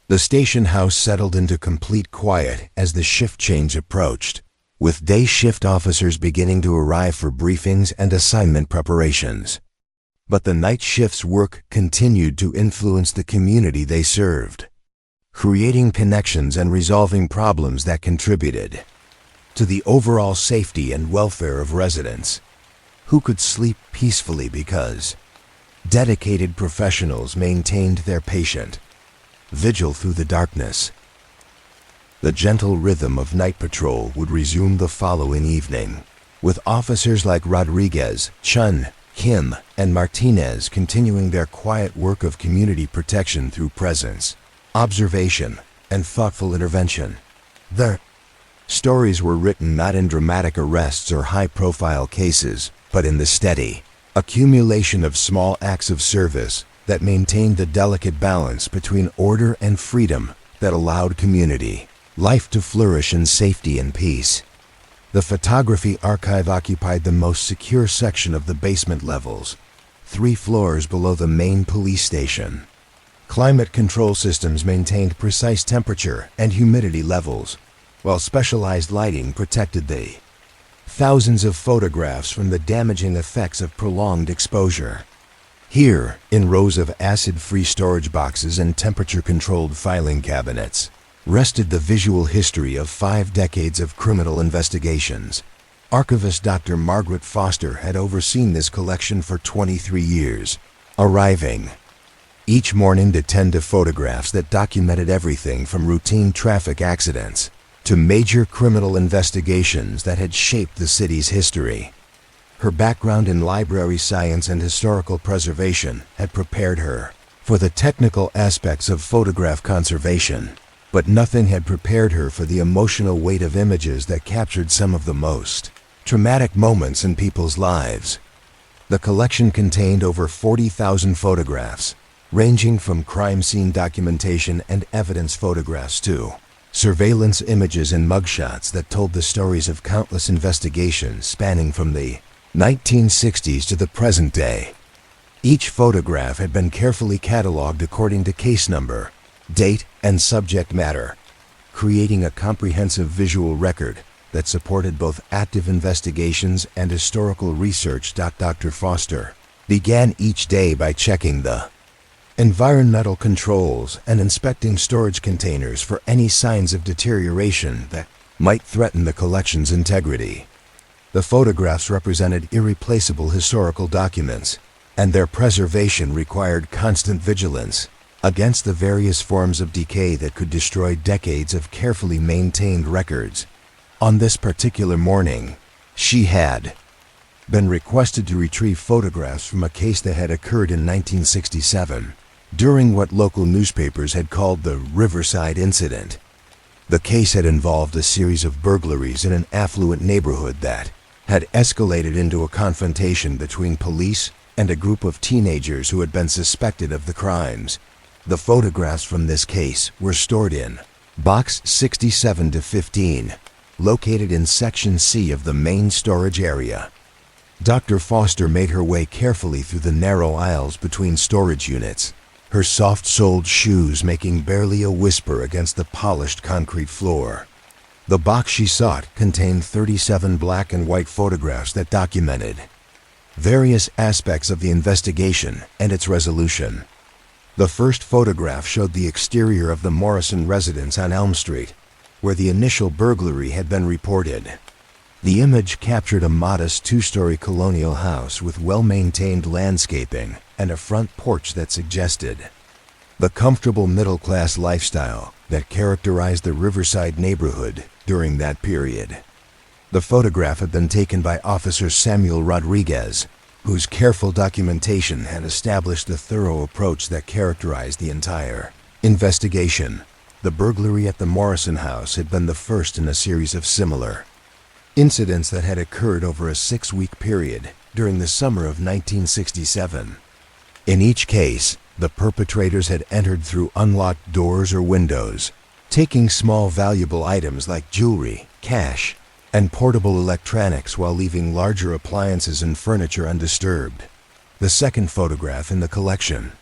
The station house settled into complete quiet as the shift change approached, with day shift officers beginning to arrive for briefings and assignment preparations. But the night shift's work continued to influence the community they served, creating connections and resolving problems that contributed to the overall safety and welfare of residents, who could sleep peacefully because dedicated professionals maintained their patient vigil through the darkness. The gentle rhythm of night patrol would resume the following evening, with officers like Rodriguez, Chun, Kim, and Martinez continuing their quiet work of community protection through presence, observation, and thoughtful intervention. Their stories were written not in dramatic arrests or high-profile cases, but in the steady accumulation of small acts of service that maintained the delicate balance between order and freedom that allowed community life to flourish in safety and peace. The photography archive occupied the most secure section of the basement levels, 3 floors below the main police station. Climate control systems maintained precise temperature and humidity levels, while specialized lighting protected the thousands of photographs from the damaging effects of prolonged exposure. Here, in rows of acid-free storage boxes and temperature-controlled filing cabinets, rested the visual history of 5 decades of criminal investigations. Archivist Dr. Margaret Foster had overseen this collection for 23 years, arriving each morning to tend to photographs that documented everything from routine traffic accidents to major criminal investigations that had shaped the city's history. Her background in library science and historical preservation had prepared her for the technical aspects of photograph conservation, but nothing had prepared her for the emotional weight of images that captured some of the most traumatic moments in people's lives. The collection contained over 40,000 photographs, ranging from crime scene documentation and evidence photographs to surveillance images and mugshots that told the stories of countless investigations spanning from the 1960s to the present day. Each photograph had been carefully cataloged according to case number, date, and subject matter, creating a comprehensive visual record that supported both active investigations and historical research. Dr. Foster began each day by checking the environmental controls and inspecting storage containers for any signs of deterioration that might threaten the collection's integrity. The photographs represented irreplaceable historical documents, and their preservation required constant vigilance against the various forms of decay that could destroy decades of carefully maintained records. On this particular morning, she had been requested to retrieve photographs from a case that had occurred in 1967, during what local newspapers had called the Riverside Incident. The case had involved a series of burglaries in an affluent neighborhood that had escalated into a confrontation between police and a group of teenagers who had been suspected of the crimes. The photographs from this case were stored in Box 67-15, located in Section C of the main storage area. Dr. Foster made her way carefully through the narrow aisles between storage units, her soft-soled shoes making barely a whisper against the polished concrete floor. The box she sought contained 37 black and white photographs that documented various aspects of the investigation and its resolution. The first photograph showed the exterior of the Morrison residence on Elm Street, where the initial burglary had been reported. The image captured a modest two-story colonial house with well-maintained landscaping and a front porch that suggested the comfortable middle-class lifestyle that characterized the Riverside neighborhood during that period. The photograph had been taken by Officer Samuel Rodriguez, whose careful documentation had established the thorough approach that characterized the entire investigation. The burglary at the Morrison house had been the first in a series of similar incidents that had occurred over a 6-week period during the summer of 1967. In each case, the perpetrators had entered through unlocked doors or windows, taking small valuable items like jewelry, cash, and portable electronics while leaving larger appliances and furniture undisturbed. The second photograph in the collection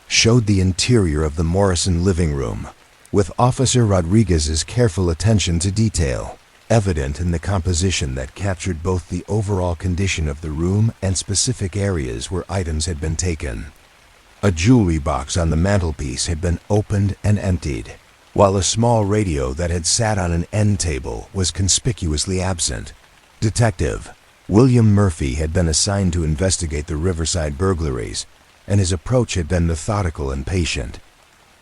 showed the interior of the Morrison living room, with Officer Rodriguez's careful attention to detail evident in the composition that captured both the overall condition of the room and specific areas where items had been taken. A jewelry box on the mantelpiece had been opened and emptied, while a small radio that had sat on an end table was conspicuously absent. Detective William Murphy had been assigned to investigate the Riverside burglaries, and his approach had been methodical and patient.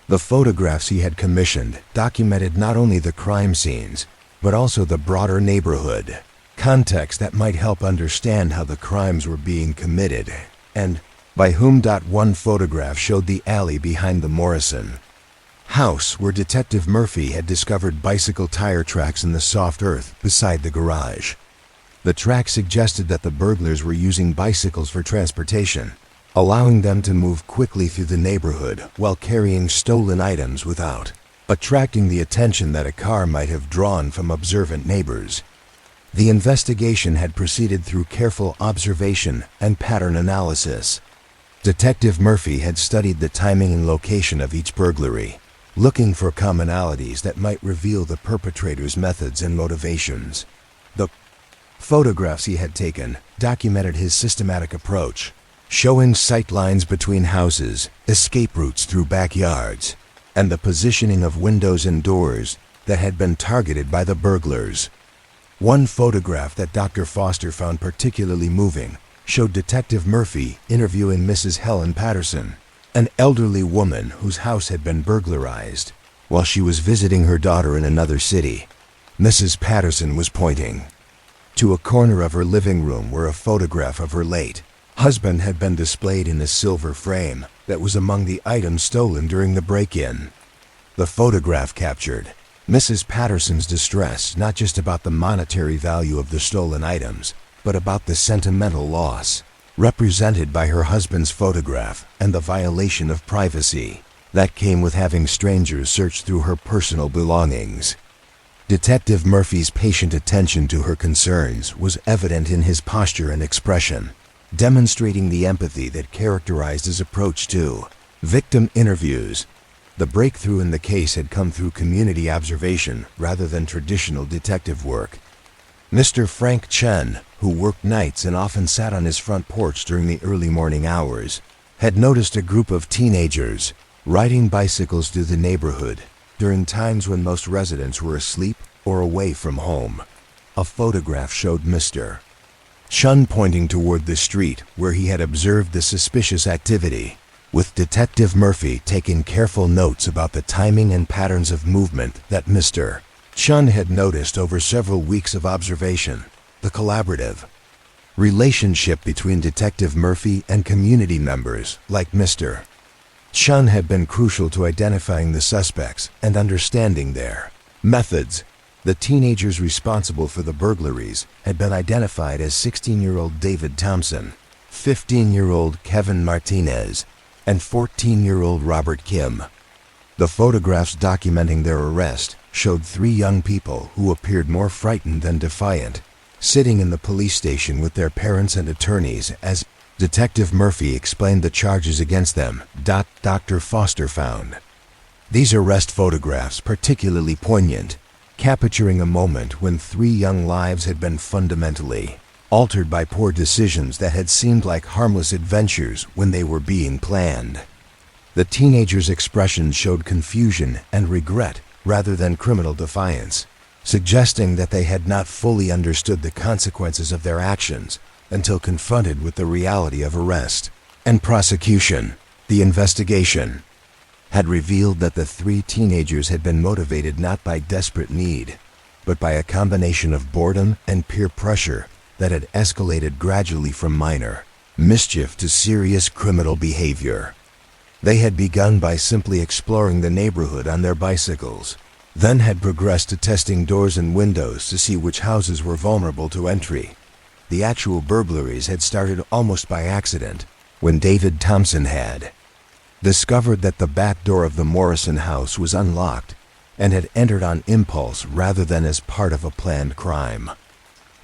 The photographs he had commissioned documented not only the crime scenes, but also the broader neighborhood, context that might help understand how the crimes were being committed, and by whom. One photograph showed the alley behind the Morrison house where Detective Murphy had discovered bicycle tire tracks in the soft earth beside the garage. The tracks suggested that the burglars were using bicycles for transportation, allowing them to move quickly through the neighborhood while carrying stolen items without attracting the attention that a car might have drawn from observant neighbors. The investigation had proceeded through careful observation and pattern analysis. Detective Murphy had studied the timing and location of each burglary, looking for commonalities that might reveal the perpetrator's methods and motivations. The photographs he had taken documented his systematic approach, showing sight lines between houses, escape routes through backyards, and the positioning of windows and doors that had been targeted by the burglars. One photograph that Dr. Foster found particularly moving showed Detective Murphy interviewing Mrs. Helen Patterson, an elderly woman whose house had been burglarized, while she was visiting her daughter in another city. Mrs. Patterson was pointing to a corner of her living room where a photograph of her late husband had been displayed in a silver frame that was among the items stolen during the break-in. The photograph captured Mrs. Patterson's distress not just about the monetary value of the stolen items, but about the sentimental loss represented by her husband's photograph and the violation of privacy that came with having strangers search through her personal belongings. Detective Murphy's patient attention to her concerns was evident in his posture and expression, demonstrating the empathy that characterized his approach to victim interviews. The breakthrough in the case had come through community observation rather than traditional detective work. Mr. Frank Chen, who worked nights and often sat on his front porch during the early morning hours, had noticed a group of teenagers riding bicycles through the neighborhood during times when most residents were asleep or away from home. A photograph showed Mr. Chen pointing toward the street where he had observed the suspicious activity, with Detective Murphy taking careful notes about the timing and patterns of movement that Mr. Chen had noticed over several weeks of observation. The collaborative relationship between Detective Murphy and community members like Mr. Chen had been crucial to identifying the suspects and understanding their methods. The teenagers responsible for the burglaries had been identified as 16-year-old David Thompson, 15-year-old Kevin Martinez, and 14-year-old Robert Kim. The photographs documenting their arrest showed 3 young people who appeared more frightened than defiant, sitting in the police station with their parents and attorneys as Detective Murphy explained the charges against them. Dr. Foster found these arrest photographs particularly poignant, capturing a moment when 3 young lives had been fundamentally altered by poor decisions that had seemed like harmless adventures when they were being planned. The teenagers' expressions showed confusion and regret rather than criminal defiance, suggesting that they had not fully understood the consequences of their actions until confronted with the reality of arrest and prosecution. The investigation had revealed that the 3 teenagers had been motivated not by desperate need, but by a combination of boredom and peer pressure that had escalated gradually from minor mischief to serious criminal behavior. They had begun by simply exploring the neighborhood on their bicycles, then had progressed to testing doors and windows to see which houses were vulnerable to entry. The actual burglaries had started almost by accident when David Thompson had discovered that the back door of the Morrison house was unlocked and had entered on impulse rather than as part of a planned crime.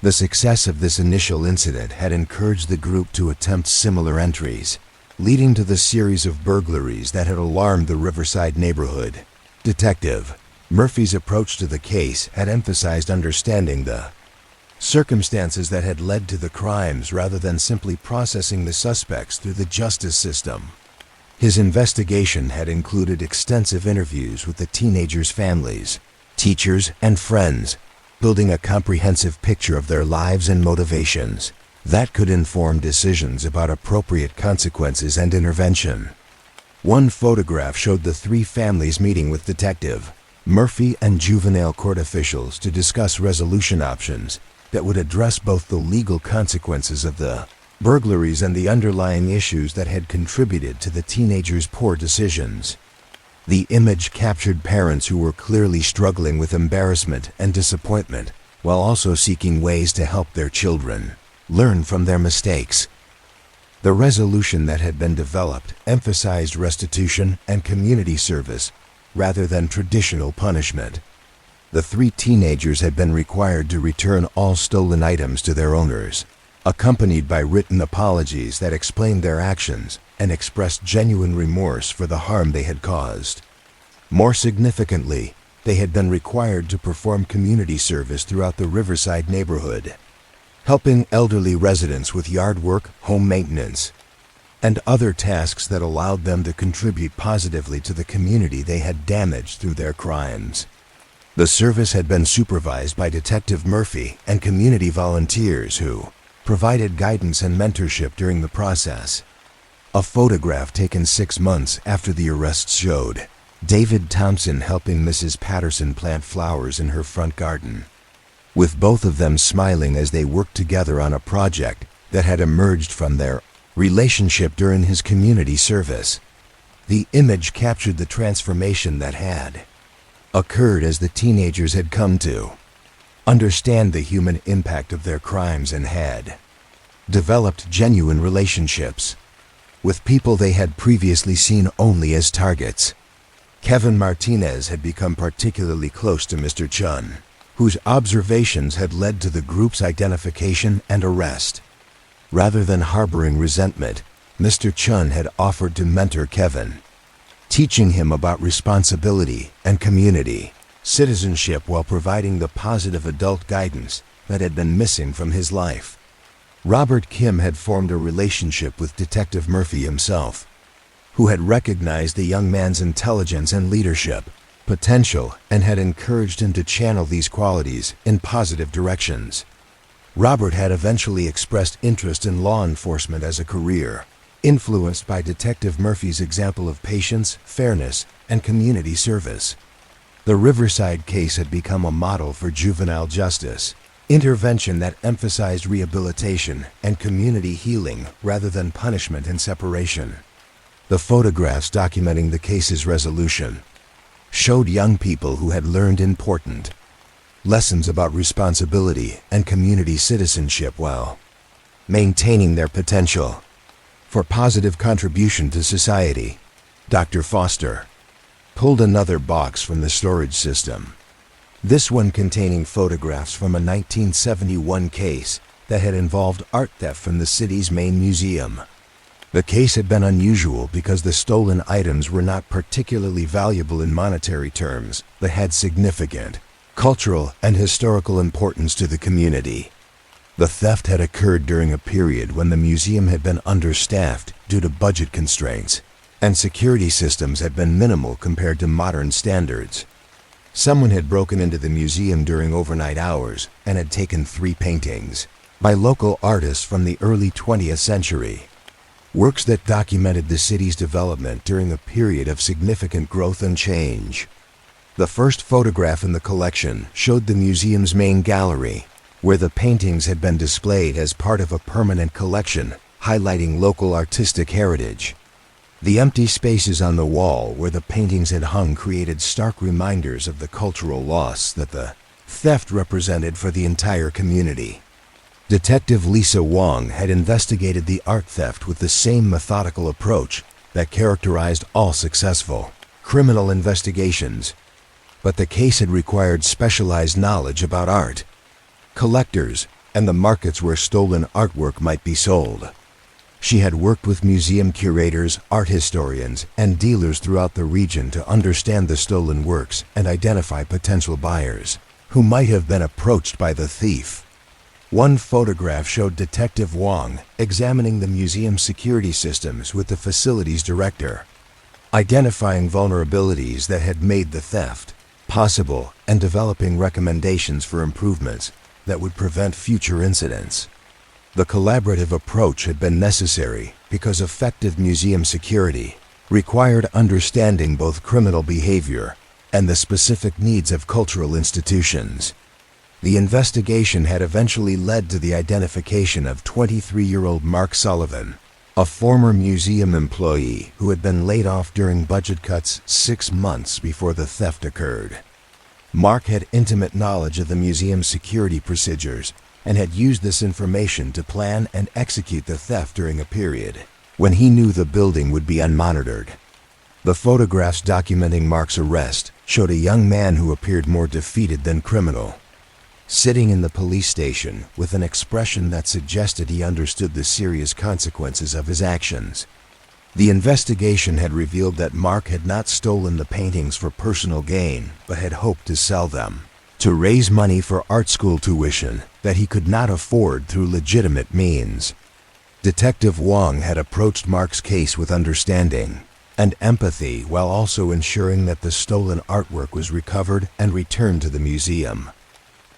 The success of this initial incident had encouraged the group to attempt similar entries, leading to the series of burglaries that had alarmed the Riverside neighborhood. Detective Murphy's approach to the case had emphasized understanding the circumstances that had led to the crimes rather than simply processing the suspects through the justice system. His investigation had included extensive interviews with the teenagers' families, teachers, and friends, building a comprehensive picture of their lives and motivations that could inform decisions about appropriate consequences and intervention. One photograph showed the 3 families meeting with Detective Murphy and juvenile court officials to discuss resolution options that would address both the legal consequences of the burglaries and the underlying issues that had contributed to the teenagers' poor decisions. The image captured parents who were clearly struggling with embarrassment and disappointment while also seeking ways to help their children learn from their mistakes. The resolution that had been developed emphasized restitution and community service rather than traditional punishment. The 3 teenagers had been required to return all stolen items to their owners, accompanied by written apologies that explained their actions and expressed genuine remorse for the harm they had caused. More significantly, they had been required to perform community service throughout the Riverside neighborhood, helping elderly residents with yard work, home maintenance, and other tasks that allowed them to contribute positively to the community they had damaged through their crimes. The service had been supervised by Detective Murphy and community volunteers who provided guidance and mentorship during the process. A photograph taken 6 months after the arrests showed David Thompson helping Mrs. Patterson plant flowers in her front garden, with both of them smiling as they worked together on a project that had emerged from their relationship during his community service. The image captured the transformation that had occurred as the teenagers had come to understand the human impact of their crimes and had developed genuine relationships with people they had previously seen only as targets. Kevin Martinez had become particularly close to Mr. Chun, whose observations had led to the group's identification and arrest. Rather than harboring resentment, Mr. Chun had offered to mentor Kevin, teaching him about responsibility and community citizenship while providing the positive adult guidance that had been missing from his life. Robert Kim had formed a relationship with Detective Murphy himself, who had recognized the young man's intelligence and leadership potential and had encouraged him to channel these qualities in positive directions. Robert had eventually expressed interest in law enforcement as a career, influenced by Detective Murphy's example of patience, fairness, and community service. The Riverside case had become a model for juvenile justice, intervention that emphasized rehabilitation and community healing rather than punishment and separation. The photographs documenting the case's resolution showed young people who had learned important lessons about responsibility and community citizenship while maintaining their potential for positive contribution to society. Dr. Foster pulled another box from the storage system, this one containing photographs from a 1971 case that had involved art theft from the city's main museum. The case had been unusual because the stolen items were not particularly valuable in monetary terms, but had significant cultural and historical importance to the community. The theft had occurred during a period when the museum had been understaffed due to budget constraints, and security systems had been minimal compared to modern standards. Someone had broken into the museum during overnight hours and had taken 3 paintings by local artists from the early 20th century, works that documented the city's development during a period of significant growth and change. The first photograph in the collection showed the museum's main gallery, where the paintings had been displayed as part of a permanent collection, highlighting local artistic heritage. The empty spaces on the wall where the paintings had hung created stark reminders of the cultural loss that the theft represented for the entire community. Detective Lisa Wong had investigated the art theft with the same methodical approach that characterized all successful criminal investigations, but the case had required specialized knowledge about art, collectors, and the markets where stolen artwork might be sold. She had worked with museum curators, art historians, and dealers throughout the region to understand the stolen works and identify potential buyers who might have been approached by the thief. One photograph showed Detective Wong examining the museum's security systems with the facility's director, identifying vulnerabilities that had made the theft possible and developing recommendations for improvements that would prevent future incidents. The collaborative approach had been necessary because effective museum security required understanding both criminal behavior and the specific needs of cultural institutions. The investigation had eventually led to the identification of 23-year-old Mark Sullivan, a former museum employee who had been laid off during budget cuts 6 months before the theft occurred. Mark had intimate knowledge of the museum's security procedures and had used this information to plan and execute the theft during a period when he knew the building would be unmonitored. The photographs documenting Mark's arrest showed a young man who appeared more defeated than criminal, sitting in the police station with an expression that suggested he understood the serious consequences of his actions. The investigation had revealed that Mark had not stolen the paintings for personal gain, but had hoped to sell them to raise money for art school tuition that he could not afford through legitimate means. Detective Wong had approached Mark's case with understanding and empathy while also ensuring that the stolen artwork was recovered and returned to the museum.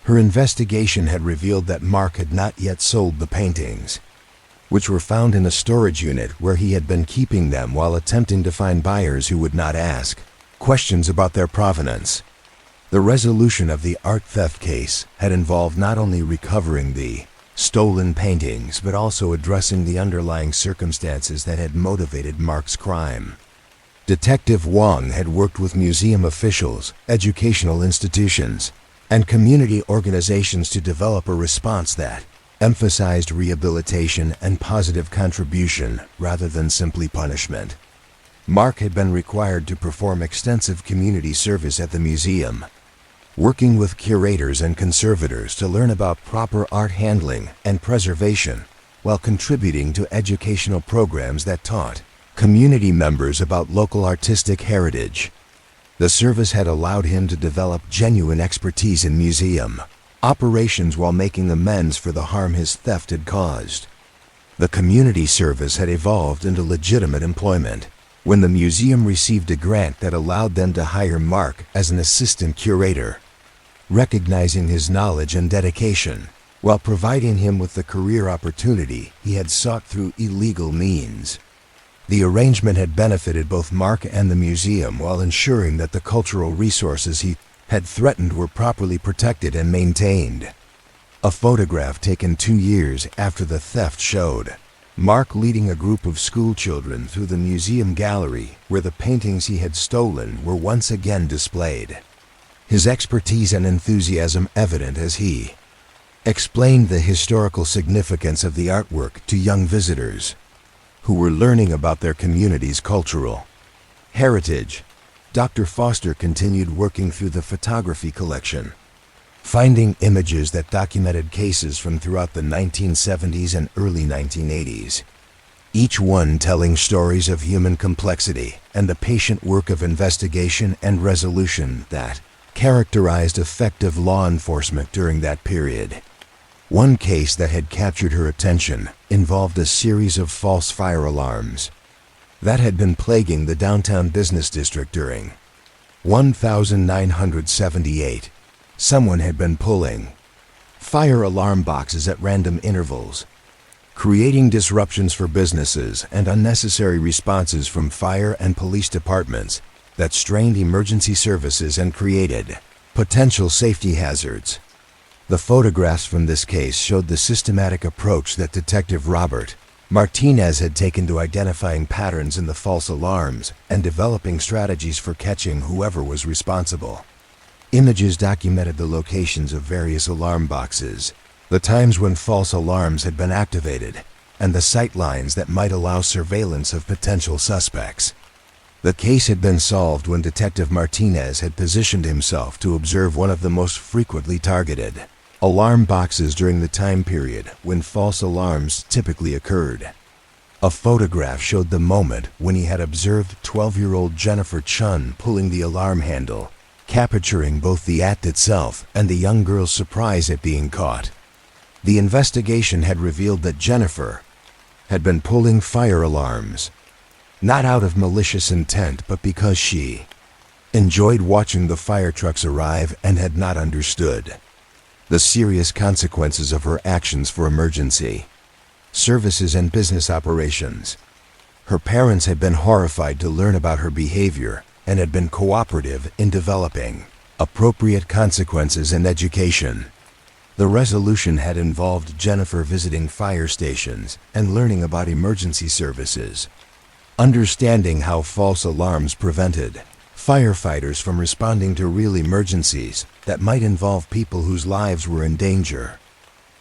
Her investigation had revealed that Mark had not yet sold the paintings, which were found in a storage unit where he had been keeping them while attempting to find buyers who would not ask questions about their provenance. The resolution of the art theft case had involved not only recovering the stolen paintings, but also addressing the underlying circumstances that had motivated Mark's crime. Detective Wong had worked with museum officials, educational institutions, and community organizations to develop a response that emphasized rehabilitation and positive contribution rather than simply punishment. Mark had been required to perform extensive community service at the museum, working with curators and conservators to learn about proper art handling and preservation, while contributing to educational programs that taught community members about local artistic heritage. The service had allowed him to develop genuine expertise in museum operations while making amends for the harm his theft had caused. The community service had evolved into legitimate employment when the museum received a grant that allowed them to hire Mark as an assistant curator, recognizing his knowledge and dedication while providing him with the career opportunity he had sought through illegal means. The arrangement had benefited both Mark and the museum while ensuring that the cultural resources he had threatened were properly protected and maintained. A photograph taken 2 years after the theft showed Mark leading a group of school children through the museum gallery where the paintings he had stolen were once again displayed. His expertise and enthusiasm evident as he explained the historical significance of the artwork to young visitors who were learning about their community's cultural heritage. Dr. Foster continued working through the photography collection, finding images that documented cases from throughout the 1970s and early 1980s. Each one telling stories of human complexity and the patient work of investigation and resolution that characterized effective law enforcement during that period. One case that had captured her attention involved a series of false fire alarms that had been plaguing the downtown business district during 1978. Someone had been pulling fire alarm boxes at random intervals, creating disruptions for businesses and unnecessary responses from fire and police departments that strained emergency services and created potential safety hazards. The photographs from this case showed the systematic approach that Detective Robert Martinez had taken to identifying patterns in the false alarms and developing strategies for catching whoever was responsible. Images documented the locations of various alarm boxes, the times when false alarms had been activated, and the sight lines that might allow surveillance of potential suspects. The case had been solved when Detective Martinez had positioned himself to observe one of the most frequently targeted alarm boxes during the time period when false alarms typically occurred. A photograph showed the moment when he had observed 12-year-old Jennifer Chun pulling the alarm handle, capturing both the act itself and the young girl's surprise at being caught. The investigation had revealed that Jennifer had been pulling fire alarms, not out of malicious intent, but because she enjoyed watching the fire trucks arrive and had not understood the serious consequences of her actions for emergency services and business operations. Her parents had been horrified to learn about her behavior and had been cooperative in developing appropriate consequences and education. The resolution had involved Jennifer visiting fire stations and learning about emergency services, understanding how false alarms prevented firefighters from responding to real emergencies that might involve people whose lives were in danger.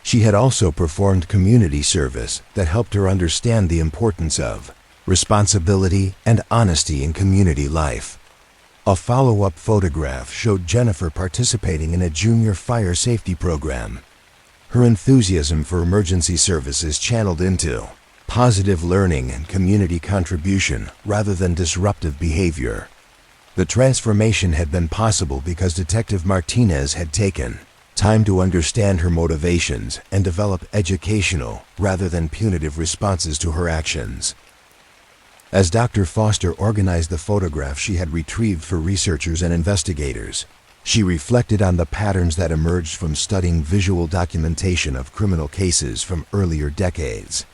She had also performed community service that helped her understand the importance of responsibility and honesty in community life. A follow-up photograph showed Jennifer participating in a junior fire safety program. Her enthusiasm for emergency services channeled into positive learning and community contribution rather than disruptive behavior. The transformation had been possible because Detective Martinez had taken time to understand her motivations and develop educational rather than punitive responses to her actions. As Dr. Foster organized the photographs she had retrieved for researchers and investigators, she reflected on the patterns that emerged from studying visual documentation of criminal cases from earlier decades.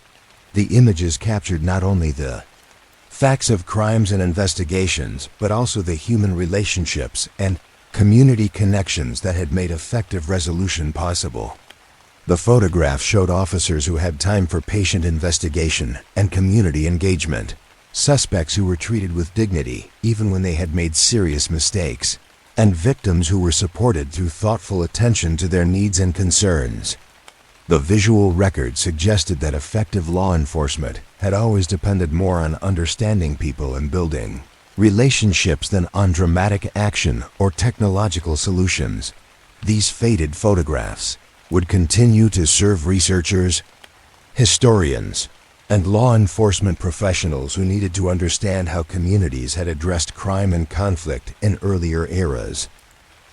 The images captured not only the facts of crimes and investigations, but also the human relationships and community connections that had made effective resolution possible. The photographs showed officers who had time for patient investigation and community engagement, suspects who were treated with dignity even when they had made serious mistakes, and victims who were supported through thoughtful attention to their needs and concerns. The visual record suggested that effective law enforcement had always depended more on understanding people and building relationships than on dramatic action or technological solutions. These faded photographs would continue to serve researchers, historians, and law enforcement professionals who needed to understand how communities had addressed crime and conflict in earlier eras.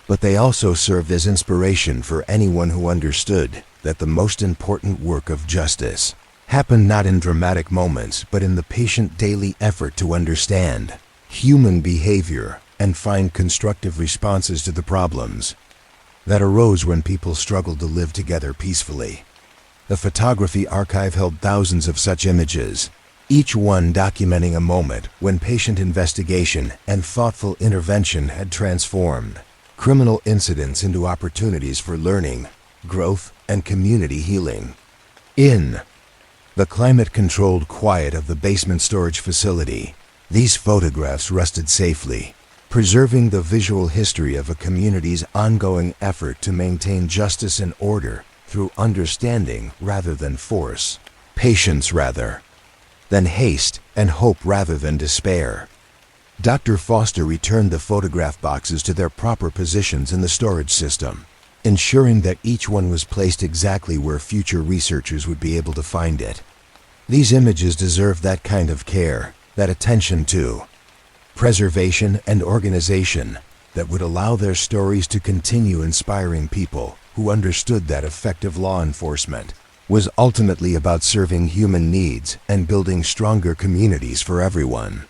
But they also served as inspiration for anyone who understood that the most important work of justice happened not in dramatic moments, but in the patient daily effort to understand human behavior and find constructive responses to the problems that arose when people struggled to live together peacefully. The photography archive held thousands of such images, each one documenting a moment when patient investigation and thoughtful intervention had transformed criminal incidents into opportunities for learning, growth, and community healing. In the climate-controlled quiet of the basement storage facility, these photographs rested safely, preserving the visual history of a community's ongoing effort to maintain justice and order through understanding rather than force, patience rather than haste, and hope rather than despair. Dr. Foster returned the photograph boxes to their proper positions in the storage system, ensuring that each one was placed exactly where future researchers would be able to find it. These images deserve that kind of care, that attention to preservation and organization that would allow their stories to continue inspiring people who understood that effective law enforcement was ultimately about serving human needs and building stronger communities for everyone.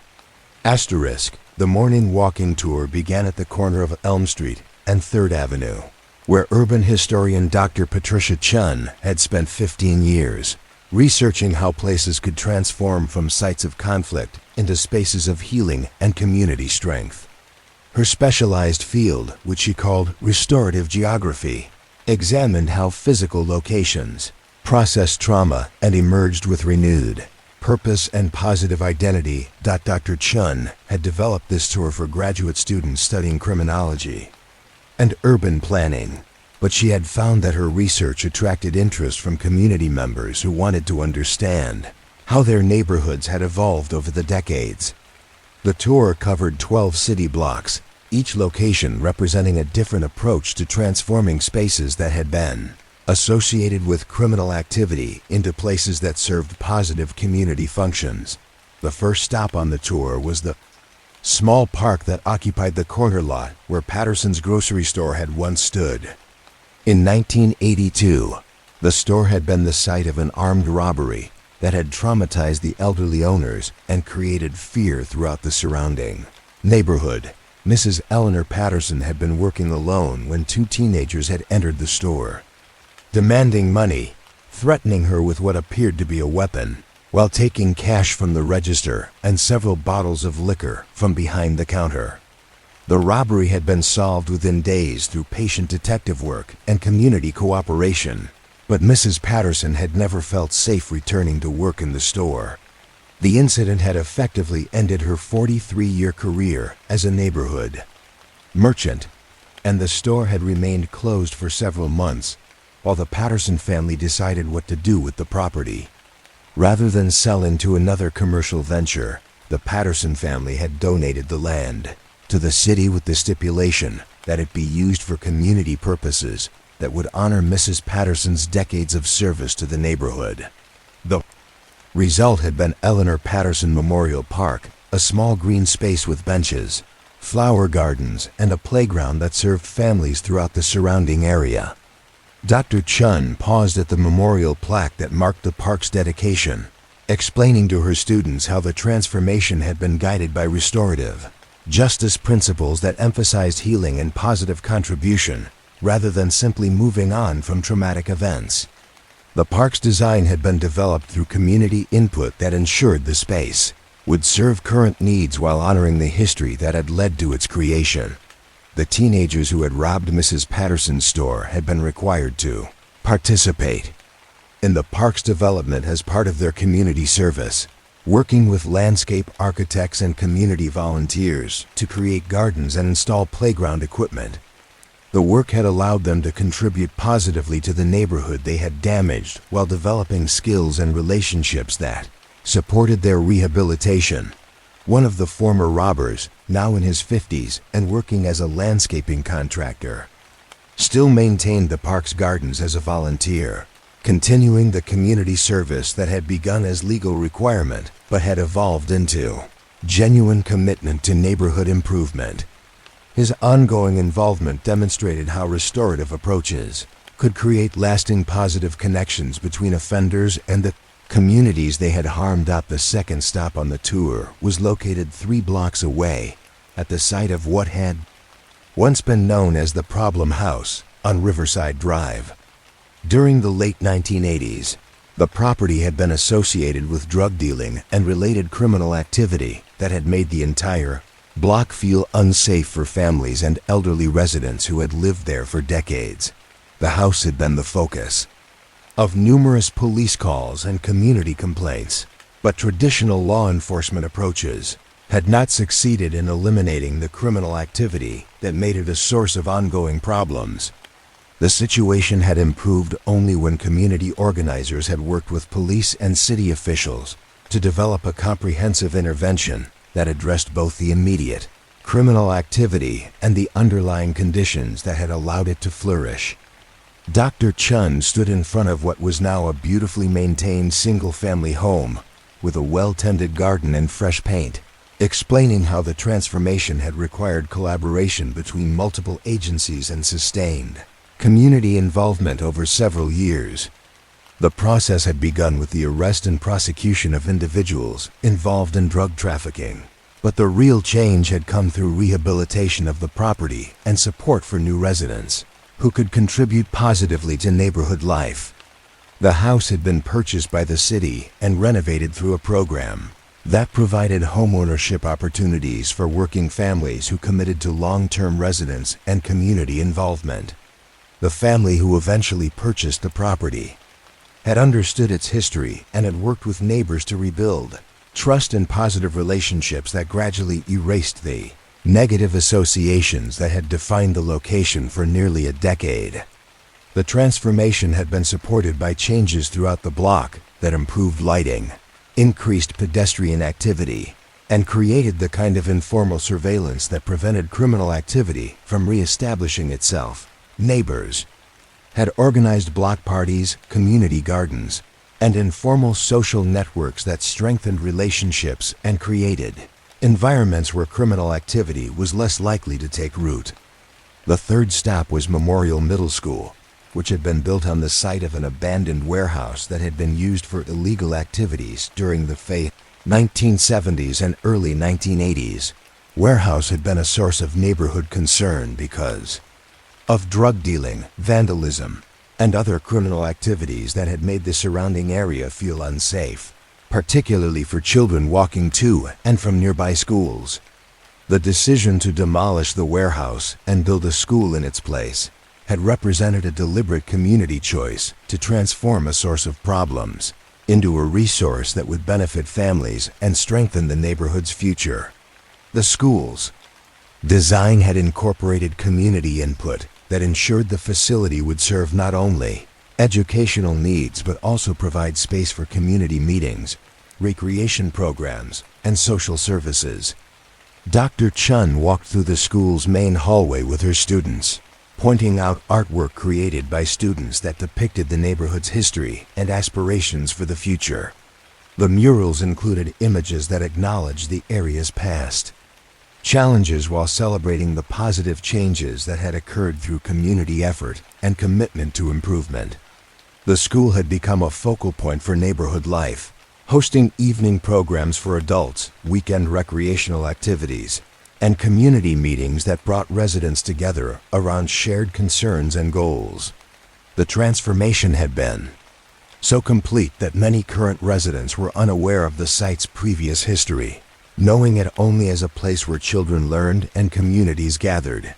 Asterisk, the morning walking tour began at the corner of Elm Street and 3rd Avenue, where urban historian Dr. Patricia Chun had spent 15 years, researching how places could transform from sites of conflict into spaces of healing and community strength. Her specialized field, which she called restorative geography, examined how physical locations processed trauma and emerged with renewed purpose and positive identity. Dr. Chun had developed this tour for graduate students studying criminology and urban planning, but she had found that her research attracted interest from community members who wanted to understand how their neighborhoods had evolved over the decades. The tour covered 12 city blocks, each location representing a different approach to transforming spaces that had been associated with criminal activity into places that served positive community functions. The first stop on the tour was the small park that occupied the corner lot where Patterson's grocery store had once stood. In 1982, the store had been the site of an armed robbery that had traumatized the elderly owners and created fear throughout the surrounding neighborhood. Mrs. Eleanor Patterson had been working alone when 2 teenagers had entered the store, demanding money, threatening her with what appeared to be a weapon, while taking cash from the register and several bottles of liquor from behind the counter. The robbery had been solved within days through patient detective work and community cooperation, but Mrs. Patterson had never felt safe returning to work in the store. The incident had effectively ended her 43-year career as a neighborhood merchant, and the store had remained closed for several months while the Patterson family decided what to do with the property. Rather than sell into another commercial venture, the Patterson family had donated the land to the city with the stipulation that it be used for community purposes that would honor Mrs. Patterson's decades of service to the neighborhood. The result had been Eleanor Patterson Memorial Park, a small green space with benches, flower gardens, and a playground that served families throughout the surrounding area. Dr. Chun paused at the memorial plaque that marked the park's dedication, explaining to her students how the transformation had been guided by restorative justice principles that emphasized healing and positive contribution rather than simply moving on from traumatic events. The park's design had been developed through community input that ensured the space would serve current needs while honoring the history that had led to its creation. The teenagers who had robbed Mrs. Patterson's store had been required to participate in the park's development as part of their community service, working with landscape architects and community volunteers to create gardens and install playground equipment. The work had allowed them to contribute positively to the neighborhood they had damaged while developing skills and relationships that supported their rehabilitation. One of the former robbers, now in his 50s and working as a landscaping contractor, still maintained the park's gardens as a volunteer, continuing the community service that had begun as legal requirement but had evolved into genuine commitment to neighborhood improvement. His ongoing involvement demonstrated how restorative approaches could create lasting positive connections between offenders and the communities they had harmed. The second stop on the tour was located 3 blocks away at the site of what had once been known as the Problem House on Riverside Drive. During the late 1980s, the property had been associated with drug dealing and related criminal activity that had made the entire block feel unsafe for families and elderly residents who had lived there for decades. The house had been the focus of numerous police calls and community complaints, but traditional law enforcement approaches had not succeeded in eliminating the criminal activity that made it a source of ongoing problems. The situation had improved only when community organizers had worked with police and city officials to develop a comprehensive intervention that addressed both the immediate criminal activity and the underlying conditions that had allowed it to flourish. Dr. Chun stood in front of what was now a beautifully maintained single-family home with a well-tended garden and fresh paint, explaining how the transformation had required collaboration between multiple agencies and sustained community involvement over several years. The process had begun with the arrest and prosecution of individuals involved in drug trafficking, but the real change had come through rehabilitation of the property and support for new residents who could contribute positively to neighborhood life. The house had been purchased by the city and renovated through a program that provided homeownership opportunities for working families who committed to long-term residence and community involvement. The family who eventually purchased the property had understood its history and had worked with neighbors to rebuild trust and positive relationships that gradually erased the negative associations that had defined the location for nearly a decade. The transformation had been supported by changes throughout the block that improved lighting, increased pedestrian activity, and created the kind of informal surveillance that prevented criminal activity from reestablishing itself. Neighbors had organized block parties, community gardens, and informal social networks that strengthened relationships and created environments where criminal activity was less likely to take root. The third stop was Memorial Middle School, which had been built on the site of an abandoned warehouse that had been used for illegal activities during the 1970s and early 1980s. Warehouse had been a source of neighborhood concern because of drug dealing, vandalism, and other criminal activities that had made the surrounding area feel unsafe, particularly for children walking to and from nearby schools. The decision to demolish the warehouse and build a school in its place had represented a deliberate community choice to transform a source of problems into a resource that would benefit families and strengthen the neighborhood's future. The school's design had incorporated community input that ensured the facility would serve not only educational needs but also provide space for community meetings, recreation programs, and social services. Dr. Chun walked through the school's main hallway with her students, pointing out artwork created by students that depicted the neighborhood's history and aspirations for the future. The murals included images that acknowledged the area's past challenges while celebrating the positive changes that had occurred through community effort and commitment to improvement. The school had become a focal point for neighborhood life, hosting evening programs for adults, weekend recreational activities, and community meetings that brought residents together around shared concerns and goals. The transformation had been so complete that many current residents were unaware of the site's previous history, knowing it only as a place where children learned and communities gathered.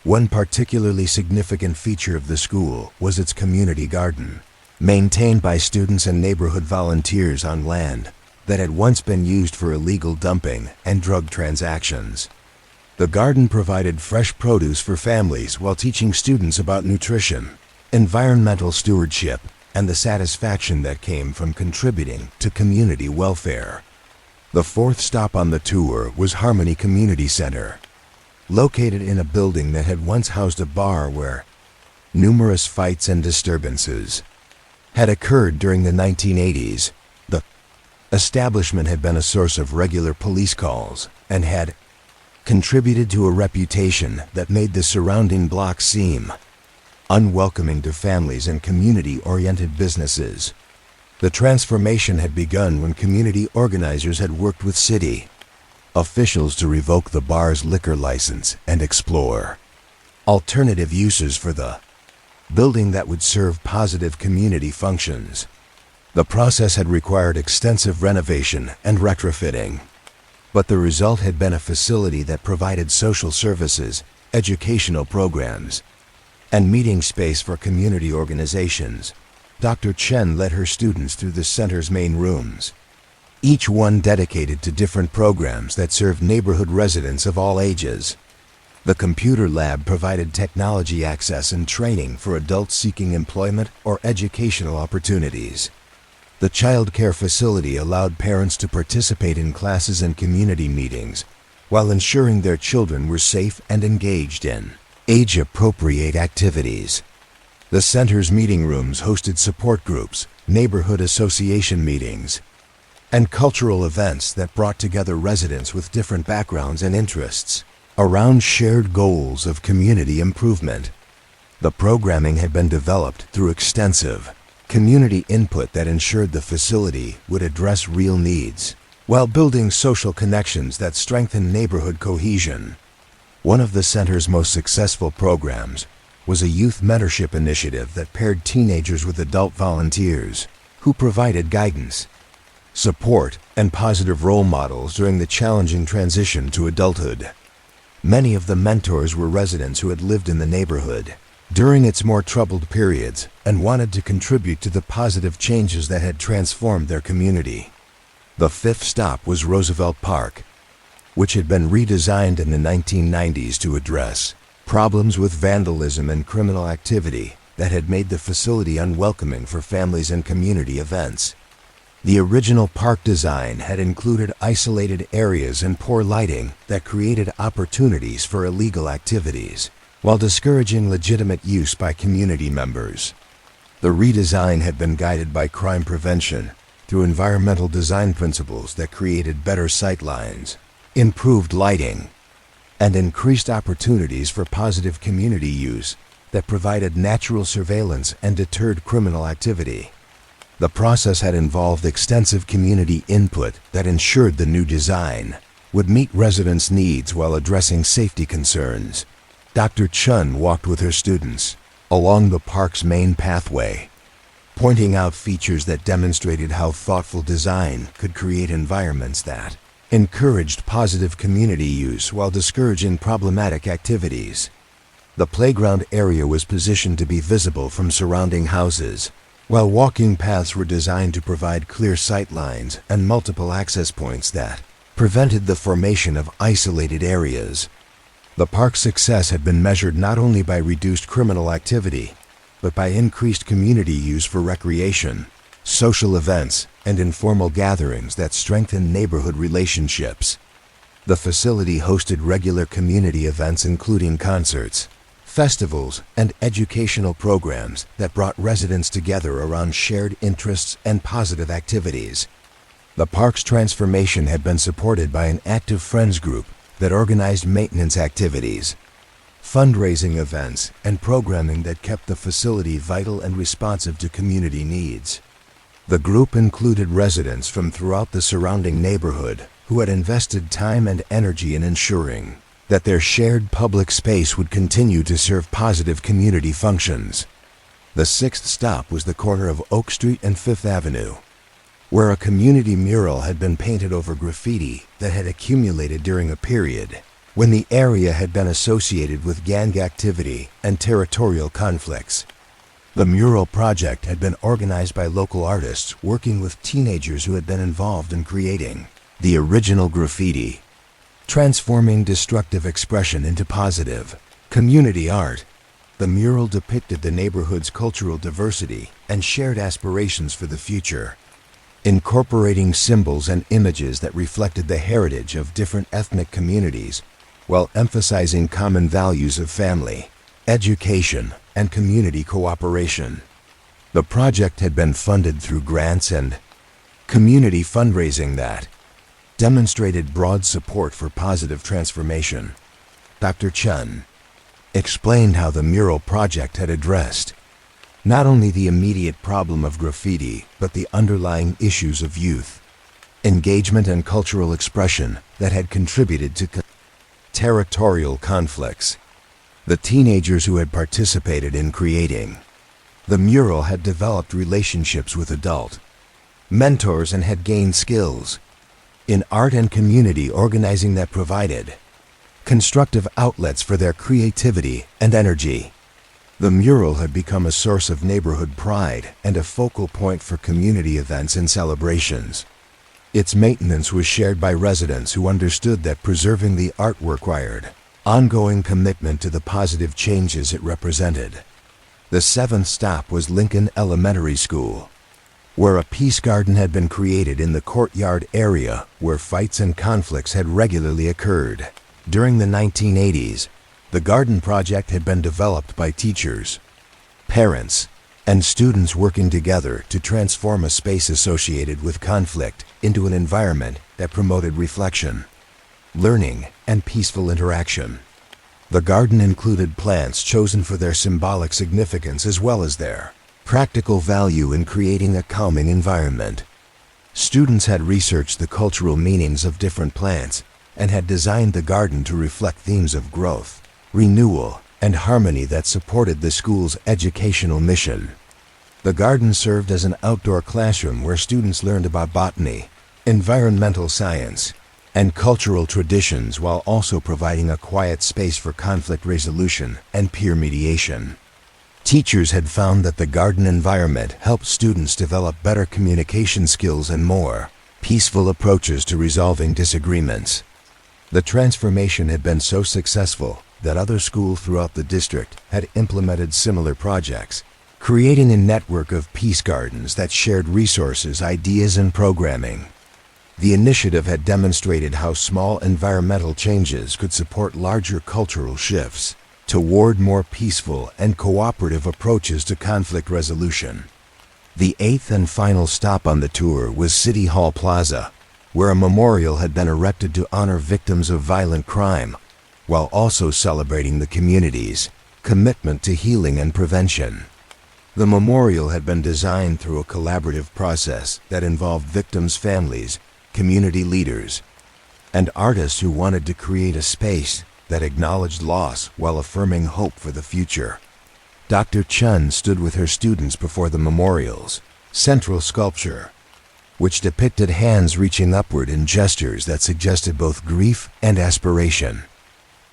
One particularly significant feature of the school was its community garden, maintained by students and neighborhood volunteers on land that had once been used for illegal dumping and drug transactions. The garden provided fresh produce for families while teaching students about nutrition, environmental stewardship, and the satisfaction that came from contributing to community welfare. The fourth stop on the tour was Harmony Community Center, located in a building that had once housed a bar where numerous fights and disturbances had occurred during the 1980s. The establishment had been a source of regular police calls and had contributed to a reputation that made the surrounding block seem unwelcoming to families and community-oriented businesses. The transformation had begun when community organizers had worked with city officials to revoke the bar's liquor license and explore alternative uses for the building that would serve positive community functions. The process had required extensive renovation and retrofitting, but the result had been a facility that provided social services, educational programs, and meeting space for community organizations. Dr. Chen led her students through the center's main rooms, each one dedicated to different programs that served neighborhood residents of all ages. The computer lab provided technology access and training for adults seeking employment or educational opportunities. The child care facility allowed parents to participate in classes and community meetings while ensuring their children were safe and engaged in age-appropriate activities. The center's meeting rooms hosted support groups, neighborhood association meetings, and cultural events that brought together residents with different backgrounds and interests around shared goals of community improvement. The programming had been developed through extensive community input that ensured the facility would address real needs while building social connections that strengthened neighborhood cohesion. One of the center's most successful programs was a youth mentorship initiative that paired teenagers with adult volunteers who provided guidance, support, and positive role models during the challenging transition to adulthood. Many of the mentors were residents who had lived in the neighborhood during its more troubled periods and wanted to contribute to the positive changes that had transformed their community. The fifth stop was Roosevelt Park, which had been redesigned in the 1990s to address problems with vandalism and criminal activity that had made the facility unwelcoming for families and community events. The original park design had included isolated areas and poor lighting that created opportunities for illegal activities, while discouraging legitimate use by community members. The redesign had been guided by crime prevention through environmental design principles that created better sightlines, improved lighting, and increased opportunities for positive community use that provided natural surveillance and deterred criminal activity. The process had involved extensive community input that ensured the new design would meet residents' needs while addressing safety concerns. Dr. Chun walked with her students along the park's main pathway, pointing out features that demonstrated how thoughtful design could create environments that encouraged positive community use while discouraging problematic activities. The playground area was positioned to be visible from surrounding houses, while walking paths were designed to provide clear sight lines and multiple access points that prevented the formation of isolated areas. The park's success had been measured not only by reduced criminal activity, but by increased community use for recreation, social events, and informal gatherings that strengthened neighborhood relationships. The facility hosted regular community events including concerts, festivals, and educational programs that brought residents together around shared interests and positive activities. The park's transformation had been supported by an active friends group that organized maintenance activities, fundraising events, and programming that kept the facility vital and responsive to community needs. The group included residents from throughout the surrounding neighborhood who had invested time and energy in ensuring that their shared public space would continue to serve positive community functions. The sixth stop was the corner of Oak Street and Fifth Avenue, where a community mural had been painted over graffiti that had accumulated during a period when the area had been associated with gang activity and territorial conflicts. The mural project had been organized by local artists working with teenagers who had been involved in creating the original graffiti, transforming destructive expression into positive community art. The mural depicted the neighborhood's cultural diversity and shared aspirations for the future, incorporating symbols and images that reflected the heritage of different ethnic communities while emphasizing common values of family, education, and community cooperation. The project had been funded through grants and community fundraising that demonstrated broad support for positive transformation. Dr. Chun explained how the mural project had addressed not only the immediate problem of graffiti, but the underlying issues of youth engagement and cultural expression that had contributed to territorial conflicts. The teenagers who had participated in creating the mural had developed relationships with adult mentors and had gained skills in art and community organizing that provided constructive outlets for their creativity and energy. The mural had become a source of neighborhood pride and a focal point for community events and celebrations. Its maintenance was shared by residents who understood that preserving the artwork required ongoing commitment to the positive changes it represented. The seventh stop was Lincoln Elementary School, where a peace garden had been created in the courtyard area where fights and conflicts had regularly occurred. During the 1980s, the garden project had been developed by teachers, parents, and students working together to transform a space associated with conflict into an environment that promoted reflection, learning, and peaceful interaction. The garden included plants chosen for their symbolic significance as well as their practical value in creating a calming environment. Students had researched the cultural meanings of different plants and had designed the garden to reflect themes of growth, renewal, and harmony that supported the school's educational mission. The garden served as an outdoor classroom where students learned about botany, environmental science, and cultural traditions while also providing a quiet space for conflict resolution and peer mediation. Teachers had found that the garden environment helped students develop better communication skills and more peaceful approaches to resolving disagreements. The transformation had been so successful that other schools throughout the district had implemented similar projects, creating a network of peace gardens that shared resources, ideas, and programming. The initiative had demonstrated how small environmental changes could support larger cultural shifts toward more peaceful and cooperative approaches to conflict resolution. The eighth and final stop on the tour was City Hall Plaza, where a memorial had been erected to honor victims of violent crime, while also celebrating the community's commitment to healing and prevention. The memorial had been designed through a collaborative process that involved victims' families, community leaders, and artists who wanted to create a space that acknowledged loss while affirming hope for the future. Dr. Chun stood with her students before the memorial's central sculpture, which depicted hands reaching upward in gestures that suggested both grief and aspiration.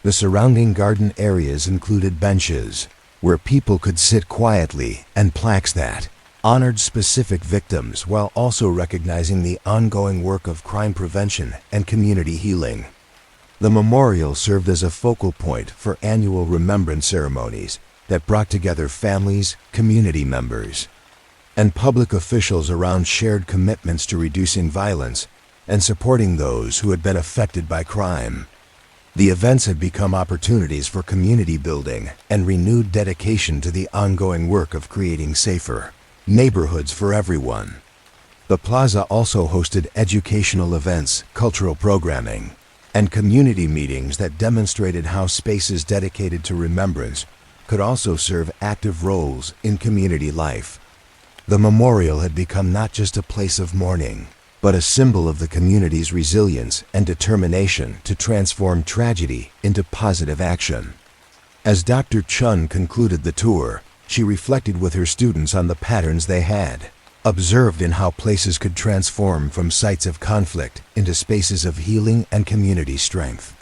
The surrounding garden areas included benches where people could sit quietly and plaques that honored specific victims while also recognizing the ongoing work of crime prevention and community healing. The memorial served as a focal point for annual remembrance ceremonies that brought together families, community members, and public officials around shared commitments to reducing violence and supporting those who had been affected by crime. The events had become opportunities for community building and renewed dedication to the ongoing work of creating safer neighborhoods for everyone. The plaza also hosted educational events, cultural programming, and community meetings that demonstrated how spaces dedicated to remembrance could also serve active roles in community life. The memorial had become not just a place of mourning, but a symbol of the community's resilience and determination to transform tragedy into positive action. As Dr. Chun concluded the tour, she reflected with her students on the patterns they had observed in how places could transform from sites of conflict into spaces of healing and community strength.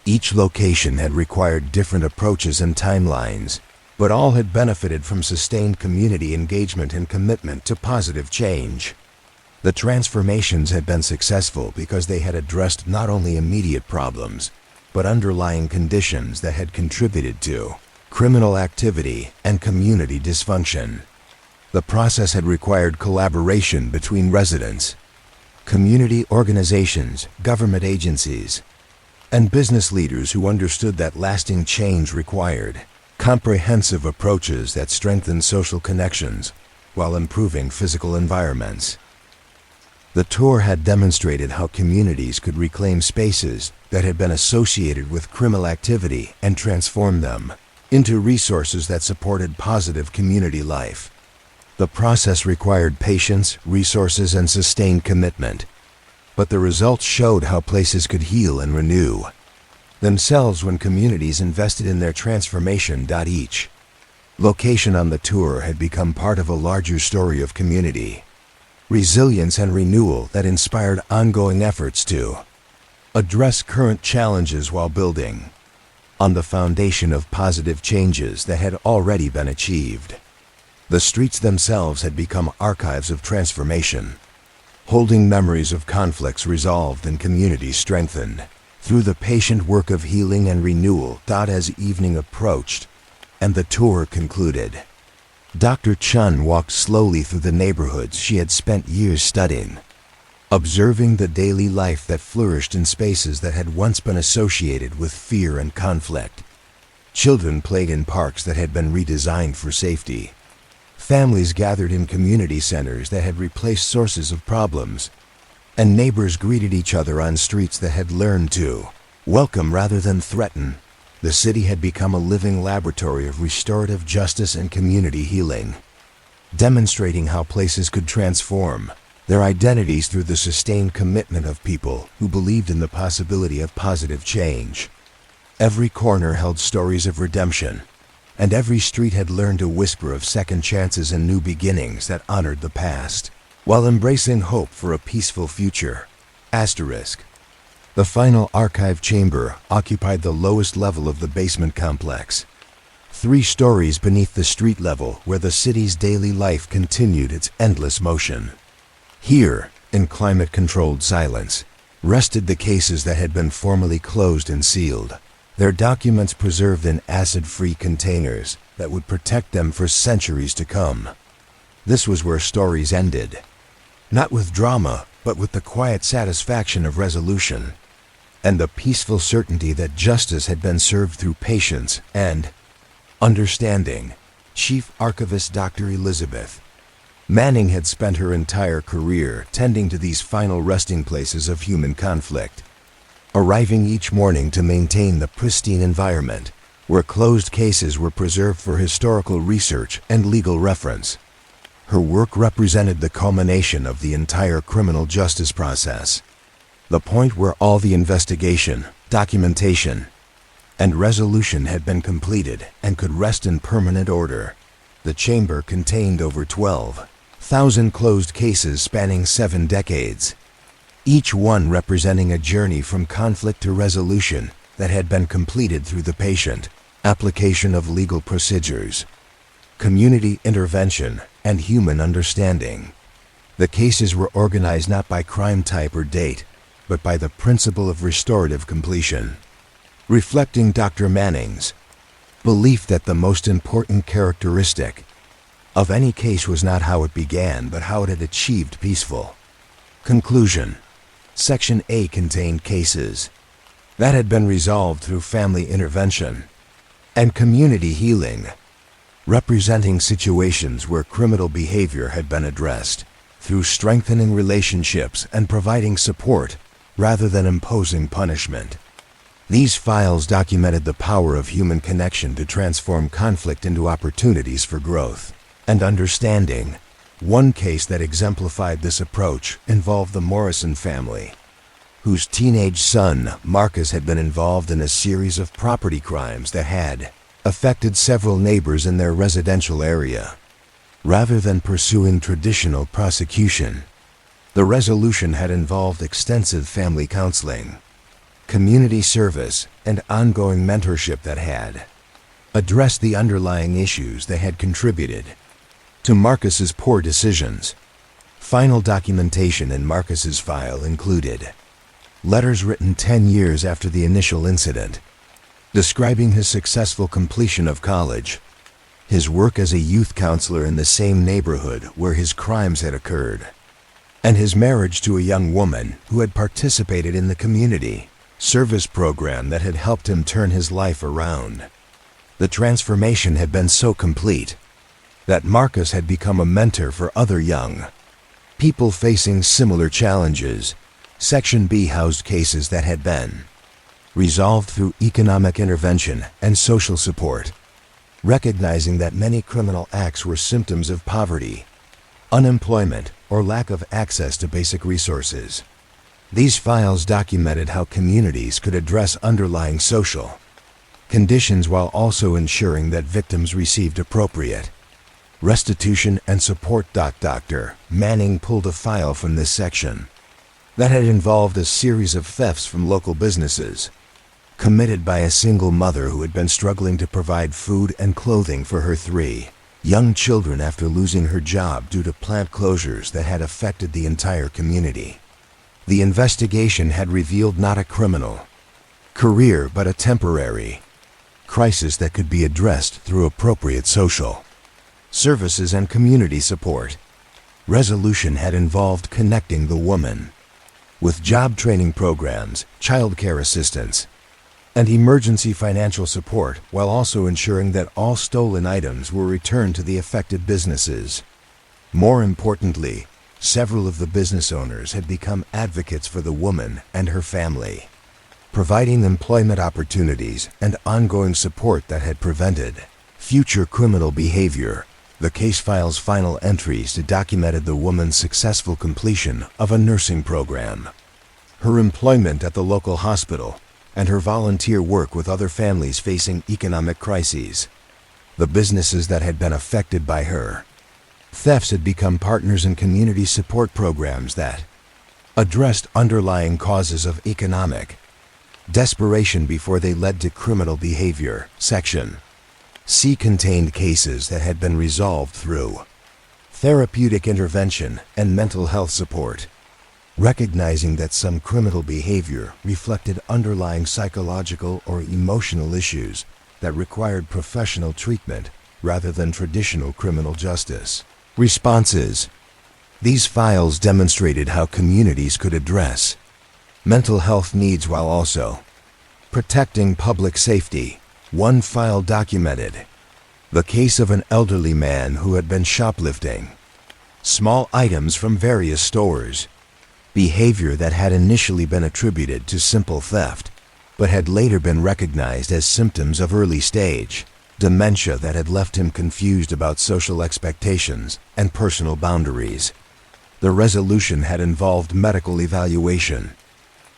Each location had required different approaches and timelines, but all had benefited from sustained community engagement and commitment to positive change. The transformations had been successful because they had addressed not only immediate problems, but underlying conditions that had contributed to criminal activity and community dysfunction. The process had required collaboration between residents, community organizations, government agencies, and business leaders who understood that lasting change required comprehensive approaches that strengthened social connections while improving physical environments. The tour had demonstrated how communities could reclaim spaces that had been associated with criminal activity and transform them into resources that supported positive community life. The process required patience, resources, and sustained commitment, but the results showed how places could heal and renew themselves when communities invested in their transformation. Each location on the tour had become part of a larger story of community resilience and renewal that inspired ongoing efforts to address current challenges while building on the foundation of positive changes that had already been achieved. The streets themselves had become archives of transformation, holding memories of conflicts resolved and communities strengthened through the patient work of healing and renewal. As evening approached and the tour concluded, Dr. Chun walked slowly through the neighborhoods she had spent years studying, observing the daily life that flourished in spaces that had once been associated with fear and conflict. Children played in parks that had been redesigned for safety. Families gathered in community centers that had replaced sources of problems. And neighbors greeted each other on streets that had learned to welcome rather than threaten. The city had become a living laboratory of restorative justice and community healing, demonstrating how places could transform their identities through the sustained commitment of people who believed in the possibility of positive change. Every corner held stories of redemption, and every street had learned a whisper of second chances and new beginnings that honored the past, while embracing hope for a peaceful future. Asterisk. The final archive chamber occupied the lowest level of the basement complex, 3 stories beneath the street level where the city's daily life continued its endless motion. Here, in climate-controlled silence, rested the cases that had been formally closed and sealed, their documents preserved in acid-free containers that would protect them for centuries to come. This was where stories ended, not with drama, but with the quiet satisfaction of resolution, and the peaceful certainty that justice had been served through patience and understanding. Chief Archivist Dr. Elizabeth Manning had spent her entire career tending to these final resting places of human conflict, arriving each morning to maintain the pristine environment where closed cases were preserved for historical research and legal reference. Her work represented the culmination of the entire criminal justice process, the point where all the investigation, documentation, and resolution had been completed and could rest in permanent order. The chamber contained over 12,000 closed cases spanning 7 decades, each one representing a journey from conflict to resolution that had been completed through the patient application of legal procedures, community intervention, and human understanding. The cases were organized not by crime type or date, but by the principle of restorative completion, reflecting Dr. Manning's belief that the most important characteristic of any case was not how it began, but how it had achieved peaceful conclusion. Section A contained cases that had been resolved through family intervention and community healing, representing situations where criminal behavior had been addressed through strengthening relationships and providing support rather than imposing punishment. These files documented the power of human connection to transform conflict into opportunities for growth and understanding. One case that exemplified this approach involved the Morrison family, whose teenage son, Marcus, had been involved in a series of property crimes that had affected several neighbors in their residential area. Rather than pursuing traditional prosecution, the resolution had involved extensive family counseling, community service, and ongoing mentorship that had addressed the underlying issues that had contributed to Marcus's poor decisions. Final documentation in Marcus's file included letters written 10 years after the initial incident, describing his successful completion of college, his work as a youth counselor in the same neighborhood where his crimes had occurred, and his marriage to a young woman who had participated in the community service program that had helped him turn his life around. The transformation had been so complete that Marcus had become a mentor for other young people facing similar challenges. Section B housed cases that had been resolved through economic intervention and social support, recognizing that many criminal acts were symptoms of poverty, unemployment, or lack of access to basic resources. These files documented how communities could address underlying social conditions while also ensuring that victims received appropriate restitution and support. Dr. Manning pulled a file from this section that had involved a series of thefts from local businesses, committed by a single mother who had been struggling to provide food and clothing for her 3 young children after losing her job due to plant closures that had affected the entire community. The investigation had revealed not a criminal career but a temporary crisis that could be addressed through appropriate social services and community support. Resolution had involved connecting the woman with job training programs, childcare assistance, and emergency financial support, while also ensuring that all stolen items were returned to the affected businesses. More importantly, several of the business owners had become advocates for the woman and her family, providing employment opportunities and ongoing support that had prevented future criminal behavior. The case file's final entries documented the woman's successful completion of a nursing program, her employment at the local hospital, and her volunteer work with other families facing economic crises. The businesses that had been affected by her thefts had become partners in community support programs that addressed underlying causes of economic desperation before they led to criminal behavior. Section C contained cases that had been resolved through therapeutic intervention and mental health support, recognizing that some criminal behavior reflected underlying psychological or emotional issues that required professional treatment rather than traditional criminal justice responses. These files demonstrated how communities could address mental health needs while also protecting public safety. One file documented the case of an elderly man who had been shoplifting small items from various stores, behavior that had initially been attributed to simple theft, but had later been recognized as symptoms of early-stage dementia that had left him confused about social expectations and personal boundaries. The resolution had involved medical evaluation,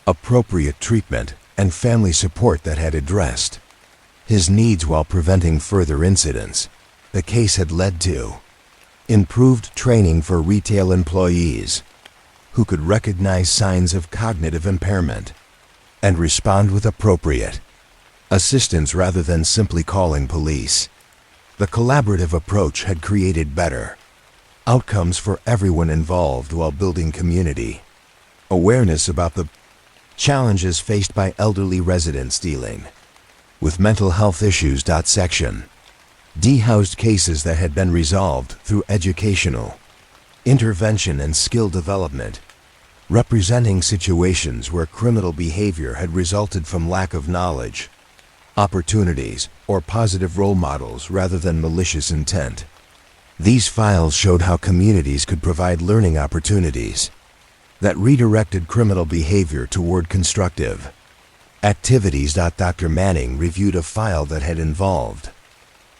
appropriate treatment, and family support that had addressed his needs while preventing further incidents. The case had led to improved training for retail employees who could recognize signs of cognitive impairment and respond with appropriate assistance rather than simply calling police. The collaborative approach had created better outcomes for everyone involved while building community awareness about the challenges faced by elderly residents dealing with mental health issues. Section D housed cases that had been resolved through educational intervention and skill development, representing situations where criminal behavior had resulted from lack of knowledge, opportunities, or positive role models rather than malicious intent. These files showed how communities could provide learning opportunities that redirected criminal behavior toward constructive activities. Dr. Manning reviewed a file that had involved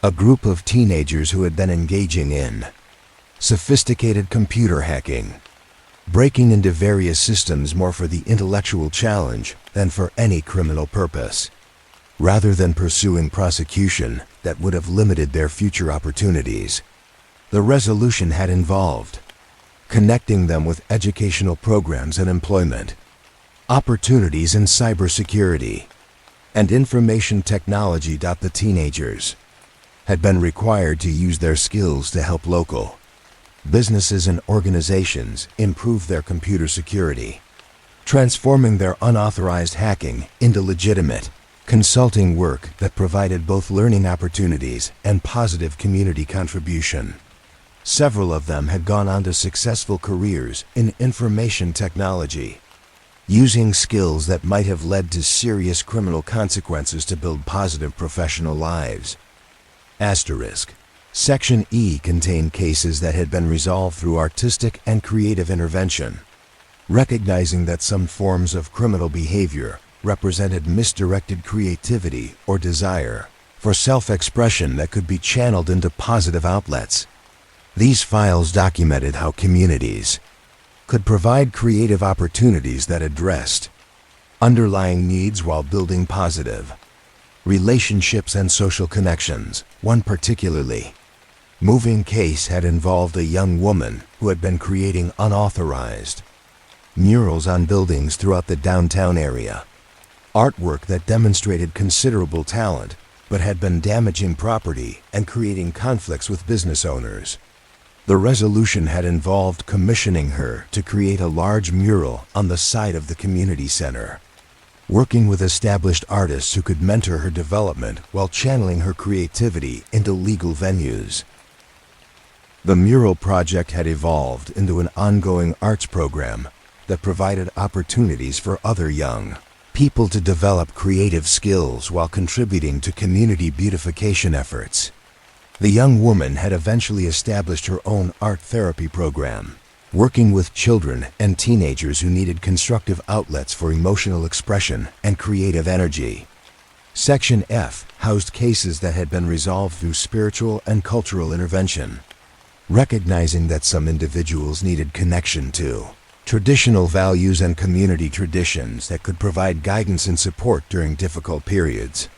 a group of teenagers who had been engaging in sophisticated computer hacking, breaking into various systems more for the intellectual challenge than for any criminal purpose, rather than pursuing prosecution that would have limited their future opportunities. The resolution had involved connecting them with educational programs and employment opportunities in cybersecurity and information technology. The teenagers had been required to use their skills to help local businesses and organizations improve their computer security, transforming their unauthorized hacking into legitimate consulting work that provided both learning opportunities and positive community contribution. Several of them had gone on to successful careers in information technology, using skills that might have led to serious criminal consequences to build positive professional lives. Asterisk. Section E contained cases that had been resolved through artistic and creative intervention, recognizing that some forms of criminal behavior represented misdirected creativity or desire for self-expression that could be channeled into positive outlets. These files documented how communities could provide creative opportunities that addressed underlying needs while building positive relationships and social connections. One particularly moving case had involved a young woman who had been creating unauthorized murals on buildings throughout the downtown area, artwork that demonstrated considerable talent but had been damaging property and creating conflicts with business owners. The resolution had involved commissioning her to create a large mural on the side of the community center, working with established artists who could mentor her development while channeling her creativity into legal venues. The mural project had evolved into an ongoing arts program that provided opportunities for other young people to develop creative skills while contributing to community beautification efforts. The young woman had eventually established her own art therapy program, working with children and teenagers who needed constructive outlets for emotional expression and creative energy. Section F housed cases that had been resolved through spiritual and cultural intervention, recognizing that some individuals needed connection to traditional values and community traditions that could provide guidance and support during difficult periods.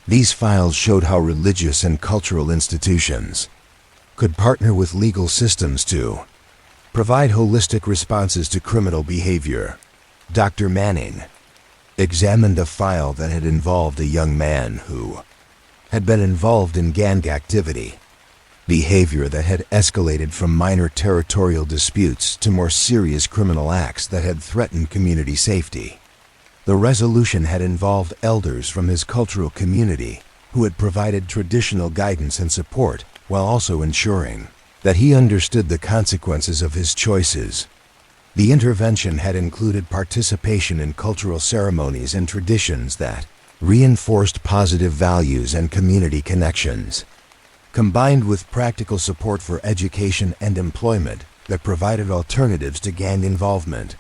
These files showed how religious and cultural institutions could partner with legal systems to provide holistic responses to criminal behavior. Dr. Manning examined a file that had involved a young man who had been involved in gang activity, behavior that had escalated from minor territorial disputes to more serious criminal acts that had threatened community safety. The resolution had involved elders from his cultural community who had provided traditional guidance and support while also ensuring that he understood the consequences of his choices. The intervention had included participation in cultural ceremonies and traditions that reinforced positive values and community connections, combined with practical support for education and employment that provided alternatives to gang involvement.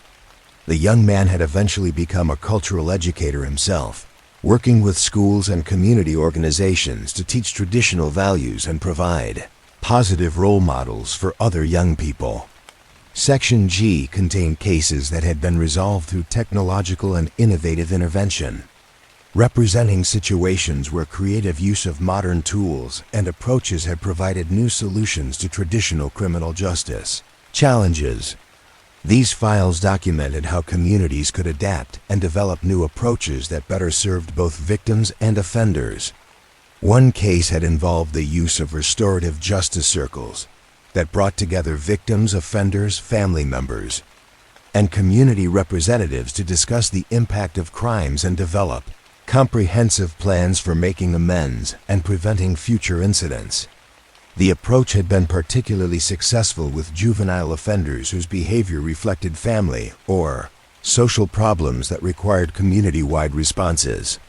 The young man had eventually become a cultural educator himself, working with schools and community organizations to teach traditional values and provide positive role models for other young people. Section G contained cases that had been resolved through technological and innovative intervention, representing situations where creative use of modern tools and approaches had provided new solutions to traditional criminal justice challenges. These files documented how communities could adapt and develop new approaches that better served both victims and offenders. One case had involved the use of restorative justice circles that brought together victims, offenders, family members, and community representatives to discuss the impact of crimes and develop comprehensive plans for making amends and preventing future incidents. The approach had been particularly successful with juvenile offenders whose behavior reflected family or social problems that required community-wide responses.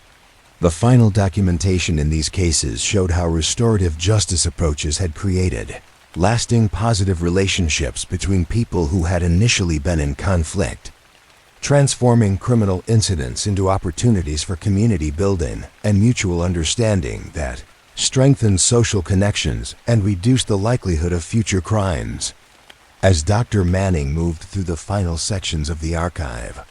The final documentation in these cases showed how restorative justice approaches had created lasting positive relationships between people who had initially been in conflict, transforming criminal incidents into opportunities for community building and mutual understanding that strengthened social connections and reduced the likelihood of future crimes. As Dr. Manning moved through the final sections of the archive,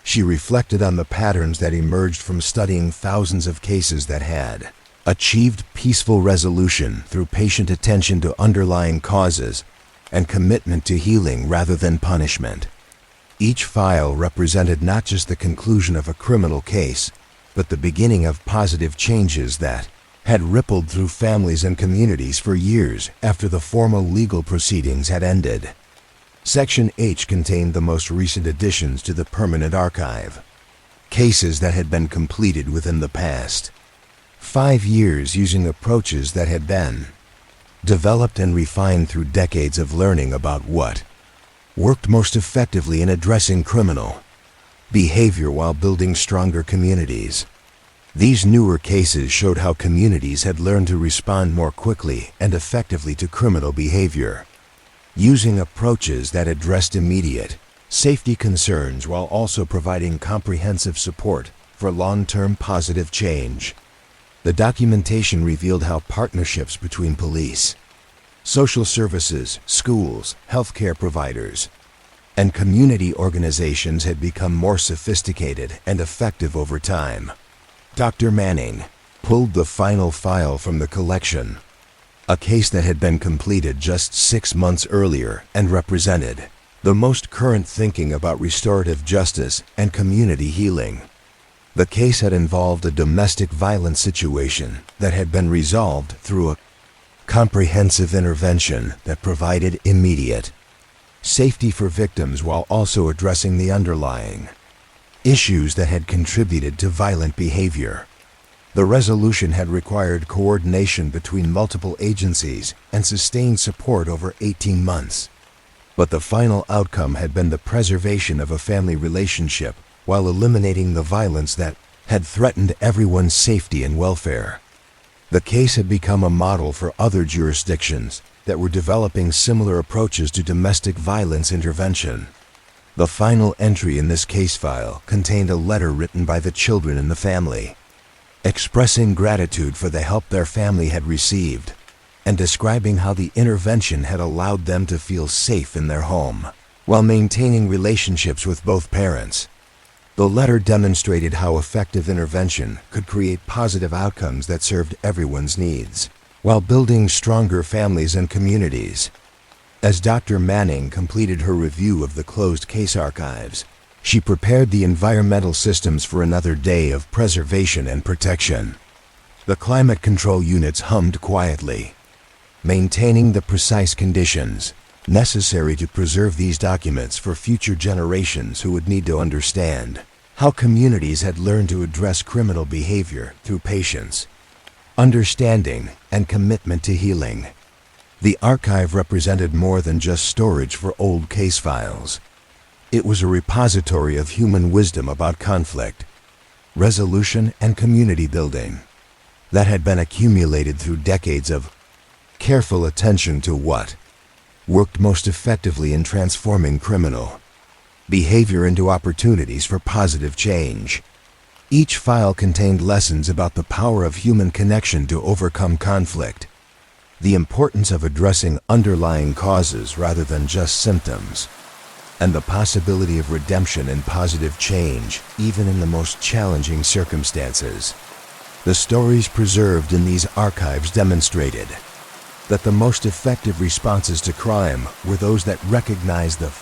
she reflected on the patterns that emerged from studying thousands of cases that had achieved peaceful resolution through patient attention to underlying causes and commitment to healing rather than punishment. Each file represented not just the conclusion of a criminal case, but the beginning of positive changes that had rippled through families and communities for years after the formal legal proceedings had ended. Section H contained the most recent additions to the permanent archive, cases that had been completed within the past 5 years using approaches that had been developed and refined through decades of learning about what worked most effectively in addressing criminal behavior while building stronger communities. These newer cases showed how communities had learned to respond more quickly and effectively to criminal behavior, using approaches that addressed immediate safety concerns while also providing comprehensive support for long-term positive change. The documentation revealed how partnerships between police, social services, schools, healthcare providers, and community organizations had become more sophisticated and effective over time. Dr. Manning pulled the final file from the collection, a case that had been completed just 6 months earlier and represented the most current thinking about restorative justice and community healing. The case had involved a domestic violence situation that had been resolved through a comprehensive intervention that provided immediate safety for victims while also addressing the underlying issues that had contributed to violent behavior. The resolution had required coordination between multiple agencies and sustained support over 18 months. But the final outcome had been the preservation of a family relationship while eliminating the violence that had threatened everyone's safety and welfare. The case had become a model for other jurisdictions that were developing similar approaches to domestic violence intervention. The final entry in this case file contained a letter written by the children in the family, expressing gratitude for the help their family had received and describing how the intervention had allowed them to feel safe in their home while maintaining relationships with both parents. The letter demonstrated how effective intervention could create positive outcomes that served everyone's needs, while building stronger families and communities. As Dr. Manning completed her review of the closed case archives, she prepared the environmental systems for another day of preservation and protection. The climate control units hummed quietly, maintaining the precise conditions necessary to preserve these documents for future generations who would need to understand how communities had learned to address criminal behavior through patience, understanding, and commitment to healing. The archive represented more than just storage for old case files. It was a repository of human wisdom about conflict, resolution, and community building that had been accumulated through decades of careful attention to what worked most effectively in transforming criminal behavior into opportunities for positive change. Each file contained lessons about the power of human connection to overcome conflict, the importance of addressing underlying causes rather than just symptoms, and the possibility of redemption and positive change even in the most challenging circumstances. The stories preserved in these archives demonstrated that the most effective responses to crime were those that recognized the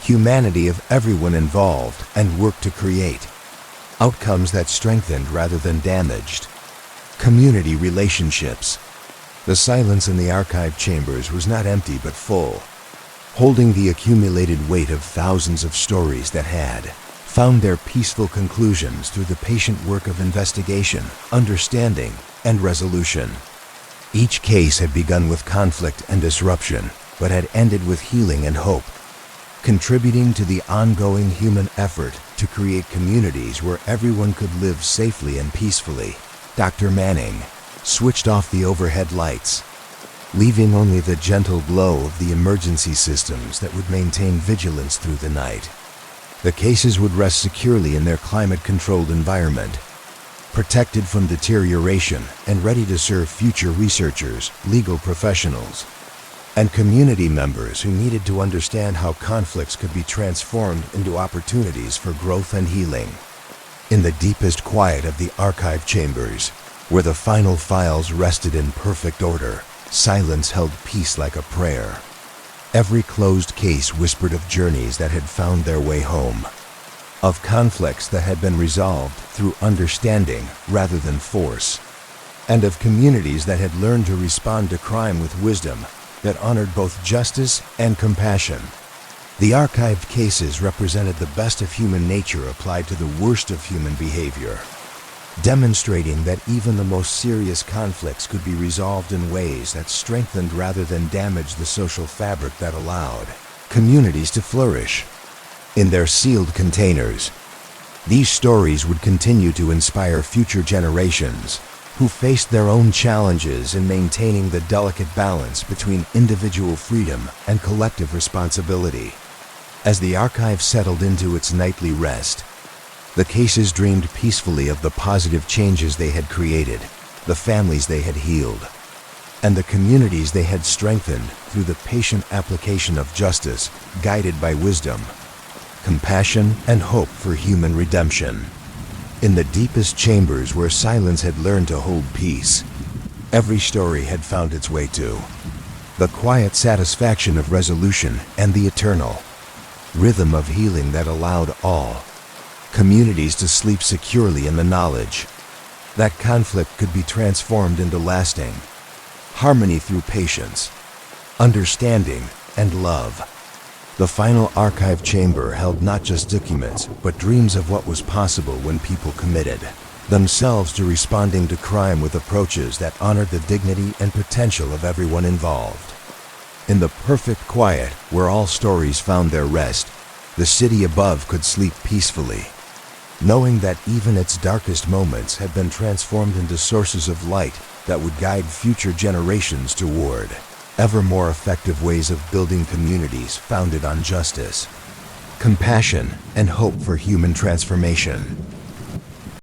humanity of everyone involved and worked to create outcomes that strengthened rather than damaged community relationships. The silence in the archive chambers was not empty but full, holding the accumulated weight of thousands of stories that had found their peaceful conclusions through the patient work of investigation, understanding, and resolution. Each case had begun with conflict and disruption, but had ended with healing and hope, contributing to the ongoing human effort to create communities where everyone could live safely and peacefully. Dr. Manning switched off the overhead lights, leaving only the gentle glow of the emergency systems that would maintain vigilance through the night. The cases would rest securely in their climate-controlled environment, protected from deterioration and ready to serve future researchers, legal professionals, and community members who needed to understand how conflicts could be transformed into opportunities for growth and healing. In the deepest quiet of the archive chambers, where the final files rested in perfect order, silence held peace like a prayer. Every closed case whispered of journeys that had found their way home, of conflicts that had been resolved through understanding rather than force, and of communities that had learned to respond to crime with wisdom that honored both justice and compassion. The archived cases represented the best of human nature applied to the worst of human behavior, demonstrating that even the most serious conflicts could be resolved in ways that strengthened rather than damaged the social fabric that allowed communities to flourish. In their sealed containers, these stories would continue to inspire future generations who faced their own challenges in maintaining the delicate balance between individual freedom and collective responsibility. As the archive settled into its nightly rest, the cases dreamed peacefully of the positive changes they had created, the families they had healed, and the communities they had strengthened through the patient application of justice, guided by wisdom, compassion, and hope for human redemption. In the deepest chambers where silence had learned to hold peace, every story had found its way to the quiet satisfaction of resolution and the eternal rhythm of healing that allowed all communities to sleep securely in the knowledge that conflict could be transformed into lasting harmony through patience, understanding, and love. The final archive chamber held not just documents, but dreams of what was possible when people committed themselves to responding to crime with approaches that honored the dignity and potential of everyone involved. In the perfect quiet where all stories found their rest, the city above could sleep peacefully, knowing that even its darkest moments had been transformed into sources of light that would guide future generations toward ever more effective ways of building communities founded on justice, compassion, and hope for human transformation.